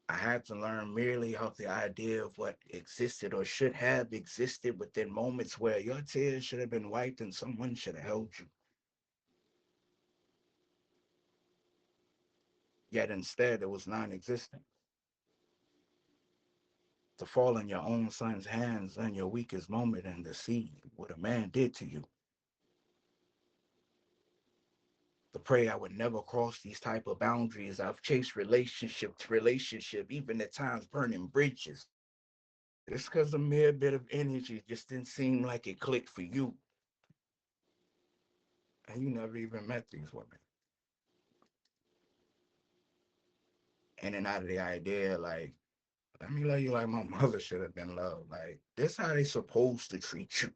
I had to learn merely of the idea of what existed or should have existed within moments where your tears should have been wiped and someone should have held you. Yet instead, it was non existent. To fall in your own son's hands in your weakest moment and to see what a man did to you. To pray I would never cross these type of boundaries. I've chased relationship to relationship, even at times burning bridges. Just because a mere bit of energy just didn't seem like it clicked for you. And you never even met these women. In and out of the idea, like, let me love you like my mother should have been loved. Like, this how they supposed to treat you.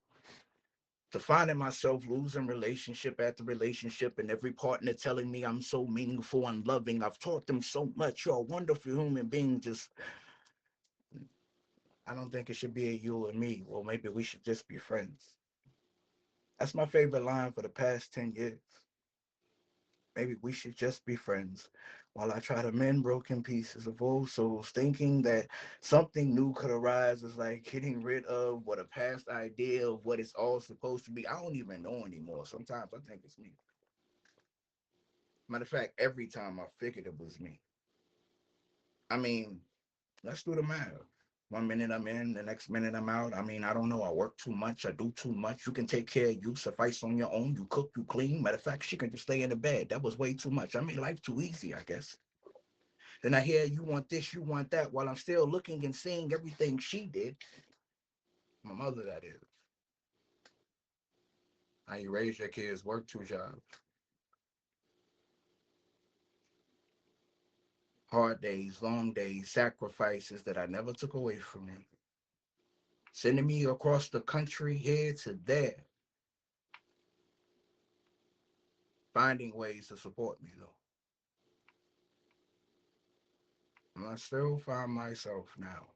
To finding myself losing relationship after relationship and every partner telling me I'm so meaningful and loving. I've taught them so much. You're a wonderful human being. Just, I don't think it should be a you and me. Well, maybe we should just be friends. That's my favorite line for the past 10 years. Maybe we should just be friends while I try to mend broken pieces of old souls, thinking that something new could arise is like getting rid of what a past idea of what it's all supposed to be. I don't even know anymore. Sometimes I think it's me. Matter of fact, every time I figured it was me. I mean, let's do the math. 1 minute I'm in, the next minute I'm out. I mean, I don't know. I work too much. I do too much. You can take care of you, suffice on your own. You cook, you clean. Matter of fact, she can just stay in the bed. That was way too much. I made life too easy, I guess. Then I hear you want this, you want that, while I'm still looking and seeing everything she did. My mother, that is. How you raise your kids, work two jobs. Hard days, long days, sacrifices that I never took away from me. Sending me across the country here to there, finding ways to support me though. And I still find myself now,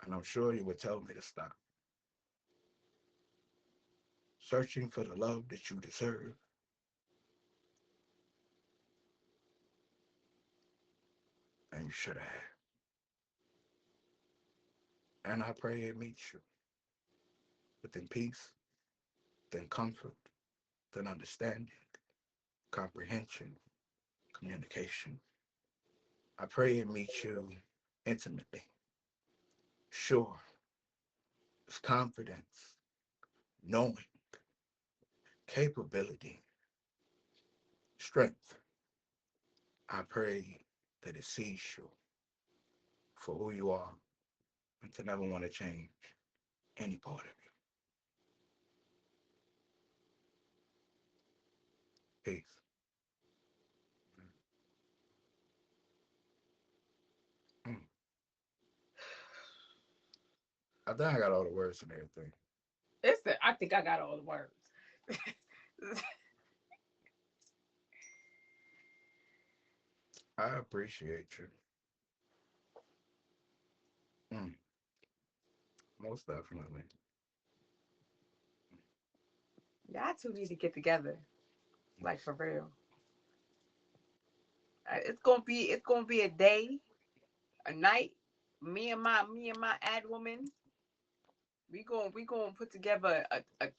and I'm sure you would tell me to stop. searching for the love that you deserve, and you should have. And I pray it meets you within peace, within comfort, within understanding, comprehension, communication. I pray it meets you intimately, sure, with confidence, knowing, capability, strength. I pray that it sees you for who you are and to never want to change any part of you. Peace. Mm. I think I got all the words and everything.
I think I got all the words.
I appreciate you. Mm. Most definitely.
Y'all two need to get together, like for real. It's gonna be a day, a night. Me and my ad woman, we gonna put together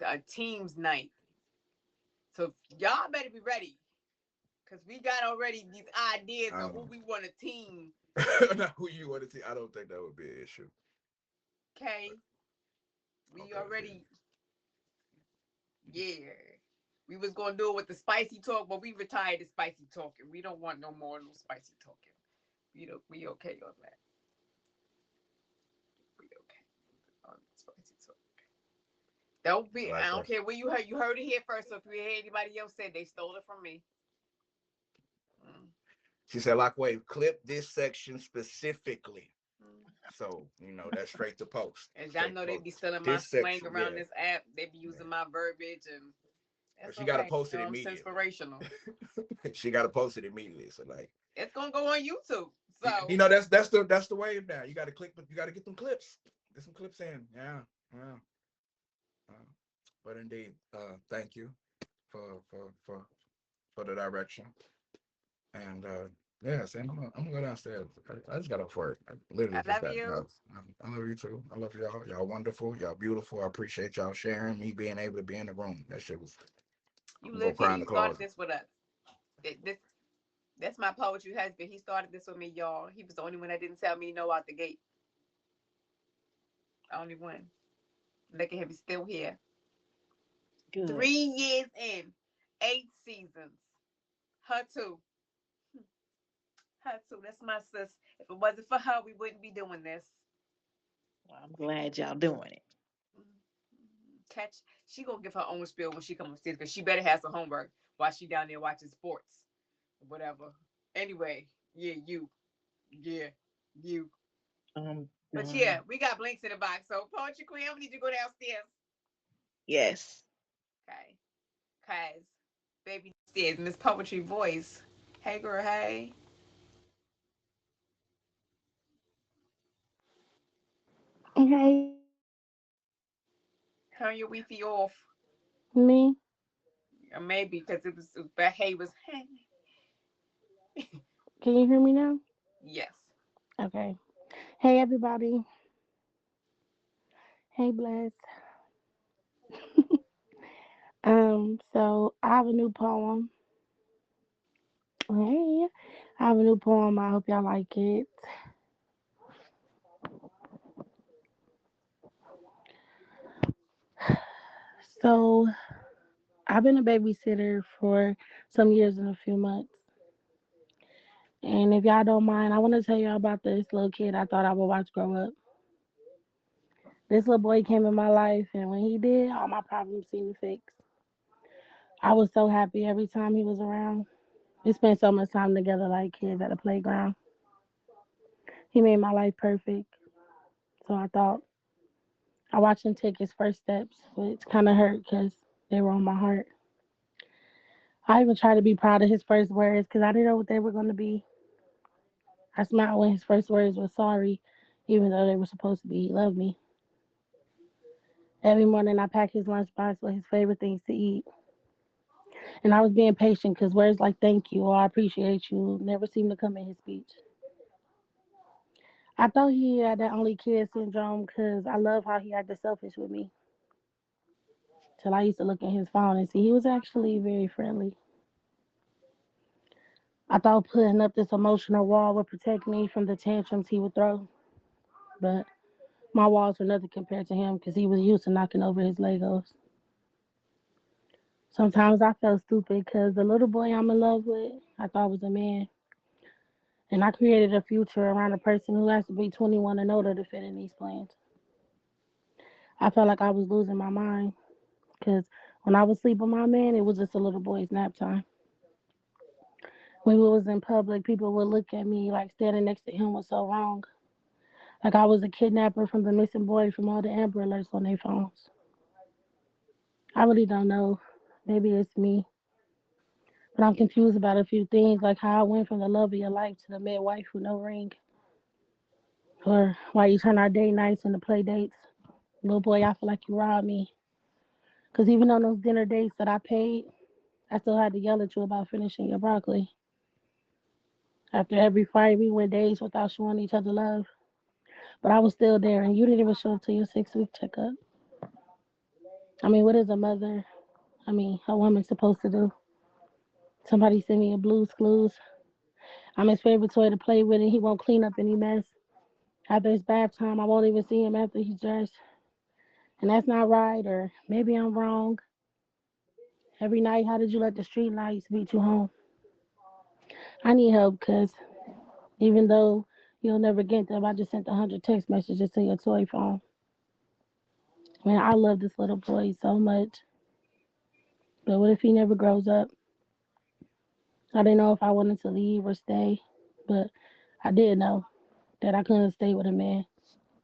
a teams night. So y'all better be ready, cause we got already these ideas of who we want to team.
Not who you want to see. I don't think that would be an issue.
Okay, we
Okay.
already yeah. We was gonna do it with the spicy talk, but we retired the spicy talking. We don't want no more no spicy talking. We okay on that. We okay on spicy talk. Don't be.
Like
I don't
what?
care where you heard. You heard it here first. So if you hear anybody else say they stole it from me, mm,
She said, Lockwave, clip this section specifically.
mm.
So, that's straight to post.
And y'all
Straight
know
to
they
post.
be stealing my
This
slang
section,
around
yeah.
this app. They be
Yeah.
using my verbiage, and
But
that's
she got to
okay.
post it
I'm
immediately.
inspirational.
She got to post it immediately. So, like,
It's gonna go on YouTube. So
that's the wave now. You got to click, but you got to get them clips. Get some clips in. Yeah. Yeah. Uh, but indeed, thank you for for for for the direction. And yeah, Sam, I'm gonna go downstairs. I just got off work. I
I
literally just
love
got
you.
no. I love you too. I love y'all. Y'all wonderful. Y'all beautiful. I appreciate y'all sharing. Me being able to be in the room. That shit was.
You
I'm gonna go
live here.
cry in
You
the
started
closet.
this with us. This that's my poetry husband. He started this with me, y'all. He was the only one that didn't tell me no out the gate. Only one. Look at him. He's still here.
Good.
3 years in, 8 seasons. Her too. Her too. That's my sis. If it wasn't for her, we wouldn't be doing this.
Well, I'm glad y'all doing it.
Catch. She gonna give her own spiel when she comes upstairs because she better have some homework while she down there watching sports, whatever. Anyway, yeah, yeah, you. But yeah,
Done.
we got blinks in the box. So poetry queen, I'm gonna need you to go downstairs.
Yes.
Okay, cause baby downstairs, Miss Poetry voice. Hey girl, hey.
Hey,
Turn your Wi-Fi off.
me.
Or maybe because but hey was hey.
Can you hear me now?
Yes.
Okay. Hey, everybody. Hey, Bless. So I have a new poem. Hey, I have a new poem. I hope y'all like it. So I've been a babysitter for some years and a few months. And if y'all don't mind, I want to tell y'all about this little kid I thought I would watch grow up. This little boy came in my life, and when he did, all my problems seemed fixed. I was so happy every time he was around. We spent so much time together like kids at a playground. He made my life perfect. So I watched him take his first steps, which kind of hurt because they were on my heart. I even tried to be proud of his first words because I didn't know what they were going to be. I smiled when his first words were sorry, even though they were supposed to be he loved me. Every morning I pack his lunchbox with his favorite things to eat. And I was being patient because words like thank you or I appreciate you never seemed to come in his speech. I thought he had that only kid syndrome because I love how he acted selfish with me. Till I used to look at his phone and see he was actually very friendly. I thought putting up this emotional wall would protect me from the tantrums he would throw, but my walls were nothing compared to him because he was used to knocking over his Legos. Sometimes I felt stupid because the little boy I'm in love with, I thought was a man. And I created a future around a person who has to be 21 and older to fit in these plans. I felt like I was losing my mind because when I was sleeping with my man, it was just a little boy's nap time. When we was in public, people would look at me like standing next to him was so wrong. Like I was a kidnapper from the missing boy from all the Amber Alerts on their phones. I really don't know. Maybe it's me. But I'm confused about a few things, like how I went from the love of your life to the midwife with no ring. Or why you turn our date nights into play dates. Little boy, I feel like you robbed me. Because even on those dinner dates that I paid, I still had to yell at you about finishing your broccoli. After every fight, we went days without showing each other love. But I was still there, and you didn't even show up to your 6 week checkup. I mean, what is a mother, a woman supposed to do? Somebody sent me a Blue's Clues. I'm his favorite toy to play with, and he won't clean up any mess. After his bath time, I won't even see him after he's dressed. And that's not right, or maybe I'm wrong. Every night, how did you let the street lights beat you home? I need help because even though you'll never get them, I just sent 100 text messages to your toy phone. Man, I love this little boy so much. But what if he never grows up? I didn't know if I wanted to leave or stay, but I did know that I couldn't stay with a man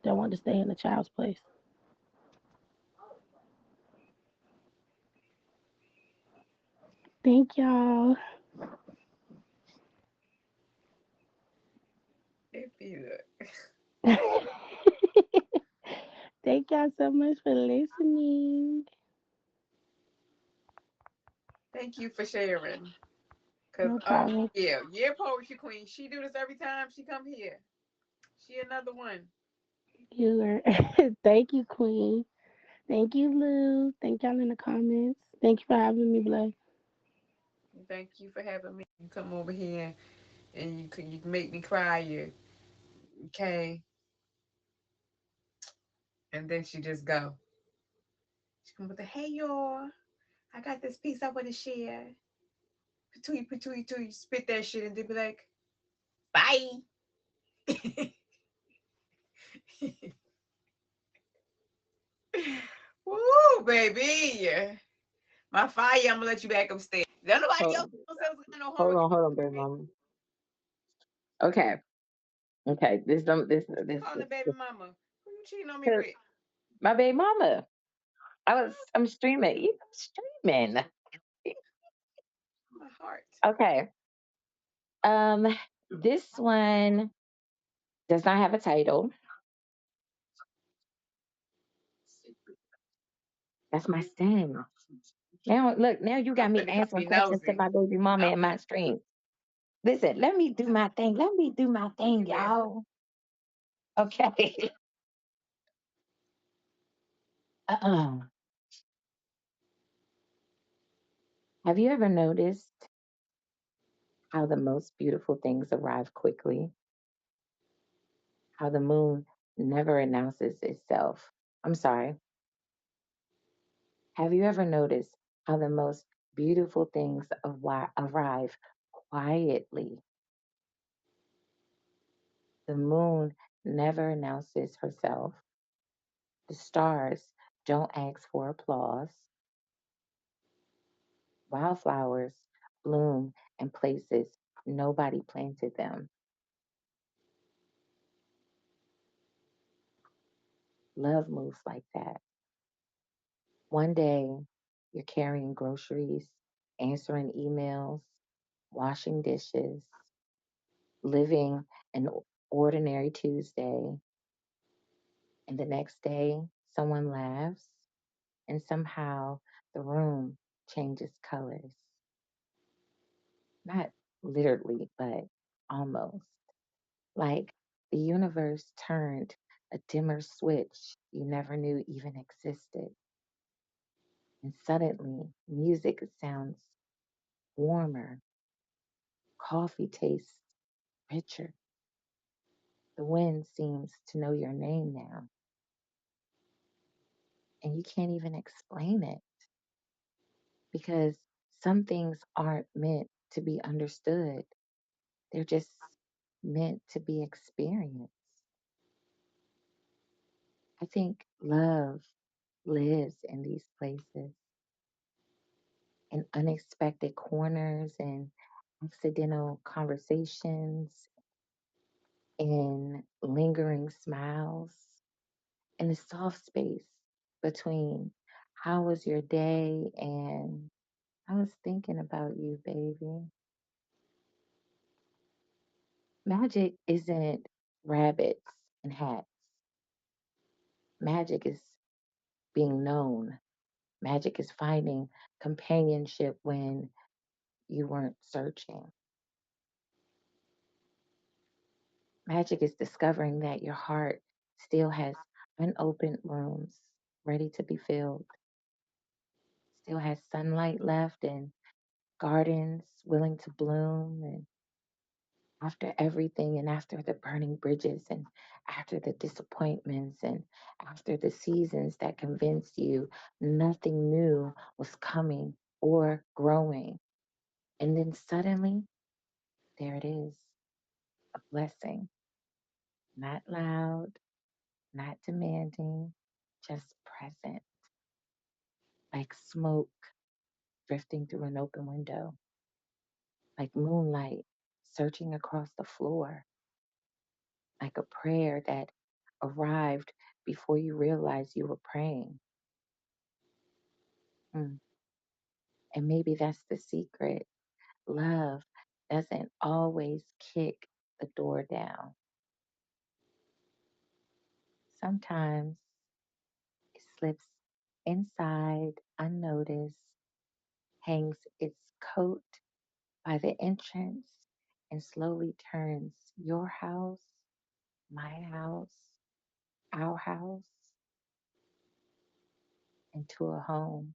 that wanted to stay in a child's place. Thank y'all.
If you
Thank y'all so much for listening.
thank you for sharing. Cause
No problem.
yeah, poetry queen. She do this every time she come here. She another one.
You are. Thank you, Queen. Thank you, Lou. Thank y'all in the comments. Thank you for having me, Blake.
Thank you for having me. You come over here and you can make me cry. You okay? And then she just go. She come with the hey y'all. I got this piece I want to share. Patooey, patooey, patooey. Spit that shit and then be like, bye. Woo, baby. My fire, I'm gonna let you back upstairs. Don't nobody else
Hold,
got no
hold
homework.
on, hold on, baby mama. Okay, okay.
You calling the baby mama? Who you cheating on me
'cause
with?
my baby mama. I'm streaming. Streaming.
My heart.
Okay. This one does not have a title. That's my son. Now look, now you
I'm
got me
finna come
answering
be
questions to
nosy.
my baby mama
I'm
in my stream. Listen, let me do my thing. Let me do my
what
thing,
you laughing?
y'all. Okay. uh-uh. Have you ever noticed how the most beautiful things arrive quickly? How the moon never announces itself. I'm sorry. Have you ever noticed how the most beautiful things arrive quietly? The moon never announces herself. The stars don't ask for applause. Wildflowers bloom in places nobody planted them. Love moves like that. One day, you're carrying groceries, answering emails, washing dishes, living an ordinary Tuesday, and the next day, someone laughs.
and somehow the room changes colors. Not literally, but almost. Like the universe turned a dimmer switch you never knew even existed. And suddenly, music sounds warmer, coffee tastes richer. The wind seems to know your name now, and you can't even explain it because some things aren't meant to be understood, they're just meant to be experienced. I think love lives in these places, in unexpected corners and accidental conversations, in lingering smiles, in the soft space between how was your day and I was thinking about you, baby. Magic isn't rabbits and hats. Magic is being known. Magic is finding companionship when you weren't searching. Magic is discovering that your heart still has unopened rooms ready to be filled, still has sunlight left and gardens willing to bloom. And after everything, and after the burning bridges, and after the disappointments, and after the seasons that convinced you nothing new was coming or growing. And then suddenly, there it is, a blessing, not loud, not demanding, just present, like smoke drifting through an open window, like moonlight searching across the floor, like a prayer that arrived before you realized you were praying. Mm. And maybe that's the secret. Love doesn't always kick the door down. Sometimes it slips inside unnoticed, hangs its coat by the entrance, and slowly turns your house, my house, our house into a home.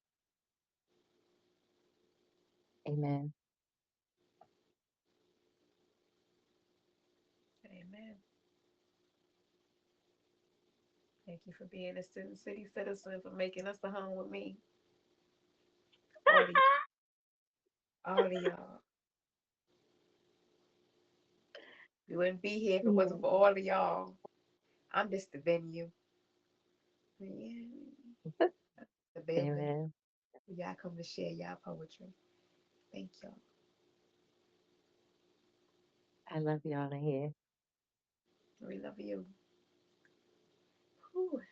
Amen.
Amen. Thank you for being a city citizen, for making us a home with me. All of, all of y'all. We wouldn't be here if it wasn't
Yeah.
for all of y'all. I'm just the venue. Yeah, the building.
Amen.
Y'all come to share y'all poetry. Thank y'all.
I love y'all in here.
We love you. Whew.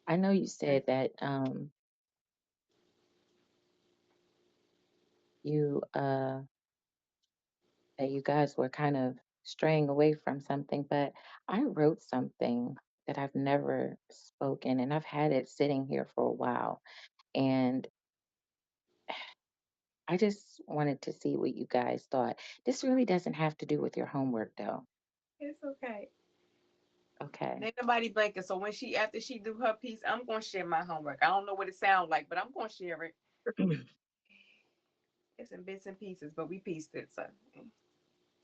I know you said that you that you guys were kind of straying away from something, but I wrote something that I've never spoken and I've had it sitting here for a while. And I just wanted to see what you guys thought. This really doesn't have to do with your homework though.
It's okay.
Okay.
Ain't nobody blanking. So when she after she do her piece, I'm gonna share my homework. I don't know what it sounds like, but I'm gonna share it. It's in bits and pieces, but we pieced it. So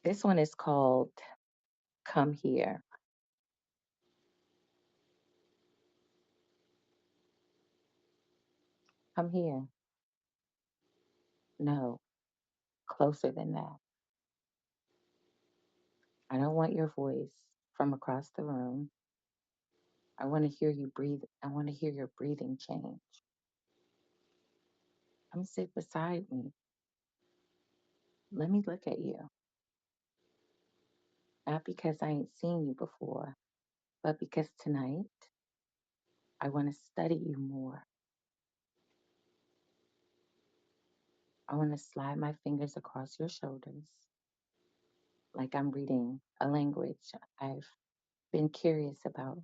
This one is called Come Here. Come here. No, closer than that. I don't want your voice from across the room. I want to hear you breathe. I want to hear your breathing change. Come sit beside me. Let me look at you. Not because I ain't seen you before, but because tonight I want to study you more. I want to slide my fingers across your shoulders like I'm reading a language I've been curious about.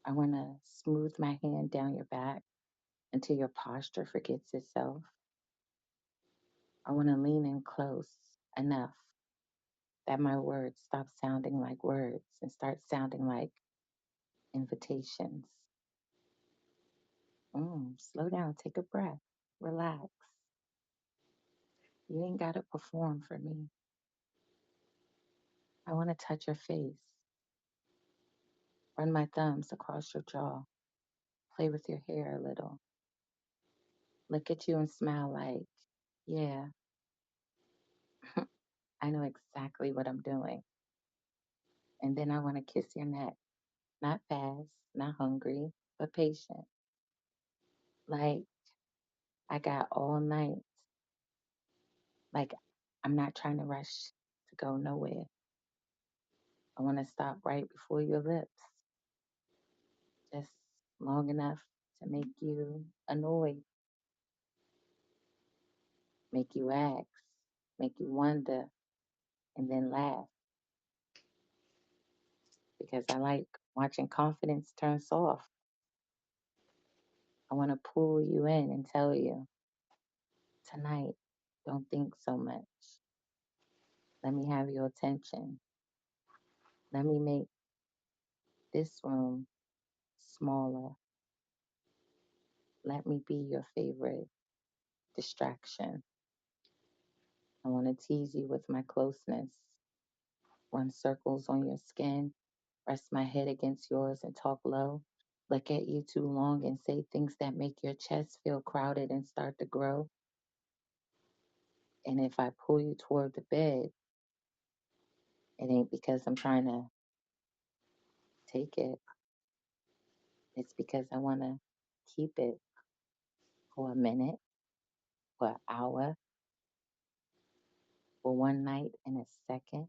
I want to smooth my hand down your back until your posture forgets itself. I want to lean in close enough that my words stop sounding like words and start sounding like invitations. Slow down, take a breath, relax. You ain't got to perform for me. I want to touch your face, run my thumbs across your jaw, play with your hair a little, look at you and smile like, yeah, I know exactly what I'm doing. And then I want to kiss your neck, not fast, not hungry, but patient. Like I got all night. Like I'm not trying to rush to go nowhere. I want to stop right before your lips, just long enough to make you annoyed, make you ask, make you wonder, and then laugh. Because I like watching confidence turn soft. I want to pull you in and tell you, tonight, don't think so much. Let me have your attention. Let me make this room smaller. Let me be your favorite distraction. I want to tease you with my closeness, run circles on your skin, rest my head against yours and talk low, look at you too long and say things that make your chest feel crowded and start to grow. And if I pull you toward the bed, it ain't because I'm trying to take it. It's because I want to keep it for a minute, for an hour, for one night and a second.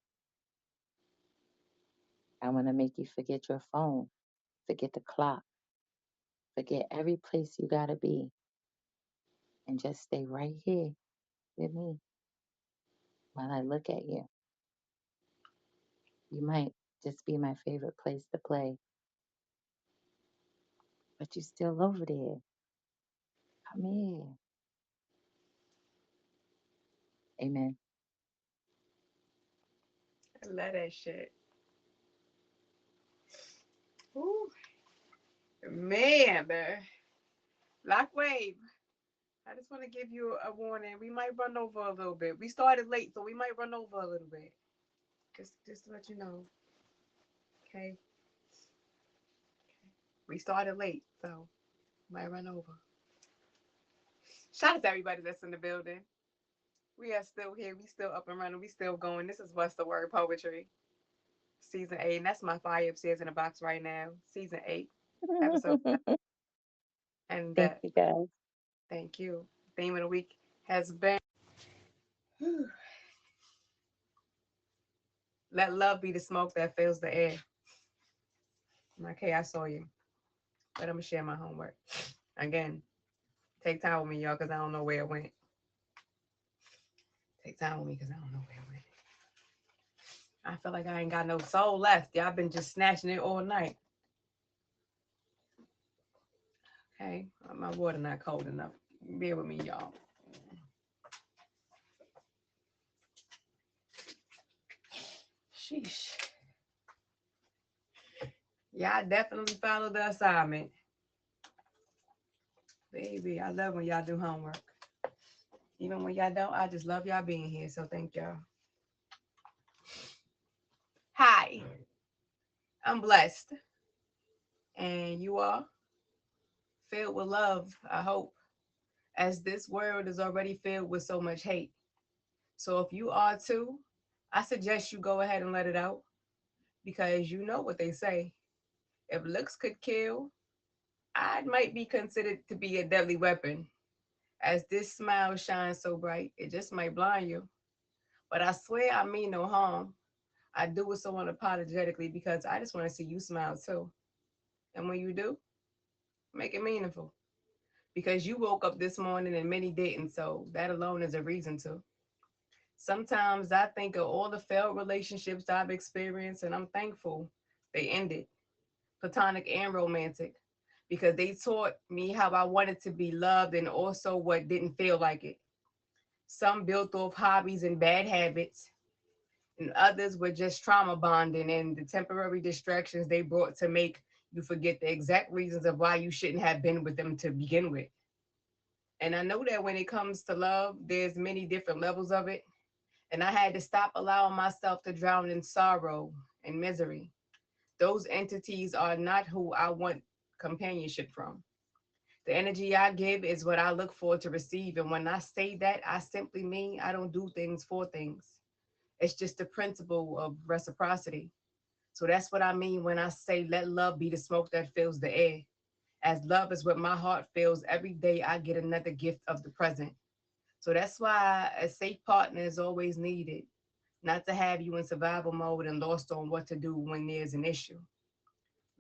I want to make you forget your phone, forget the clock, forget every place you got to be, and just stay right here with me while I look at you. You might just be my favorite place to play, but you still over there. Come here. Amen.
I love that shit. Ooh, man, the Lock Wave. I just want to give you a warning. We might run over a little bit. We started late, so we might run over a little bit. Just to let you know. Okay. We started late, so might run over. Shout out to everybody that's in the building. We are still here. We still up and running. We still going. This is What's the Word Poetry, Season 8. And that's my fire upstairs in the box right now. Season 8, Episode 7. And
Thank you guys.
thank you. Theme of the week has been let love be the smoke that fills the air. Okay, I saw you. But I'm going to share my homework. Again, take time with me, y'all, because I don't know where it went. Take time with me because I don't know where it went. I feel like I ain't got no soul left. Y'all been just snatching it all night. Okay, my water not cold enough. Bear with me, y'all. Sheesh. Y'all definitely follow the assignment. Baby, I love when y'all do homework. Even when y'all don't, I just love y'all being here. So thank y'all. Hi, I'm blessed. And you are filled with love, I hope, as this world is already filled with so much hate. So if you are too, I suggest you go ahead and let it out because you know what they say. If looks could kill, I might be considered to be a deadly weapon. As this smile shines so bright, it just might blind you. But I swear I mean no harm. I do it so unapologetically because I just want to see you smile too. And when you do, make it meaningful. Because you woke up this morning and many didn't, so that alone is a reason to. Sometimes I think of all the failed relationships I've experienced and I'm thankful they ended platonic and romantic, because they taught me how I wanted to be loved and also what didn't feel like it. Some built off hobbies and bad habits, and others were just trauma bonding and the temporary distractions they brought to make you forget the exact reasons of why you shouldn't have been with them to begin with. And I know that when it comes to love, there's many different levels of it. And I had to stop allowing myself to drown in sorrow and misery. Those entities are not who I want companionship from. The energy I give is what I look for to receive. And when I say that, I simply mean I don't do things for things. It's just the principle of reciprocity. So that's what I mean when I say let love be the smoke that fills the air. As love is what my heart feels every day, I get another gift of the present. So that's why a safe partner is always needed, not to have you in survival mode and lost on what to do when there's an issue.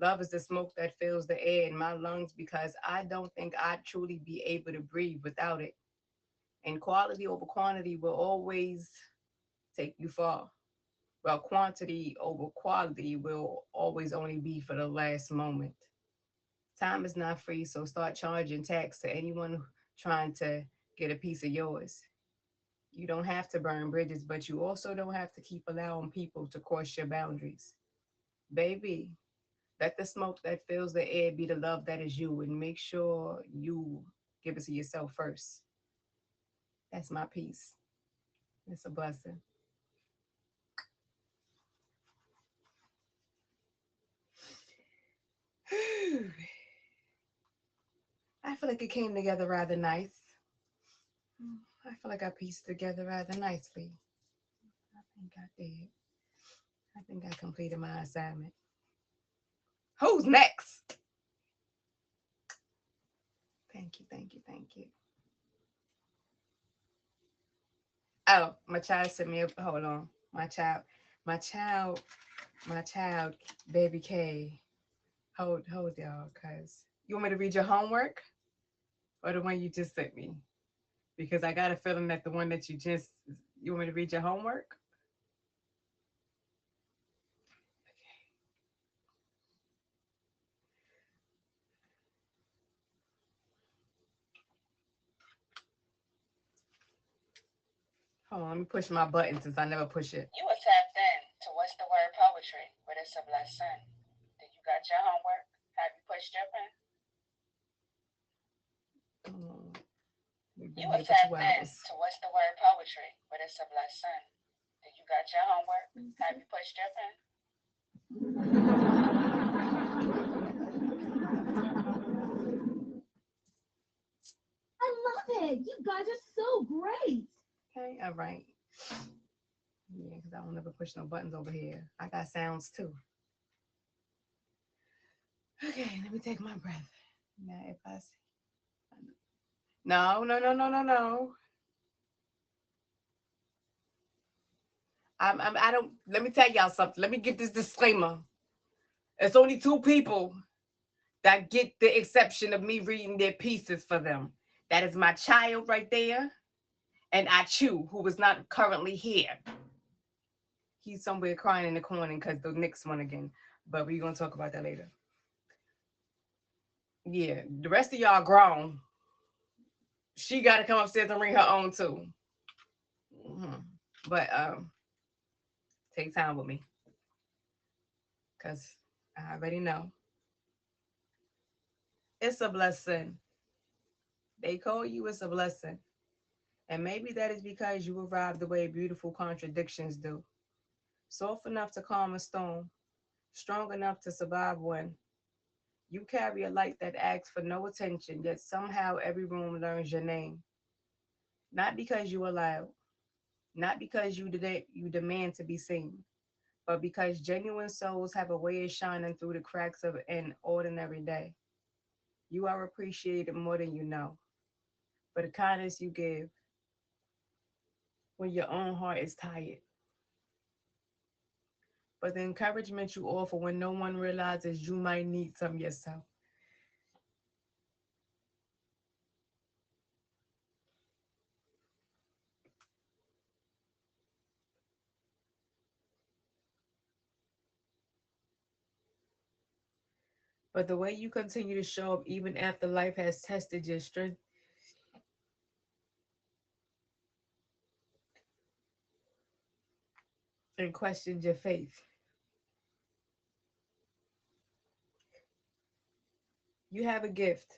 Love is the smoke that fills the air in my lungs because I don't think I'd truly be able to breathe without it. And quality over quantity will always take you far. Well, quantity over quality will always only be for the last moment. Time is not free, so start charging tax to anyone trying to get a piece of yours. You don't have to burn bridges, but you also don't have to keep allowing people to cross your boundaries. Baby, let the smoke that fills the air be the love that is you, and make sure you give it to yourself first. That's my piece. It's a blessing. I feel like it came together rather nice. I feel like I pieced together rather nicely. I think I did. I think I completed my assignment. Who's next? Thank you, thank you, thank you. Oh, my child sent me a hold on. My child, my child, baby K. Hold y'all, cause you want me to read your homework or the one you just sent me? Because I got a feeling that the one that you want me to read your homework? Hold on, let me push my button since I never push it.
You were tapped in to What's the Word Poetry, but it's a blessing. Did you got your homework? Have you pushed your pen? You were tapped in to What's the Word Poetry, but it's a blessing. Did you got your homework? Have you pushed your pen?
I love it. You guys are so great.
Okay, all right. Yeah, because I don't ever push no buttons over here. I got sounds too. Okay, let me take my breath. Now, if I see. No, no, no, no, no, no. I don't, let me tell y'all something. Let me get this disclaimer. It's only two people that get the exception of me reading their pieces for them. That is my child right there, and Achu, who is not currently here. He's somewhere crying in the corner because the Knicks won again. But we're gonna talk about that later. Yeah, the rest of y'all grown. She got to come upstairs and read her own too. But take time with me, cause I already know it's a blessing. They call you it's a blessing, and maybe that is because you arrive the way beautiful contradictions do, soft enough to calm a storm, strong enough to survive one. You carry a light that asks for no attention, yet somehow every room learns your name. Not because you are loud, not because you demand to be seen, but because genuine souls have a way of shining through the cracks of an ordinary day. You are appreciated more than you know for the kindness you give when your own heart is tired, but the encouragement you offer when no one realizes you might need some yourself. But the way you continue to show up even after life has tested your strength and questioned your faith. You have a gift,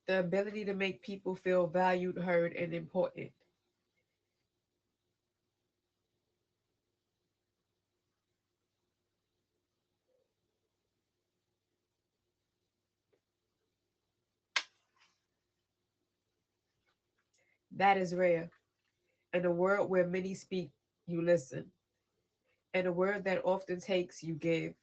the ability to make people feel valued, heard, and important. That is rare. In a world where many speak, you listen. In a word that often takes, you give.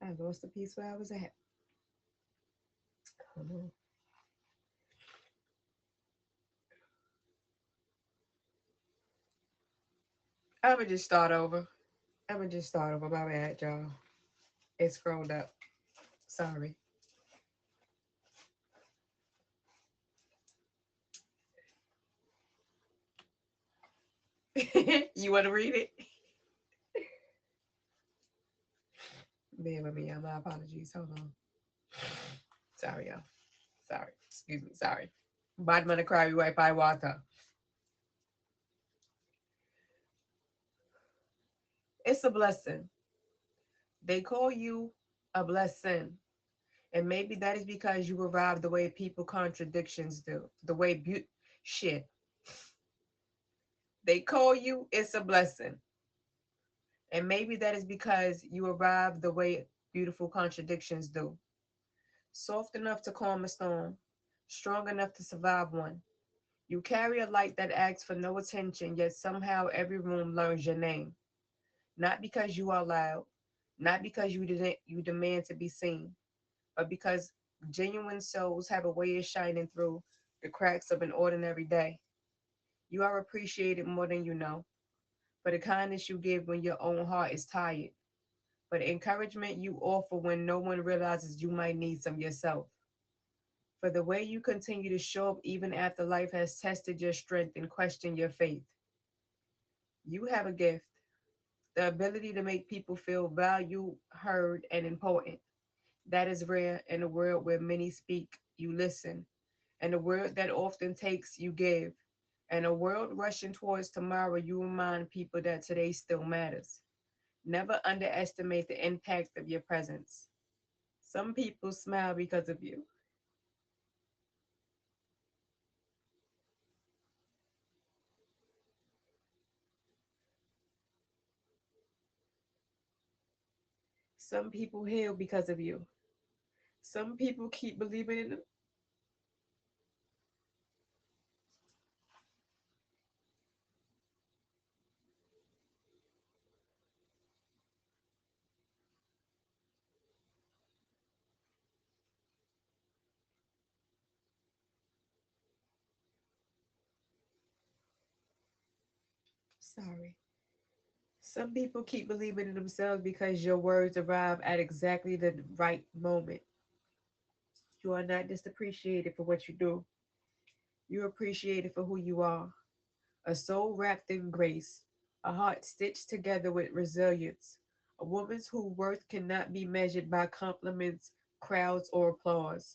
I lost the piece where I was at. Hold on. I'm gonna just start over. I'm gonna just start over. My bad, y'all. It scrolled up. Sorry. You want to read it? Bear with me, y'all. My apologies. Hold on. Sorry, y'all. Sorry. Excuse me. Sorry. Bottom of the cry, wipe by water. It's a blessing. They call you a blessing. And maybe that is because you arrive the way people contradictions do. The way shit. They call you it's a blessing. And maybe that is because you arrive the way beautiful contradictions do. Soft enough to calm a storm, strong enough to survive one. You carry a light that asks for no attention, yet somehow every room learns your name. Not because you are loud, not because you demand to be seen, but because genuine souls have a way of shining through the cracks of an ordinary day. You are appreciated more than you know, for the kindness you give when your own heart is tired, for the encouragement you offer when no one realizes you might need some yourself, for the way you continue to show up even after life has tested your strength and questioned your faith. You have a gift, the ability to make people feel valued, heard, and important. That is rare in a world where many speak, you listen, and a world that often takes, you give. And a world rushing towards tomorrow, you remind people that today still matters. Never underestimate the impact of your presence. Some people smile because of you. Some people heal because of you. Some people keep believing in them. Sorry. Some people keep believing in themselves because your words arrive at exactly the right moment. You are not just appreciated for what you do, you're appreciated for who you are. A soul wrapped in grace, a heart stitched together with resilience, a woman's whose worth cannot be measured by compliments, crowds, or applause.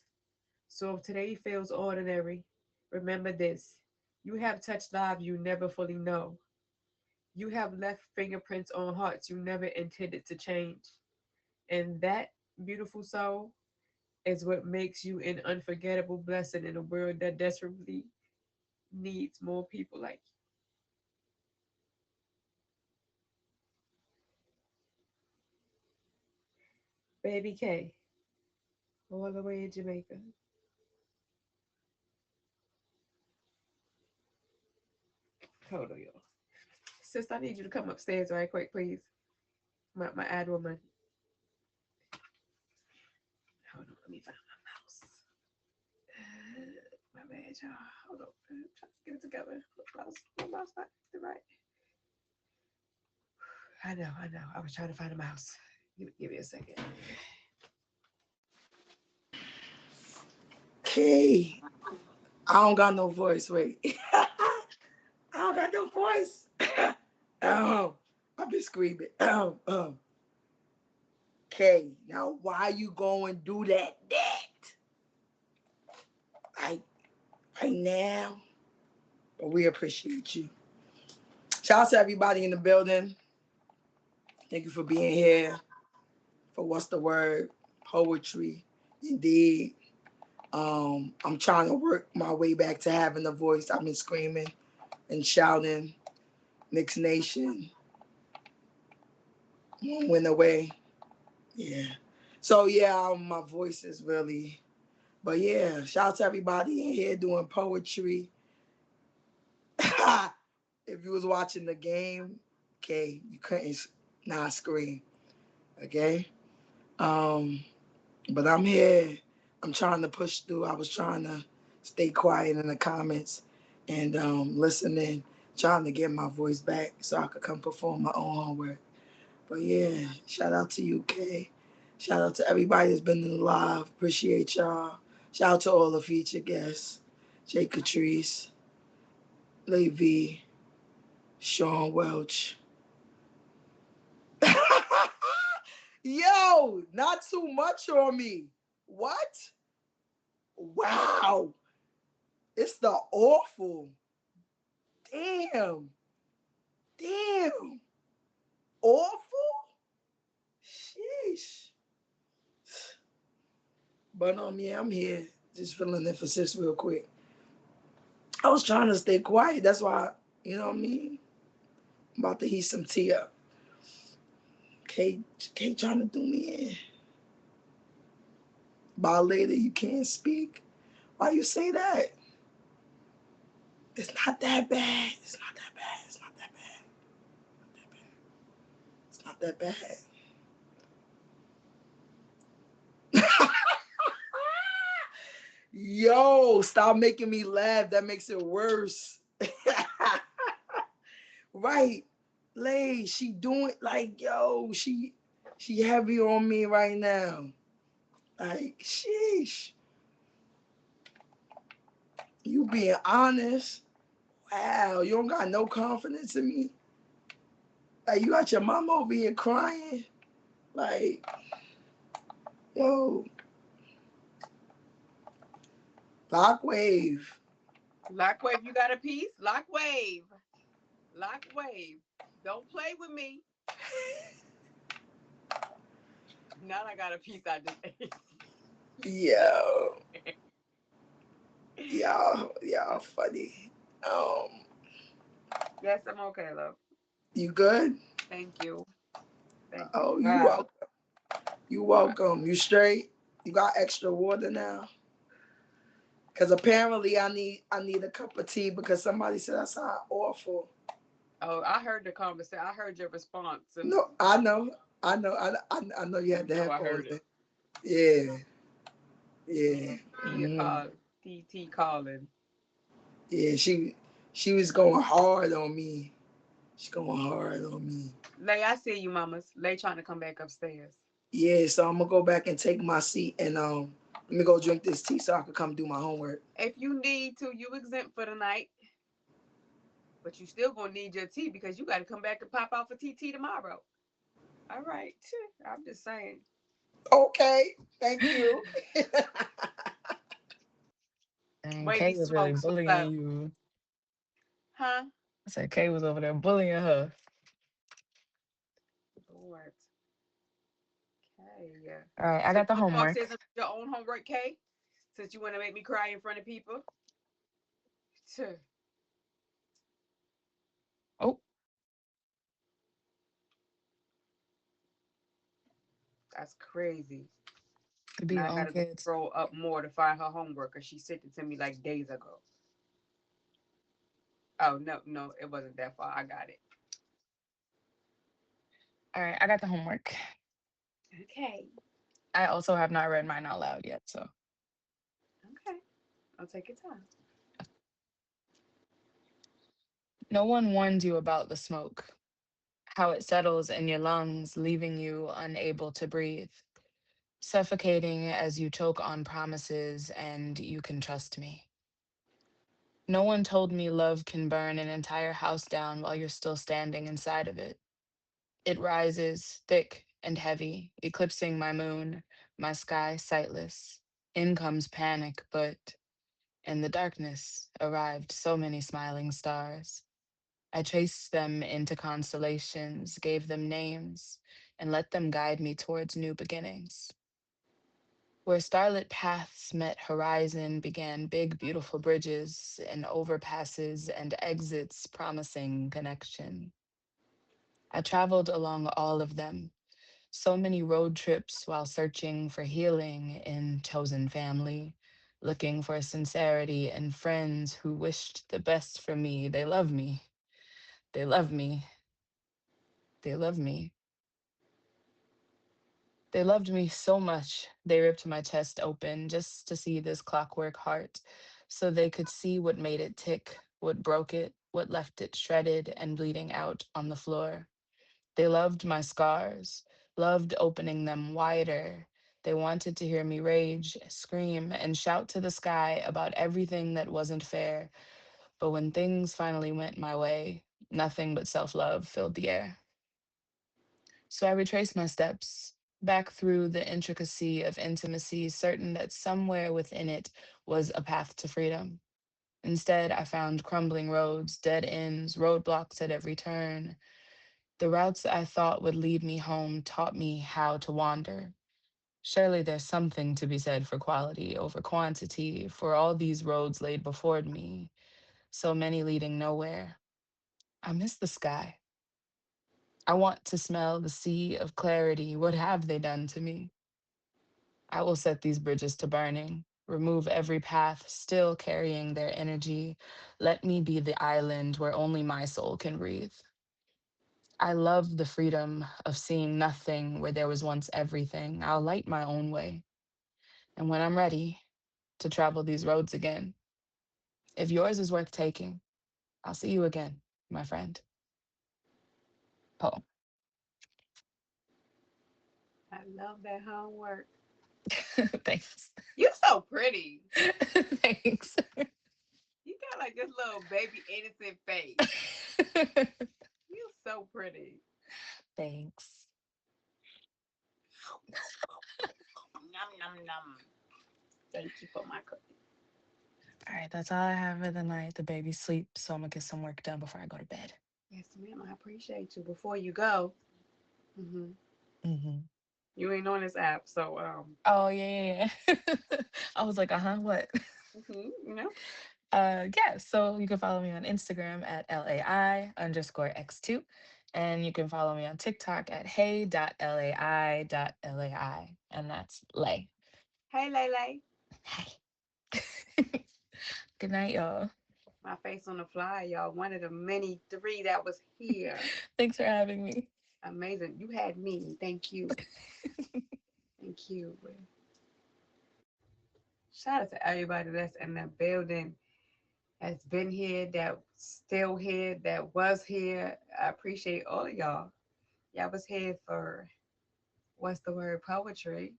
So if today feels ordinary, remember this. You have touched lives you never fully know. You have left fingerprints on hearts you never intended to change. And that, beautiful soul, is what makes you an unforgettable blessing in a world that desperately needs more people like you. Baby K, all the way in Jamaica. Hold on, y'all. Sis, I need you to come upstairs right quick, please. My ad woman. Hold on, let me find my mouse. My bad, y'all. Hold on. I'm trying to get it together. My mouse not the right. I know. I was trying to find a mouse. Give me a second.
Okay. I don't got no voice. Wait. I don't got no voice. I've been screaming. Okay. Now, why you going to do that? Like, right now. But we appreciate you. Shout out to everybody in the building. Thank you for being here. For What's the Word? Poetry. Indeed. I'm trying to work my way back to having a voice. I've been screaming and shouting. Mixed Nation went away. Yeah. So yeah, my voice is really. But yeah, shout out to everybody in here doing poetry. If you was watching the game, okay, you couldn't not scream. Okay. Um, but I'm here. I'm trying to push through. I was trying to stay quiet in the comments and listening, trying to get my voice back so I could come perform my own homework. But yeah, shout out to you, Kay. Shout out to everybody that's been in the live. Appreciate y'all. Shout out to all the featured guests. Jay Catrice, Levy, Sean Welch. Yo, not too much on me. What? Wow. It's the awful. Damn. Damn. Awful? Sheesh. But yeah, I'm here. Just filling in for sis real quick. I was trying to stay quiet. That's why, you know what I mean? I'm about to heat some tea up. Kate trying to do me in. By later, you can't speak. Why you say that? It's not that bad. It's not that bad. It's not that bad. It's not that bad. Yo, stop making me laugh. That makes it worse. Right. Lay, she doing like, yo, she heavy on me right now. Like, sheesh. You being honest. Wow, you don't got no confidence in me. Like, you got your mom over here crying. Like, whoa. Lockwave.
Lockwave, you got a piece? Lockwave. Lockwave. Don't play with me. Now I got a piece I just ate.
Yo. Y'all funny.
Yes, I'm okay, love.
You good?
Thank you. Thank you.
Oh, you
Wow.
welcome. You welcome. You straight? You got extra water now? Cause apparently I need a cup of tea because somebody said I sound awful.
Oh, I heard the conversation. I heard your response. And
No, I know. I know you had the
I
headphones
heard
in.
it.
Yeah. Yeah.
Tia call, TT calling.
Yeah, she was going hard on me. She's going hard on me.
Lay, I see you, mamas. Lay trying to come back upstairs.
Yeah, so I'm gonna go back and take my seat and let me go drink this tea so I can come do my homework.
If you need to, you exempt for the night. But you still gonna need your tea because you gotta come back and pop out for TT tomorrow. All right. I'm just saying.
Okay, thank you.
And
Wavy
Kay was really
smokes. What's
bullying
up?
you.
Huh?
I said Kay was over there bullying her.
What? Okay. Yeah.
All right, I
So
got the
you gonna go
homework.
upstairs and do your own homework, Kay? Since you wanna make me cry in front of people? Tuh.
Oh,
That's crazy.
to be
Now
your
I
own
gotta go
kids.
scroll up more to find her homework because she sent it to me like days ago. Oh no, it wasn't that far. I got it.
All right, I got the homework.
Okay.
I also have not read mine out loud yet, so
Okay. I'll take your time.
no one warned you about the smoke, how it settles in your lungs, leaving you unable to breathe. suffocating as you choke on promises and you can trust me. No one told me love can burn an entire house down while you're still standing inside of it. It rises thick and heavy, eclipsing my moon, my sky sightless. In comes panic, but in the darkness arrived so many smiling stars. I traced them into constellations, gave them names, and let them guide me towards new beginnings. Where starlit paths met horizon began big, beautiful bridges and overpasses and exits promising connection. I traveled along all of them, so many road trips while searching for healing in chosen family, looking for sincerity and friends who wished the best for me. They love me. They love me. They love me. They loved me so much, they ripped my chest open just to see this clockwork heart, so they could see what made it tick, what broke it, what left it shredded and bleeding out on the floor. They loved my scars, loved opening them wider. They wanted to hear me rage, scream, and shout to the sky about everything that wasn't fair. But when things finally went my way, nothing but self love filled the air. So I retraced my steps back through the intricacy of intimacy, certain that somewhere within it was a path to freedom. Instead, I found crumbling roads, dead ends, roadblocks at every turn. The routes I thought would lead me home taught me how to wander. Surely there's something to be said for quality over quantity, for all these roads laid before me, so many leading nowhere. I miss the sky. I want to smell the sea of clarity. What have they done to me? I will set these bridges to burning, remove every path still carrying their energy. Let me be the island where only my soul can breathe. I love the freedom of seeing nothing where there was once everything. I'll light my own way. And when I'm ready to travel these roads again, if yours is worth taking, I'll see you again, my friend. Poem.
I love that homework.
Thanks.
You so pretty.
Thanks.
You got like this little baby innocent face. You so pretty.
Thanks.
Num num num. Thank you for my cookie.
All right, that's all I have for the night. The baby sleeps, so I'm gonna get some work done before I go to bed.
Yes, ma'am. I appreciate you. Before you go, hmm
Hmm.
you ain't on this app, so
Oh yeah, yeah, yeah. I was like, what?
you know.
Yeah. So you can follow me on Instagram at LAI_X2, and you can follow me on TikTok at hey.lai.lai, and that's Lay.
Hey, Lele.
Hey. Good night, y'all.
My face on the fly, y'all. One of the many three that was here.
Thanks for having me.
Amazing. You had me. Thank you. Thank you. Shout out to everybody that's in the building, that's been here, that still here, that was here. I appreciate all of y'all. Y'all was here for What's the Word Poetry,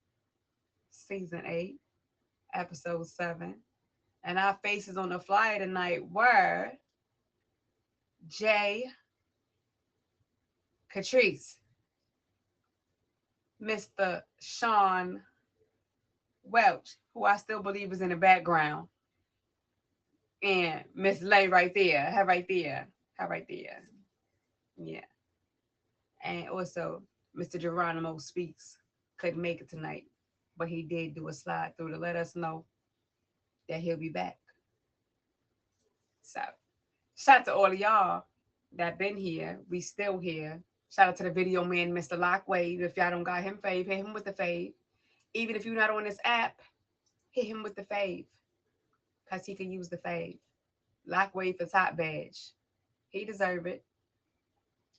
Season 8, Episode 7. And our faces on the flyer tonight were Jay, Catrice, Mr. Sean Welch, who I still believe is in the background, and Miss Lay right there, her right there, her right there. Yeah. And also Mr. Geronimo Speaks couldn't make it tonight, but he did do a slide through to let us know that he'll be back. So shout out to all of y'all that been here. We still here. Shout out to the video man, Mr. Lockwave. If y'all don't got him fave, hit him with the fave. Even if you're not on this app, hit him with the fave. Cause he can use the fave. Lockwave for top badge. He deserve it.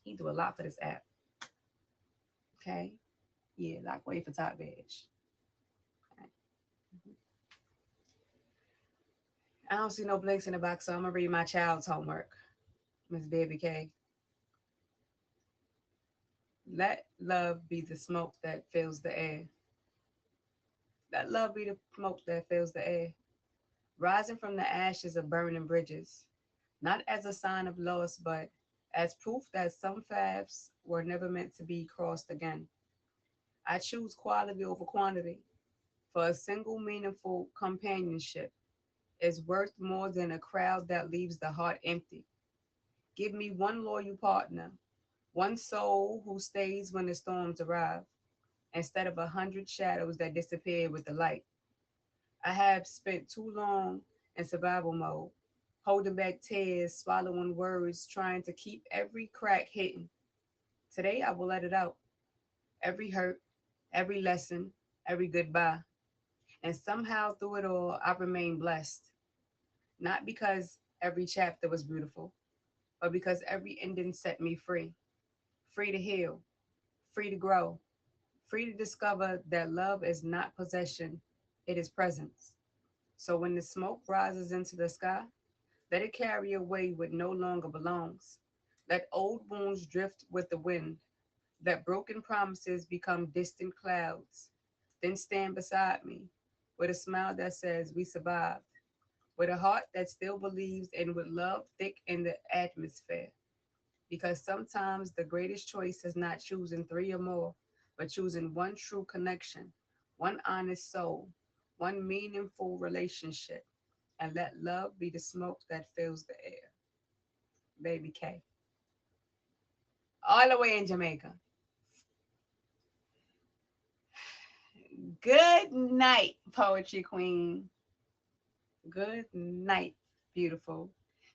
He do a lot for this app. Okay. Yeah, Lockwave for top badge. Okay. I don't see no blinks in the box, so I'm gonna read my child's homework. Miss Baby K. Let love be the smoke that fills the air. Let love be the smoke that fills the air, rising from the ashes of burning bridges, not as a sign of loss, but as proof that some paths were never meant to be crossed again. I choose quality over quantity, for a single meaningful companionship is worth more than a crowd that leaves the heart empty. Give me one loyal partner, one soul who stays when the storms arrive, instead of 100 shadows that disappear with the light. I have spent too long in survival mode, holding back tears, swallowing words, trying to keep every crack hidden. Today I will let it out. Every hurt, every lesson, every goodbye. And somehow through it all, I remain blessed. Not because every chapter was beautiful, but because every ending set me free. Free to heal, free to grow, free to discover that love is not possession, it is presence. So when the smoke rises into the sky, let it carry away what no longer belongs. Let old wounds drift with the wind. Let broken promises become distant clouds. Then stand beside me with a smile that says, we survived. With a heart that still believes and with love thick in the atmosphere. Because sometimes the greatest choice is not choosing three or more, but choosing one true connection, one honest soul, one meaningful relationship, and let love be the smoke that fills the air. Baby K. All the way in Jamaica. Good night, Poetry Queen. Good night, beautiful.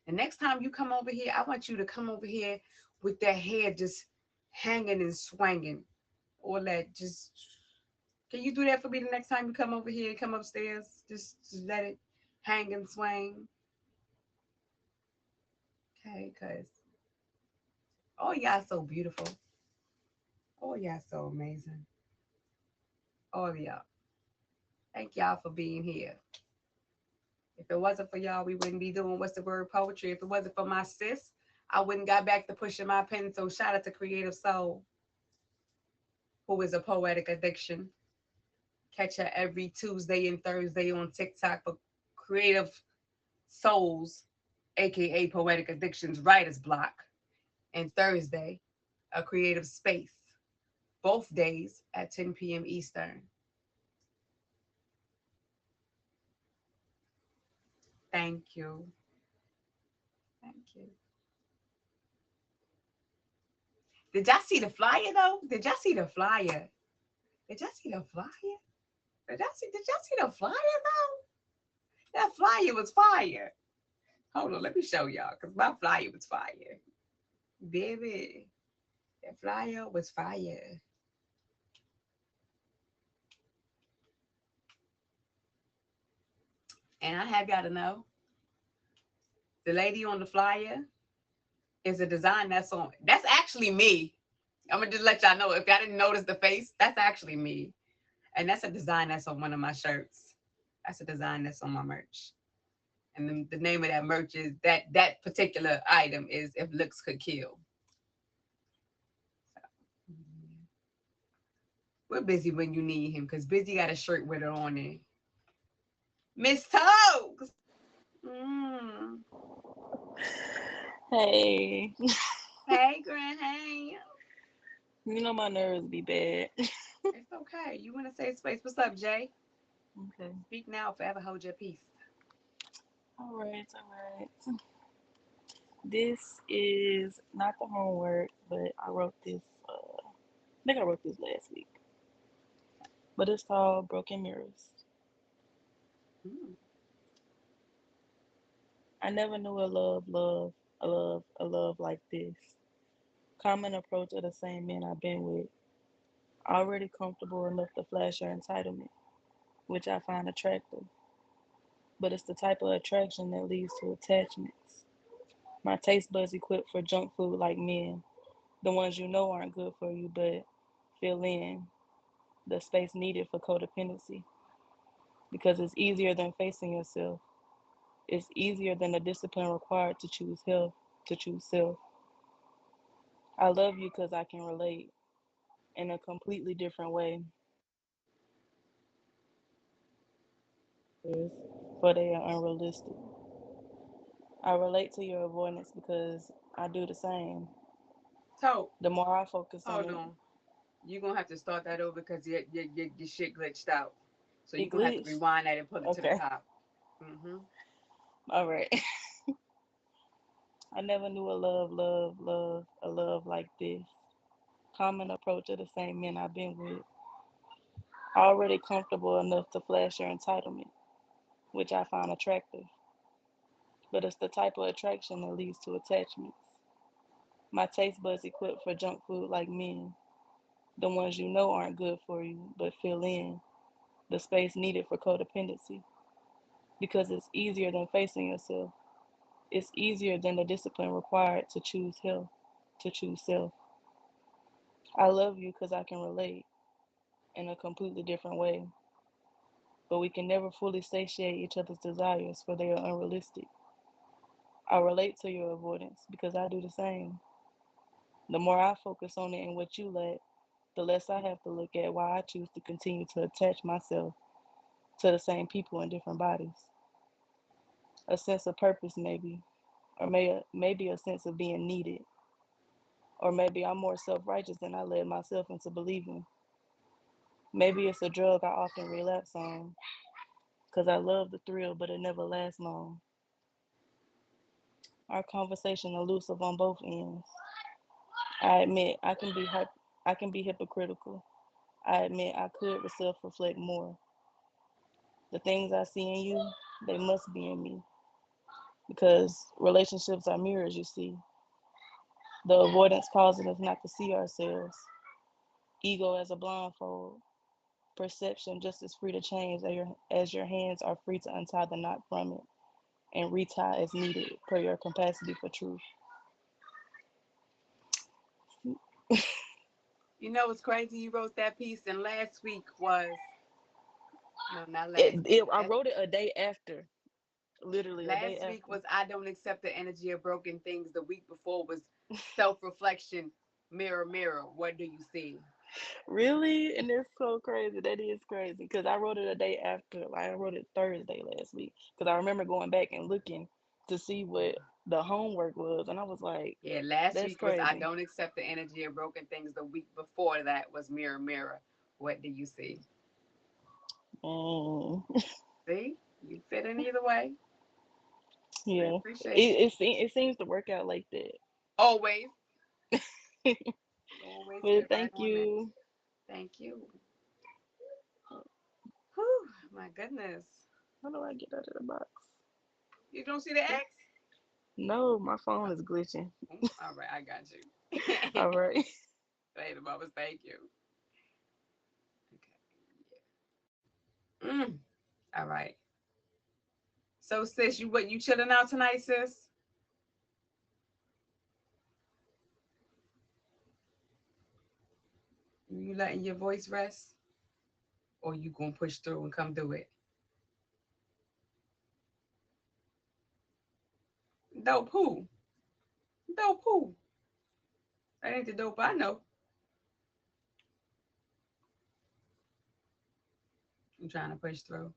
The next time you come over here, I want you to come over here with that hair just hanging and swinging. Or that just, can you do that for me the next time you come over here, come upstairs? Just let it hang and swing. Okay, because, oh, y'all so beautiful. Oh, y'all so amazing. All of y'all. Thank y'all for being here. If it wasn't for y'all, we wouldn't be doing What's the Word Poetry. If it wasn't for my sis, I wouldn't got back to pushing my pen. So shout out to Creative Soul, who is a poetic addiction. Catch her every Tuesday and Thursday on TikTok for Creative Souls, aka Poetic Addictions Writer's Block, and Thursday, a creative space, both days at 10 p.m. Eastern. Thank you. Thank you. Did y'all see the flyer though? Did y'all see the flyer? Did y'all see the flyer? Did y'all see the flyer though? That flyer was fire. Hold on, let me show y'all because my flyer was fire. Baby, that flyer was fire. And I have y'all to know the lady on the flyer is a design that's actually me. I'm gonna just let y'all know if y'all didn't notice the face, that's actually me. And that's a design that's on one of my shirts. That's a design that's on my merch. And then the name of that merch is that particular item is If Looks Could Kill. So, we're busy when you need him because Busy got a shirt with it on it. Miss Toes. Mm.
Hey,
Hey, Grand. Hey.
you know my nerves be bad.
It's okay. You want to say space? What's up, Jay?
Okay.
Speak now, forever hold your peace.
All right, all right. This is not the homework, but I wrote this. I think I wrote this last week, but it's called Broken Mirrors.
Mm.
I never knew a love like this. Common approach of the same men I've been with. Already comfortable enough to flash your entitlement, which I find attractive. But it's the type of attraction that leads to attachments. My taste buds equipped for junk food like men, the ones you know aren't good for you, but fill in the space needed for codependency because it's easier than facing yourself. It's easier than the discipline required to choose health, to choose self. I love you because I can relate in a completely different way. answers, for they are unrealistic. I relate to your avoidance because I do the same.
So,
The more I focus on
hold
it,
on. You're going to have to start that over because your shit glitched out. So you're
it
going to have to
glitched.
rewind that and pull it to the
Okay.
top. Mm-hmm.
All right. I never knew a love like this. Common approach of the same men I've been with. Already comfortable enough to flash your entitlement, which I find attractive. But it's the type of attraction that leads to attachments. My taste buds equipped for junk food like men, the ones you know aren't good for you, but fill in the space needed for codependency. Because it's easier than facing yourself. It's easier than the discipline required to choose health, to choose self. I love you because I can relate in a completely different way, but we can never fully satiate each other's desires for they are unrealistic. I relate to your avoidance because I do the same. The more I focus on it and what you lack, the less I have to look at why I choose to continue to attach myself to the same people in different bodies. A sense of purpose, maybe, or maybe a sense of being needed, or maybe I'm more self righteous than I led myself into believing. Maybe it's a drug I often relapse on because I love the thrill, but it never lasts long. Our conversation elusive on both ends. I admit I can be hypocritical. I admit I could self reflect more. The things I see in you, they must be in me because relationships are mirrors, you see. The avoidance causes us not to see ourselves. Ego as a blindfold. Perception just as free to change as your hands are free to untie the knot from it and retie as needed per your capacity for truth.
You know what's crazy? You wrote that piece, and last week was, no, not last week.
I wrote it a day after, literally a day
Last week
after.
was I don't accept the energy of broken things. The week before was self reflection. Mirror, mirror, what do you see?
Really? And it's so crazy. That is crazy because I wrote it a day after. Like I wrote it Thursday last week because I remember going back and looking to see what the homework was, and I was like,
Yeah, last
"That's
week was I
crazy."
don't accept the energy of broken things. The week before that was mirror, mirror, what do you see?
Mm,
See, you fit in either way. We
yeah,
appreciate you.
it seems to work out like that.
Always, always
But
fit right
thank
on in.
you.
Thank you. Whew, my goodness.
How do I get out of the box?
You don't see the X?
No, my phone is glitching.
All right, I got you.
All right.
Later, Bubba. Thank you. Okay. Yeah. All right. So, sis, you chilling out tonight, sis? You letting your voice rest, or you gonna push through and come do it? Dope who? Dope who? That ain't the dope I know. I'm trying to push through.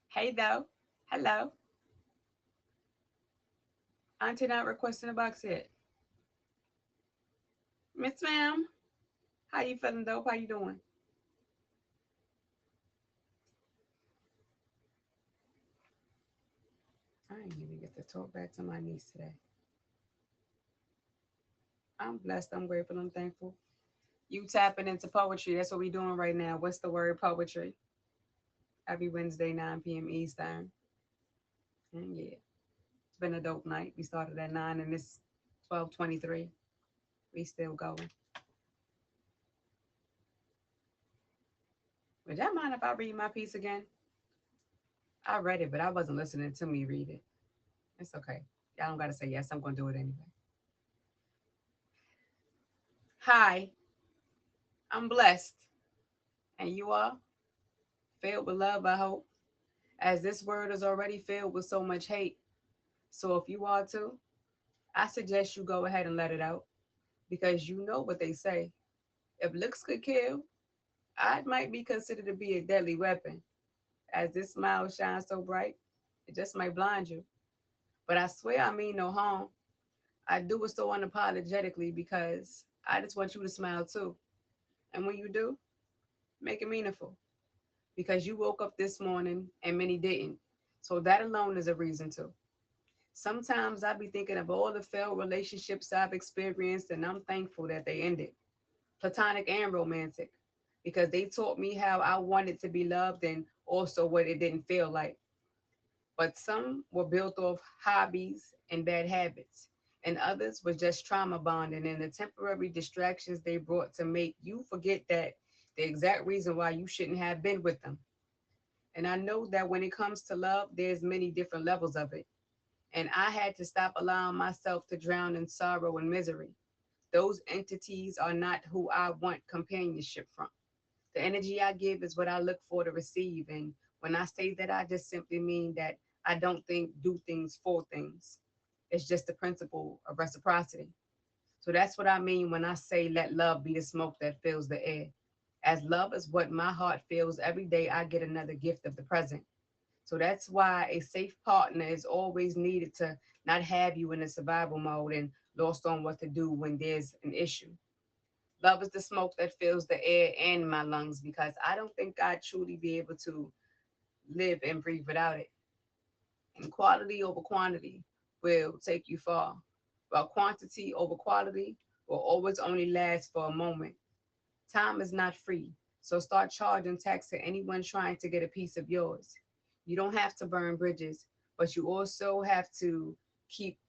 Hey, though. Hello. Auntie not requesting a box yet. Miss Ma'am, how you feeling, dope? How you doing? I ain't even get to talk back to my niece today. I'm blessed. I'm grateful. I'm thankful. You tapping into poetry. That's what we doing right now. What's the word poetry? Every Wednesday, 9 p.m. Eastern. And yeah, it's been a dope night. We started at 9 and it's 12:23. We still going. Would y'all mind if I read my piece again? I read it, but I wasn't listening to me read it. It's okay. Y'all don't got to say yes. I'm going to do it anyway. Hi, I'm blessed. And you are? Filled with love, I hope. As this word is already filled with so much hate. So if you are too, I suggest you go ahead and let it out because you know what they say. If looks could kill, I might be considered to be a deadly weapon, as this smile shines so bright, it just might blind you. But I swear I mean no harm. I do it so unapologetically because I just want you to smile too. And when you do, make it meaningful. Because you woke up this morning and many didn't. So that alone is a reason to. Sometimes I be thinking of all the failed relationships I've experienced, and I'm thankful that they ended, platonic and romantic, because they taught me how I wanted to be loved and also what it didn't feel like. But some were built off hobbies and bad habits, and others was just trauma bonding and the temporary distractions they brought to make you forget that the exact reason why you shouldn't have been with them. And I know that when it comes to love, there's many different levels of it. And I had to stop allowing myself to drown in sorrow and misery. Those entities are not who I want companionship from. The energy I give is what I look for to receive. And when I say that, I just simply mean that I don't do things for things. It's just the principle of reciprocity. So that's what I mean when I say let love be the smoke that fills the air. As love is what my heart feels every day I get another gift of the present. So that's why a safe partner is always needed to not have you in a survival mode and lost on what to do when there's an issue. Love is the smoke that fills the air and my lungs because I don't think I'd truly be able to live and breathe without it. And quality over quantity will take you far, while quantity over quality will always only last for a moment. Time is not free, so start charging tax to anyone trying to get a piece of yours. You don't have to burn bridges, but you also have to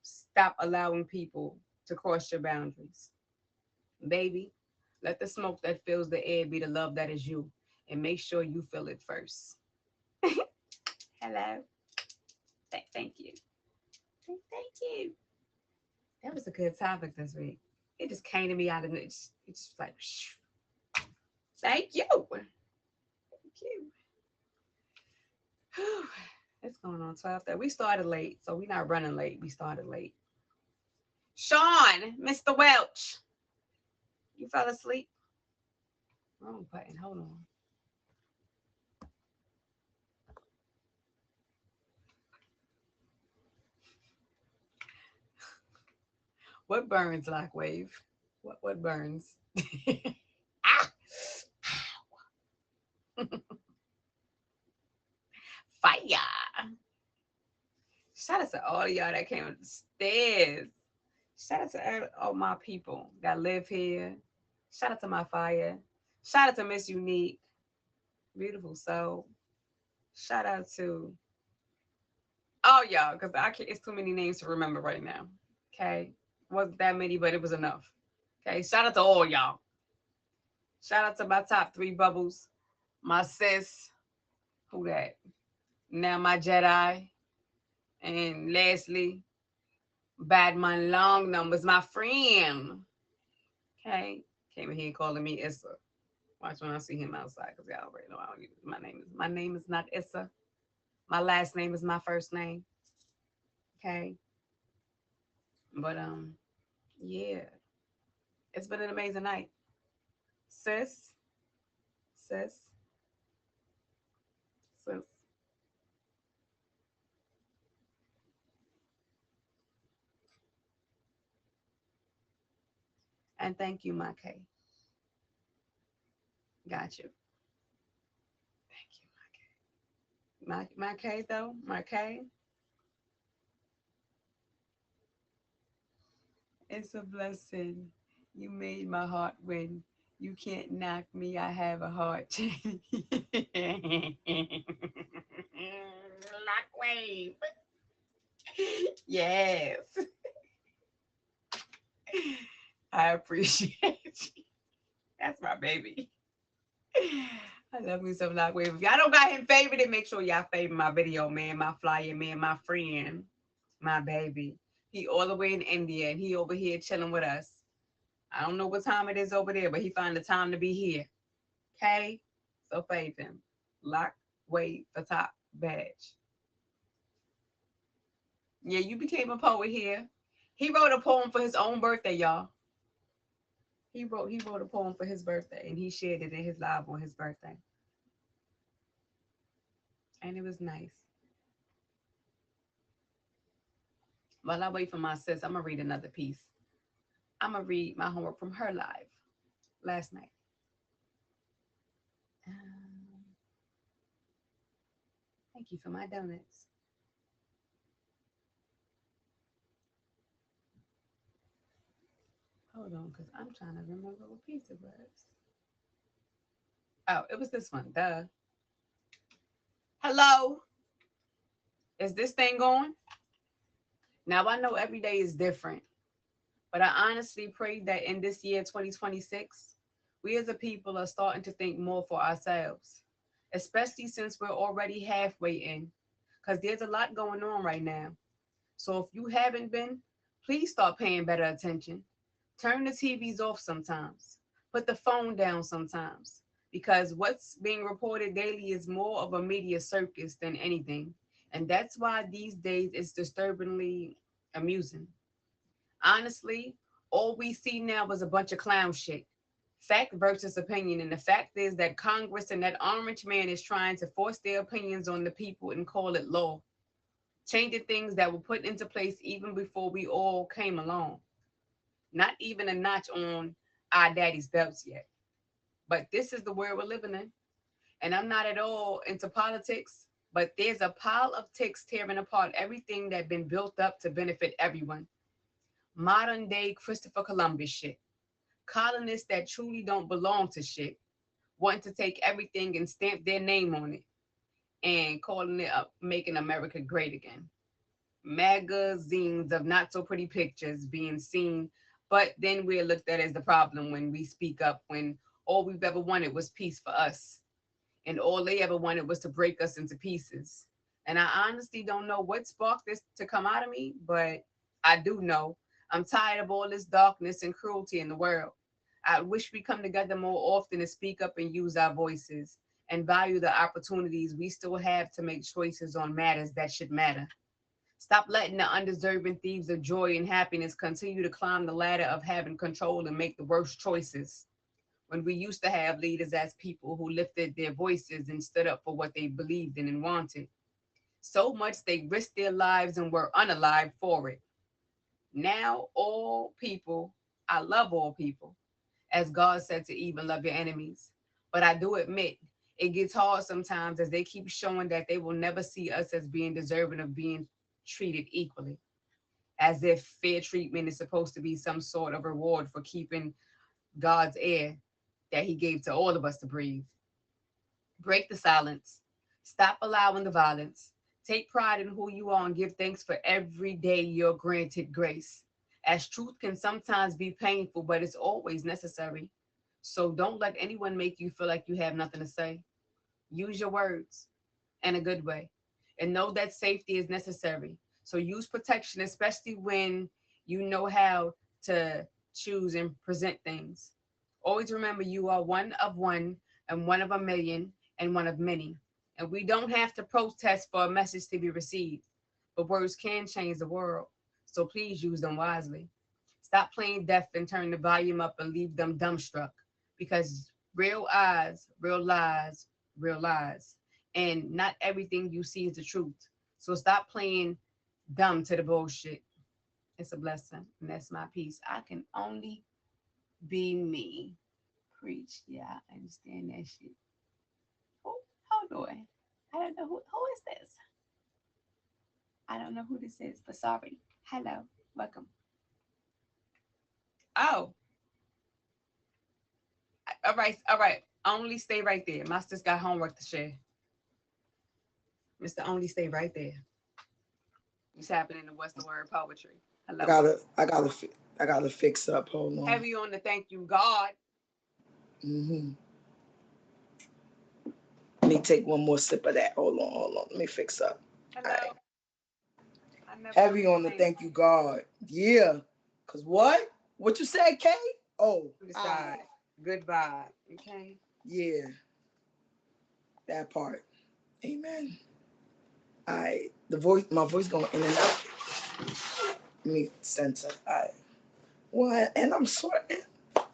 stop allowing people to cross your boundaries. Baby, let the smoke that fills the air be the love that is you, and make sure you feel it first. Hello. Thank you. Thank you. That was a good topic this week. It just came to me out of it. It's just like, shh. Thank you. Thank you. Whew. It's going on 12. We started late, so we're not running late. We started late. Sean, Mr. Welch, you fell asleep? Wrong button. Hold on. What burns, Lockwave? What burns? Ah! Fire! Shout out to all of y'all that came up the stairs. Shout out to all my people that live here. Shout out to my fire. Shout out to Miss Unique, beautiful soul. Shout out to all y'all, because I can't. It's too many names to remember right now. Okay, wasn't that many, but it was enough. Okay, shout out to all y'all. Shout out to my top three bubbles, my sis, who that? Now my Jedi, and lastly, Badman Long Numbers, my friend. Okay, came in here calling me Issa. Watch when I see him outside, because y'all already know I don't use my name is not Issa. My last name is my first name. Okay, but yeah, it's been an amazing night, sis, sis, sis. And thank you, my K. Got you. Thank you, my K though, my K. It's a blessing. You made my heart win. You can't knock me. I have a heart. Lock wave. Yes. I appreciate you. That's my baby. I love me some Lock Wave. If y'all don't got him favorited, make sure y'all favor my video, man, my flyer, man, my friend, my baby. He all the way in India and he over here chilling with us. I don't know what time it is over there, but he found the time to be here. Okay? So fave him. Lock Wave for top badge. Yeah, you became a poet here. He wrote a poem for his own birthday, y'all. He wrote a poem for his birthday, and he shared it in his live on his birthday, and it was nice. While I wait for my sis, I'm gonna read another piece. I'm gonna read my homework from her live last night. Um, Thank you for my donuts. Hold on, because I'm trying to remember what piece it was. Oh, it was this one. Duh. Hello. Is this thing going? Now I know every day is different, but I honestly pray that in this year 2026, we as a people are starting to think more for ourselves, especially since we're already halfway in, because there's a lot going on right now. So if you haven't been, please start paying better attention. Turn the TVs off sometimes. Put the phone down sometimes. Because what's being reported daily is more of a media circus than anything. And that's why these days it's disturbingly amusing. Honestly, all we see now is a bunch of clown shit. Fact versus opinion. And the fact is that Congress and that orange man is trying to force their opinions on the people and call it law, changing things that were put into place even before we all came along. Not even a notch on our daddy's belts yet. But this is the world we're living in. And I'm not at all into politics, but there's a pile of ticks tearing apart everything that been built up to benefit everyone. Modern day Christopher Columbus shit. Colonists that truly don't belong to shit, wanting to take everything and stamp their name on it and calling it up, making America great again. Magazines of not so pretty pictures being seen, but then we're looked at as the problem when we speak up, when all we've ever wanted was peace for us, and all they ever wanted was to break us into pieces. And I honestly don't know what sparked this to come out of me, but I do know I'm tired of all this darkness and cruelty in the world. I wish we come together more often to speak up and use our voices and value the opportunities we still have to make choices on matters that should matter. Stop letting the undeserving thieves of joy and happiness continue to climb the ladder of having control and make the worst choices. When we used to have leaders as people who lifted their voices and stood up for what they believed in and wanted. So much they risked their lives and were unalive for it. Now, all people, I love all people, as God said to even love your enemies. But I do admit, it gets hard sometimes as they keep showing that they will never see us as being deserving of being treated equally, as if fair treatment is supposed to be some sort of reward for keeping God's air that He gave to all of us to breathe. Break the silence. Stop allowing the violence. Take pride in who you are and give thanks for every day you're granted grace. As truth can sometimes be painful, but it's always necessary. So don't let anyone make you feel like you have nothing to say. Use your words in a good way. And know that safety is necessary. So use protection, especially when you know how to choose and present things. Always remember you are one of one and one of a million and one of many. And we don't have to protest for a message to be received, but words can change the world. So please use them wisely. Stop playing deaf and turn the volume up and leave them dumbstruck because real eyes, real lies, real lies. And not everything you see is the truth. So stop playing dumb to the bullshit. It's a blessing. And that's my piece. I can only be me. Preach. Yeah, I understand that shit. Who, hold on. I don't know who is this. I don't know who this is, but sorry. Hello. Welcome. Oh, all right. All right. Only stay right there. Master's got homework to share. Mr. Only stay right there. What's happening in Western Word Poetry?
I
Hello.
gotta, I gotta, I gotta fix up. Hold on.
Heavy on the thank you, God.
Mm-hmm. Let me take one more sip of that. Hold on. Let me fix up.
Hello.
All right.
I never
Heavy on the thank you, God. Yeah. Cause what? What you said, Kay? Oh,
decide. Goodbye. Okay.
yeah. That part. Amen. My voice going in and out. Let me censor. What? And I'm sweating.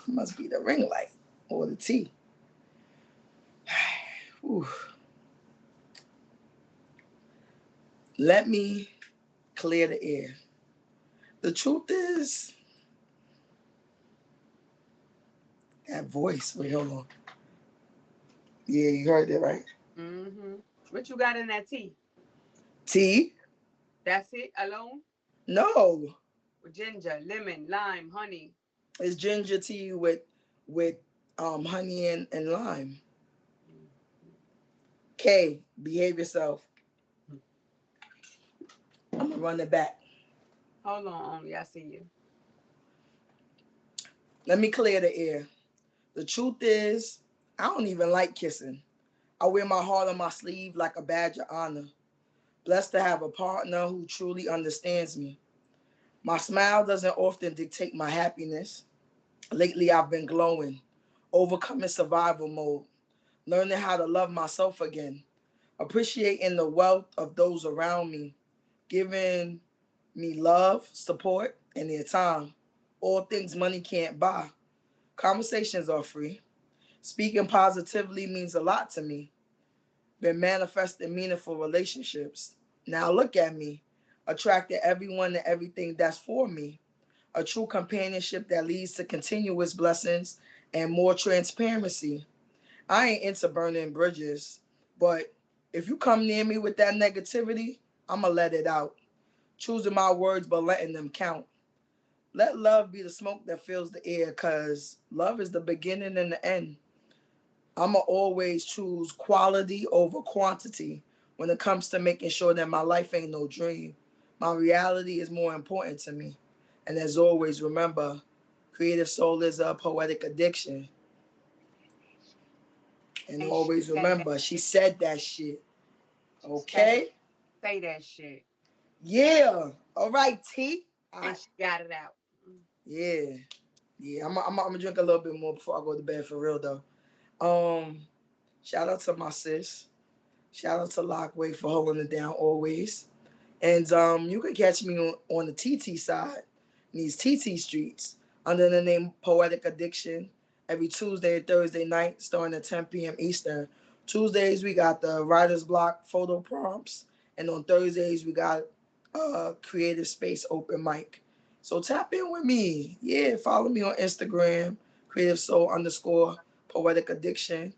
Must be the ring light or the tea. Whew. Let me clear the air. The truth is, that voice. Wait, hold on. Yeah, you heard it, right?
Mm-hmm. What you got in that tea?
Tea?
That's it alone?
No.
With ginger, lemon, lime, honey.
It's ginger tea with honey and lime. K, behave yourself. I'm gonna run it back.
Hold on, only I see you.
Let me clear the air. The truth is, I don't even like kissing. I wear my heart on my sleeve like a badge of honor. Blessed to have a partner who truly understands me. My smile doesn't often dictate my happiness. Lately, I've been glowing, overcoming survival mode, learning how to love myself again, appreciating the wealth of those around me, giving me love, support, and their time. All things money can't buy. Conversations are free. Speaking positively means a lot to me. Been manifesting meaningful relationships. Now look at me, attracting everyone and everything that's for me. A true companionship that leads to continuous blessings and more transparency. I ain't into burning bridges, but if you come near me with that negativity, I'ma let it out. Choosing my words but letting them count. Let love be the smoke that fills the air, cause love is the beginning and the end. I'ma always choose quality over quantity when it comes to making sure that my life ain't no dream. My reality is more important to me. And as always, remember, creative soul is a poetic addiction. And
And she
always
said that
remember, she
shit.
said that shit.
She said it.
Okay?
Say that shit.
Yeah. All right, T. All
And
right.
she got it out.
Yeah. Yeah. I'm gonna drink a little bit more before I go to bed for real though. Um, Shout out to my sis. Shout out to Lockway for holding it down always. And you can catch me on the TT side, in these TT streets, under the name Poetic Addiction, every Tuesday and Thursday night, starting at 10 p.m. Eastern. Tuesdays, we got the Writer's Block photo prompts. And on Thursdays, we got Creative Space open mic. So tap in with me. Yeah, follow me on Instagram, Creative Soul underscore Poetic Addiction.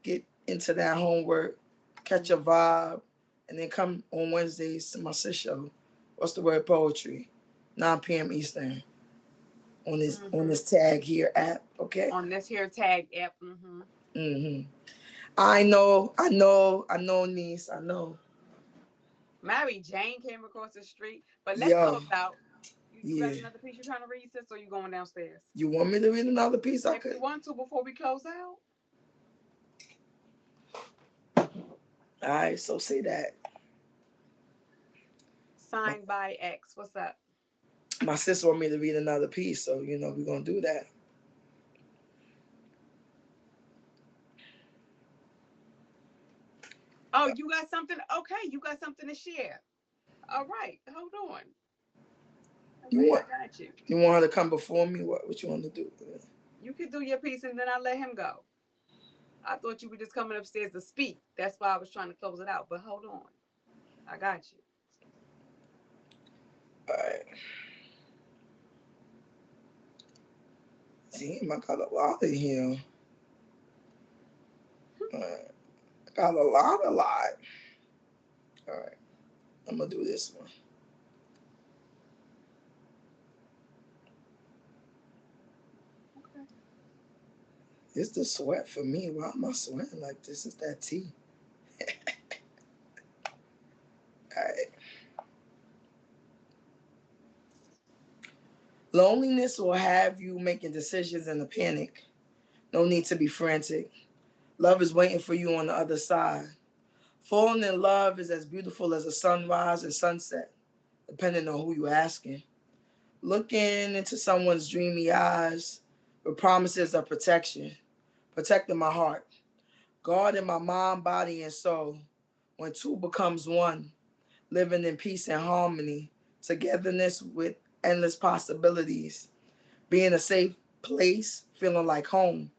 Get into that homework, catch a vibe, and then come on Wednesdays to my sis show. What's the word poetry? 9 p.m. Eastern on this tag here app. Okay.
On this here tag app. Mm-hmm.
I know, niece. I know.
Mary Jane came across the street. But let's
Yo,
close out. You got
yeah.
another piece you trying to read, sis, or you going downstairs?
You want me to read another piece? I
If you
could.
want to before we close out.
All right. So say that. My,
Signed by X. What's up?
my sister want me to read another piece, so we're gonna do that.
Oh, you got something? Okay, you got something to share. All right, hold on. All
You
right,
want
I got you.
you want her to come before me? What you want to do?
You can do your piece and then I'll let him go. I thought you were just coming upstairs to speak. That's why I was trying to close it out. But hold on. I got you.
All right. Damn, I got a lot in here. I got a lot. All right, I'm gonna do this one.
Okay.
It's the sweat for me. Why am I sweating like this? It's that tea. All right. Loneliness will have you making decisions in a panic. No need to be frantic. Love is waiting for you on the other side. Falling in love is as beautiful as a sunrise and sunset, depending on who you're asking. Looking into someone's dreamy eyes with promises of protection, protecting my heart, guarding my mind, body, and soul. When two becomes one, living in peace and harmony, togetherness with endless possibilities, being a safe place, feeling like home.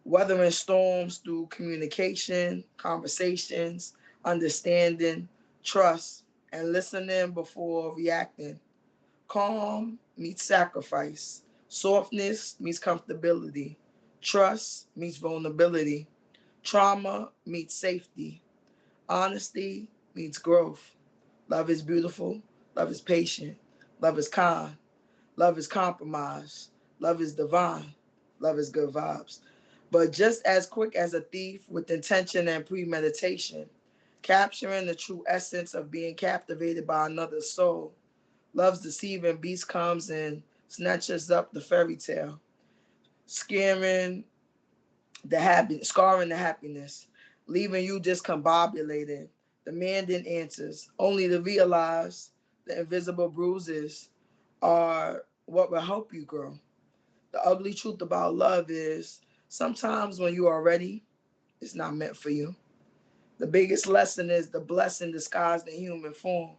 Weathering storms through communication, conversations, understanding, trust, and listening before reacting. Calm meets sacrifice. Softness meets comfortability. Trust meets vulnerability. Trauma meets safety. Honesty meets growth. Love is beautiful. Love is patient. Love is kind. Love is compromise. Love is divine. Love is good vibes. But just as quick as a thief with intention and premeditation, capturing the true essence of being captivated by another's soul. Love's deceiving beast comes and snatches up the fairy tale, scaring scarring the happiness, leaving you discombobulated, demanding answers, only to realize the invisible bruises are what will help you grow. The ugly truth about love is sometimes when you are ready, it's not meant for you. The biggest lesson is the blessing disguised in human form.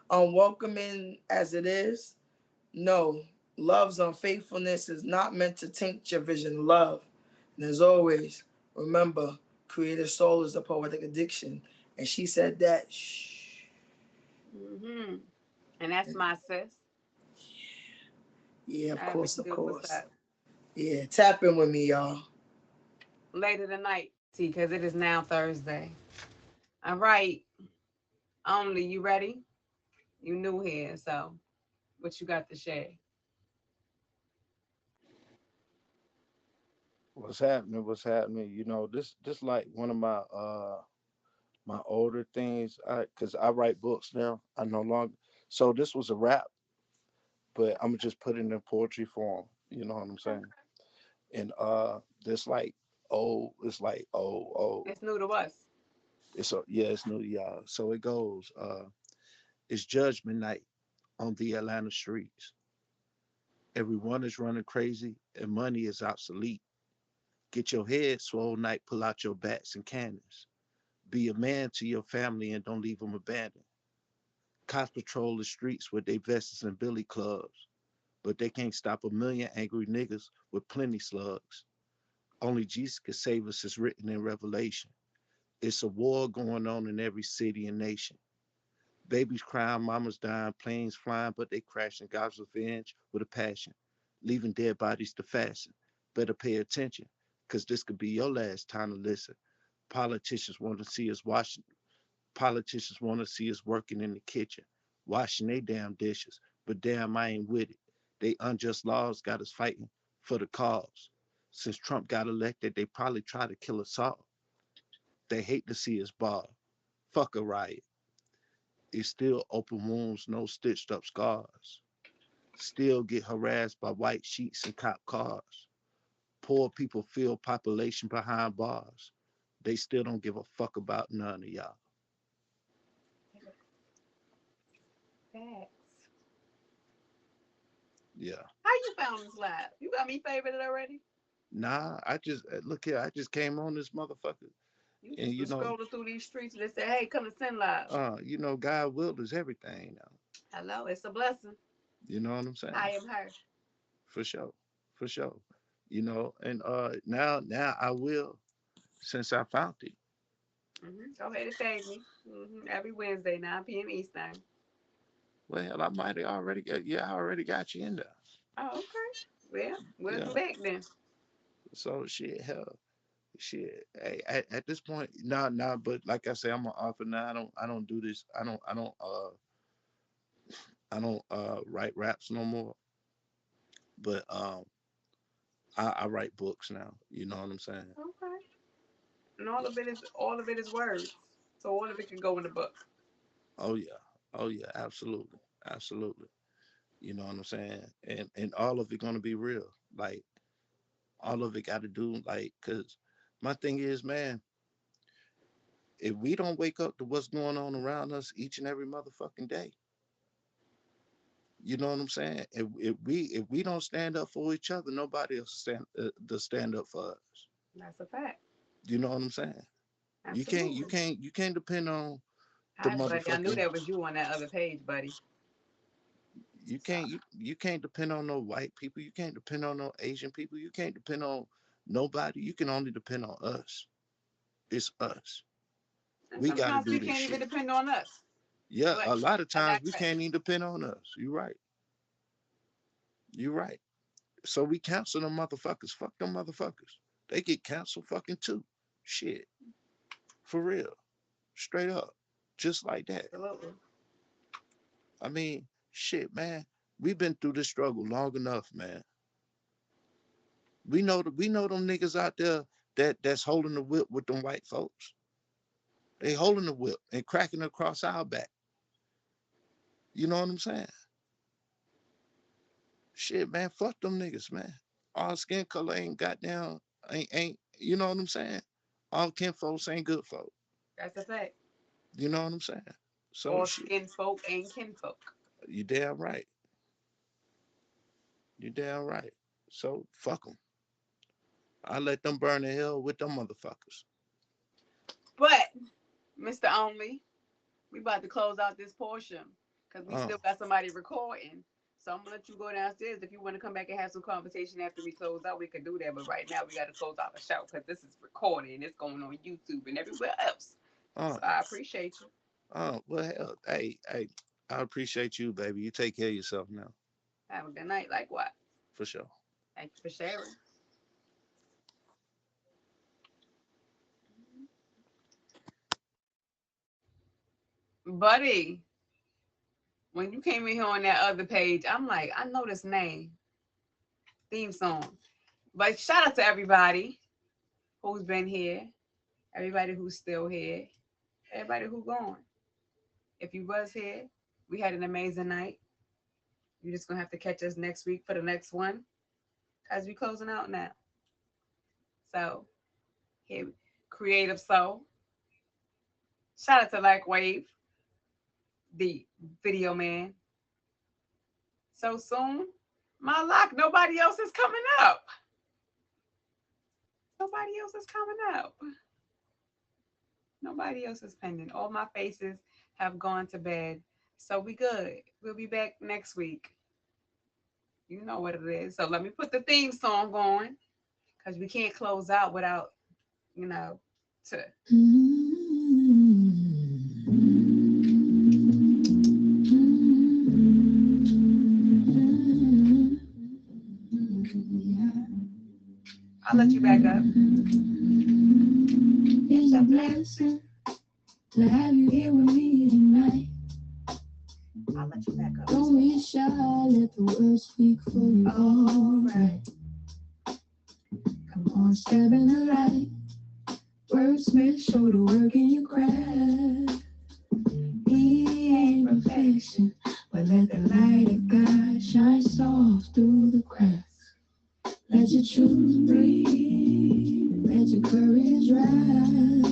Unwelcoming as it is, no, love's unfaithfulness is not meant to taint your vision of love. And as always, remember, creative soul is a poetic addiction. And she said that, shh.
Mm-hmm. And that's my sis.
Yeah, of
Average
course, of
Duke, what's
course.
up?
Yeah, tap in with me, y'all.
Later tonight, T, because it is now Thursday. All right. Only, you ready? You new here, so what you got to share?
What's happening? What's happening? You know, this like one of my older things. Cause I write books now. I no longer so this was a rap, but I'm just put it in poetry form. You know what I'm saying? And this like it's like oh.
It's new to us.
It's a yeah, it's new to y'all. So it goes, it's judgment night on the Atlanta streets. Everyone is running crazy and money is obsolete. Get your head swole night, pull out your bats and cannons. Be a man to your family and don't leave them abandoned. Cops patrol the streets with their vests and billy clubs, but they can't stop a million angry niggas with plenty slugs. Only Jesus can save us is written in Revelation. It's a war going on in every city and nation. Babies crying, mamas dying, planes flying, but they crashing. God's revenge with a passion, leaving dead bodies to fasten. Better pay attention, cause this could be your last time to listen. Politicians want to see us washing. Politicians want to see us working in the kitchen, washing they damn dishes. But damn, I ain't with it. They unjust laws got us fighting for the cause. Since Trump got elected, they probably try to kill us all. They hate to see us ball. Fuck a riot. It's still open wounds, no stitched up scars. Still get harassed by white sheets and cop cars. Poor people feel population behind bars. They still don't give a fuck about none of y'all.
Facts.
Yeah.
How you found this live? You got me favorited already?
Nah, I just look here. I just came on this motherfucker,
You
and
just was scrolling through these streets and they said, hey, come to Send Live.
God will is everything now.
Hello, it's a blessing.
You know what I'm saying?
I am her.
For sure, for sure. And now I will since I found it.
Go ahead and tag me. Every Wednesday, 9 p.m. Eastern.
Well, hell, I might have already got yeah, I already got you in there.
Oh, okay. Well, we'll
Yeah.
be back then.
So shit, hell, shit. Hey, at this point, nah. But like I say, I'm an author now. I don't do this. I don't write raps no more. But I write books now. You know what I'm saying?
Okay. And all of it is words. So all of it can go in the book.
Oh yeah. Oh yeah. Absolutely. Absolutely. You know what I'm saying? And all of it gonna be real. Like all of it got to do cause my thing is, man, if we don't wake up to what's going on around us each and every motherfucking day, you know what I'm saying? If we don't stand up for each other, nobody else to stand up for us.
That's a fact.
You know what I'm saying? You can't you
Absolutely.
can't you can't depend on the
Hi, buddy. I knew
motherfucking
that was you on that other page, buddy.
You can't depend on no white people. You can't depend on no Asian people. You can't depend on nobody. You can only depend on us. It's us.
And
We got to
sometimes
do
we
this
can't even
shit.
depend on us.
Yeah,
But
a lot of
I
times we
digress.
can't even depend on us. You're right. You're right. So we cancel them motherfuckers. Fuck them motherfuckers. They get canceled fucking too. Shit. For real. Straight up. Just like that.
Absolutely.
I mean, shit, man. We've been through this struggle long enough, man. We know them niggas out there that's holding the whip with them white folks. They holding the whip and cracking across our back. You know what I'm saying? Shit, man, fuck them niggas, man. All skin color ain't goddamn ain't you know what I'm saying? All kin folks ain't good folk.
That's a fact.
You know what I'm saying? So
All
shit,
skin folk and kinfolk.
you damn right. You damn right. So fuck them. I let them burn in hell with them motherfuckers.
But, Mr. Only, we about to close out this portion because we
Uh,
still got somebody recording. So I'm gonna let you go downstairs. If you want to come back and have some conversation after we close out, we could do that. But right now we got to close out the show because this is recorded and it's going on YouTube and everywhere else.
uh,
So I appreciate you.
well, hell, hey, I appreciate you, baby. You take care of yourself now,
Have a good night. Like what?
for sure.
Thank you for sharing. Buddy, when you came in here on that other page, I'm like, I know this name, theme song. But shout out to everybody who's been here, everybody who's still here, everybody who's gone. If you was here, we had an amazing night. You're just gonna have to catch us next week for the next one, cause we closing out now. So here, Creative Soul. Shout out to Like Wave, the video man. So soon, my lock. Nobody else is coming up. Nobody else is coming up. Nobody else is pending. All my faces have gone to bed. So we good. We'll be back next week. You know what it is. So let me put the theme song on because we can't close out without, you know, to. I'll let you back up.
It's a blessing to have you here with me tonight.
I'll let you back up.
Don't be shy, let the words speak for you. All right. Come on, step in the light. Wordsmith, show the work in your craft. He ain't perfection, but let the light of God shine soft through the cracks. Let your truth breathe, let your courage rise.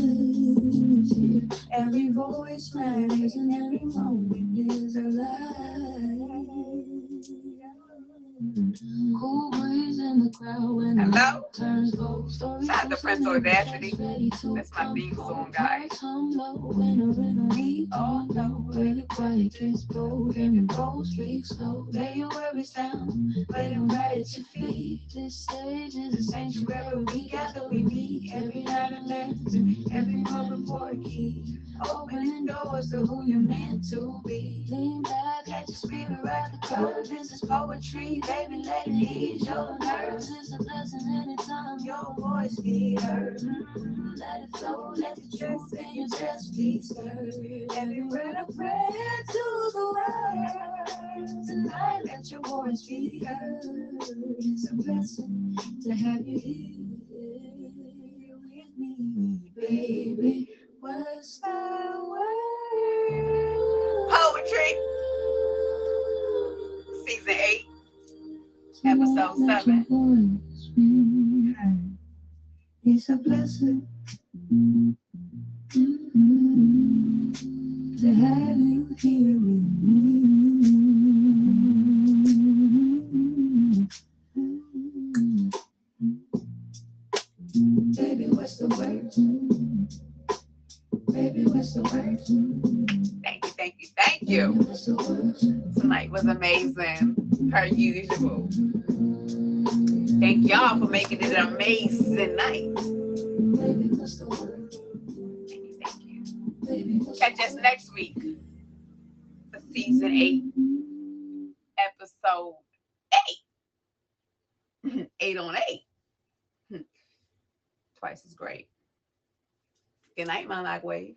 Every voice matters and every moment is alive. Cool breeze in the crowd when the
Hello?
turns gold. Stories
Shout out to Prince Audacity. That's my theme song, guys.
We all know where the quiet gets bold and the bold speak slow. Lay your worries down, lay them right at your feet. This stage is a sanctuary. We gather, we meet every night and then every moment for a key. Opening doors to who you're meant to be. Lean back, let your spirit ride the curve. This is poetry, baby, let it ease your nerves. It's a blessing anytime your voice be heard. Let it flow, let the truth in your chest be stirred. Every word a prayer to the world. Tonight, let your voice be heard. It's a blessing to have you here with me, baby. What's the word?
Poetry. Season 8. Episode.7.
It's a blessing to have you here with me. Baby, what's the word? Baby, what's the word?
Thank you, thank you, thank Thank you. Tonight was amazing, per usual. Thank y'all for making it an amazing night. Thank you. Catch us next week for Season 8, Episode 8. 8 on 8. Twice as great. Good night, my like wave.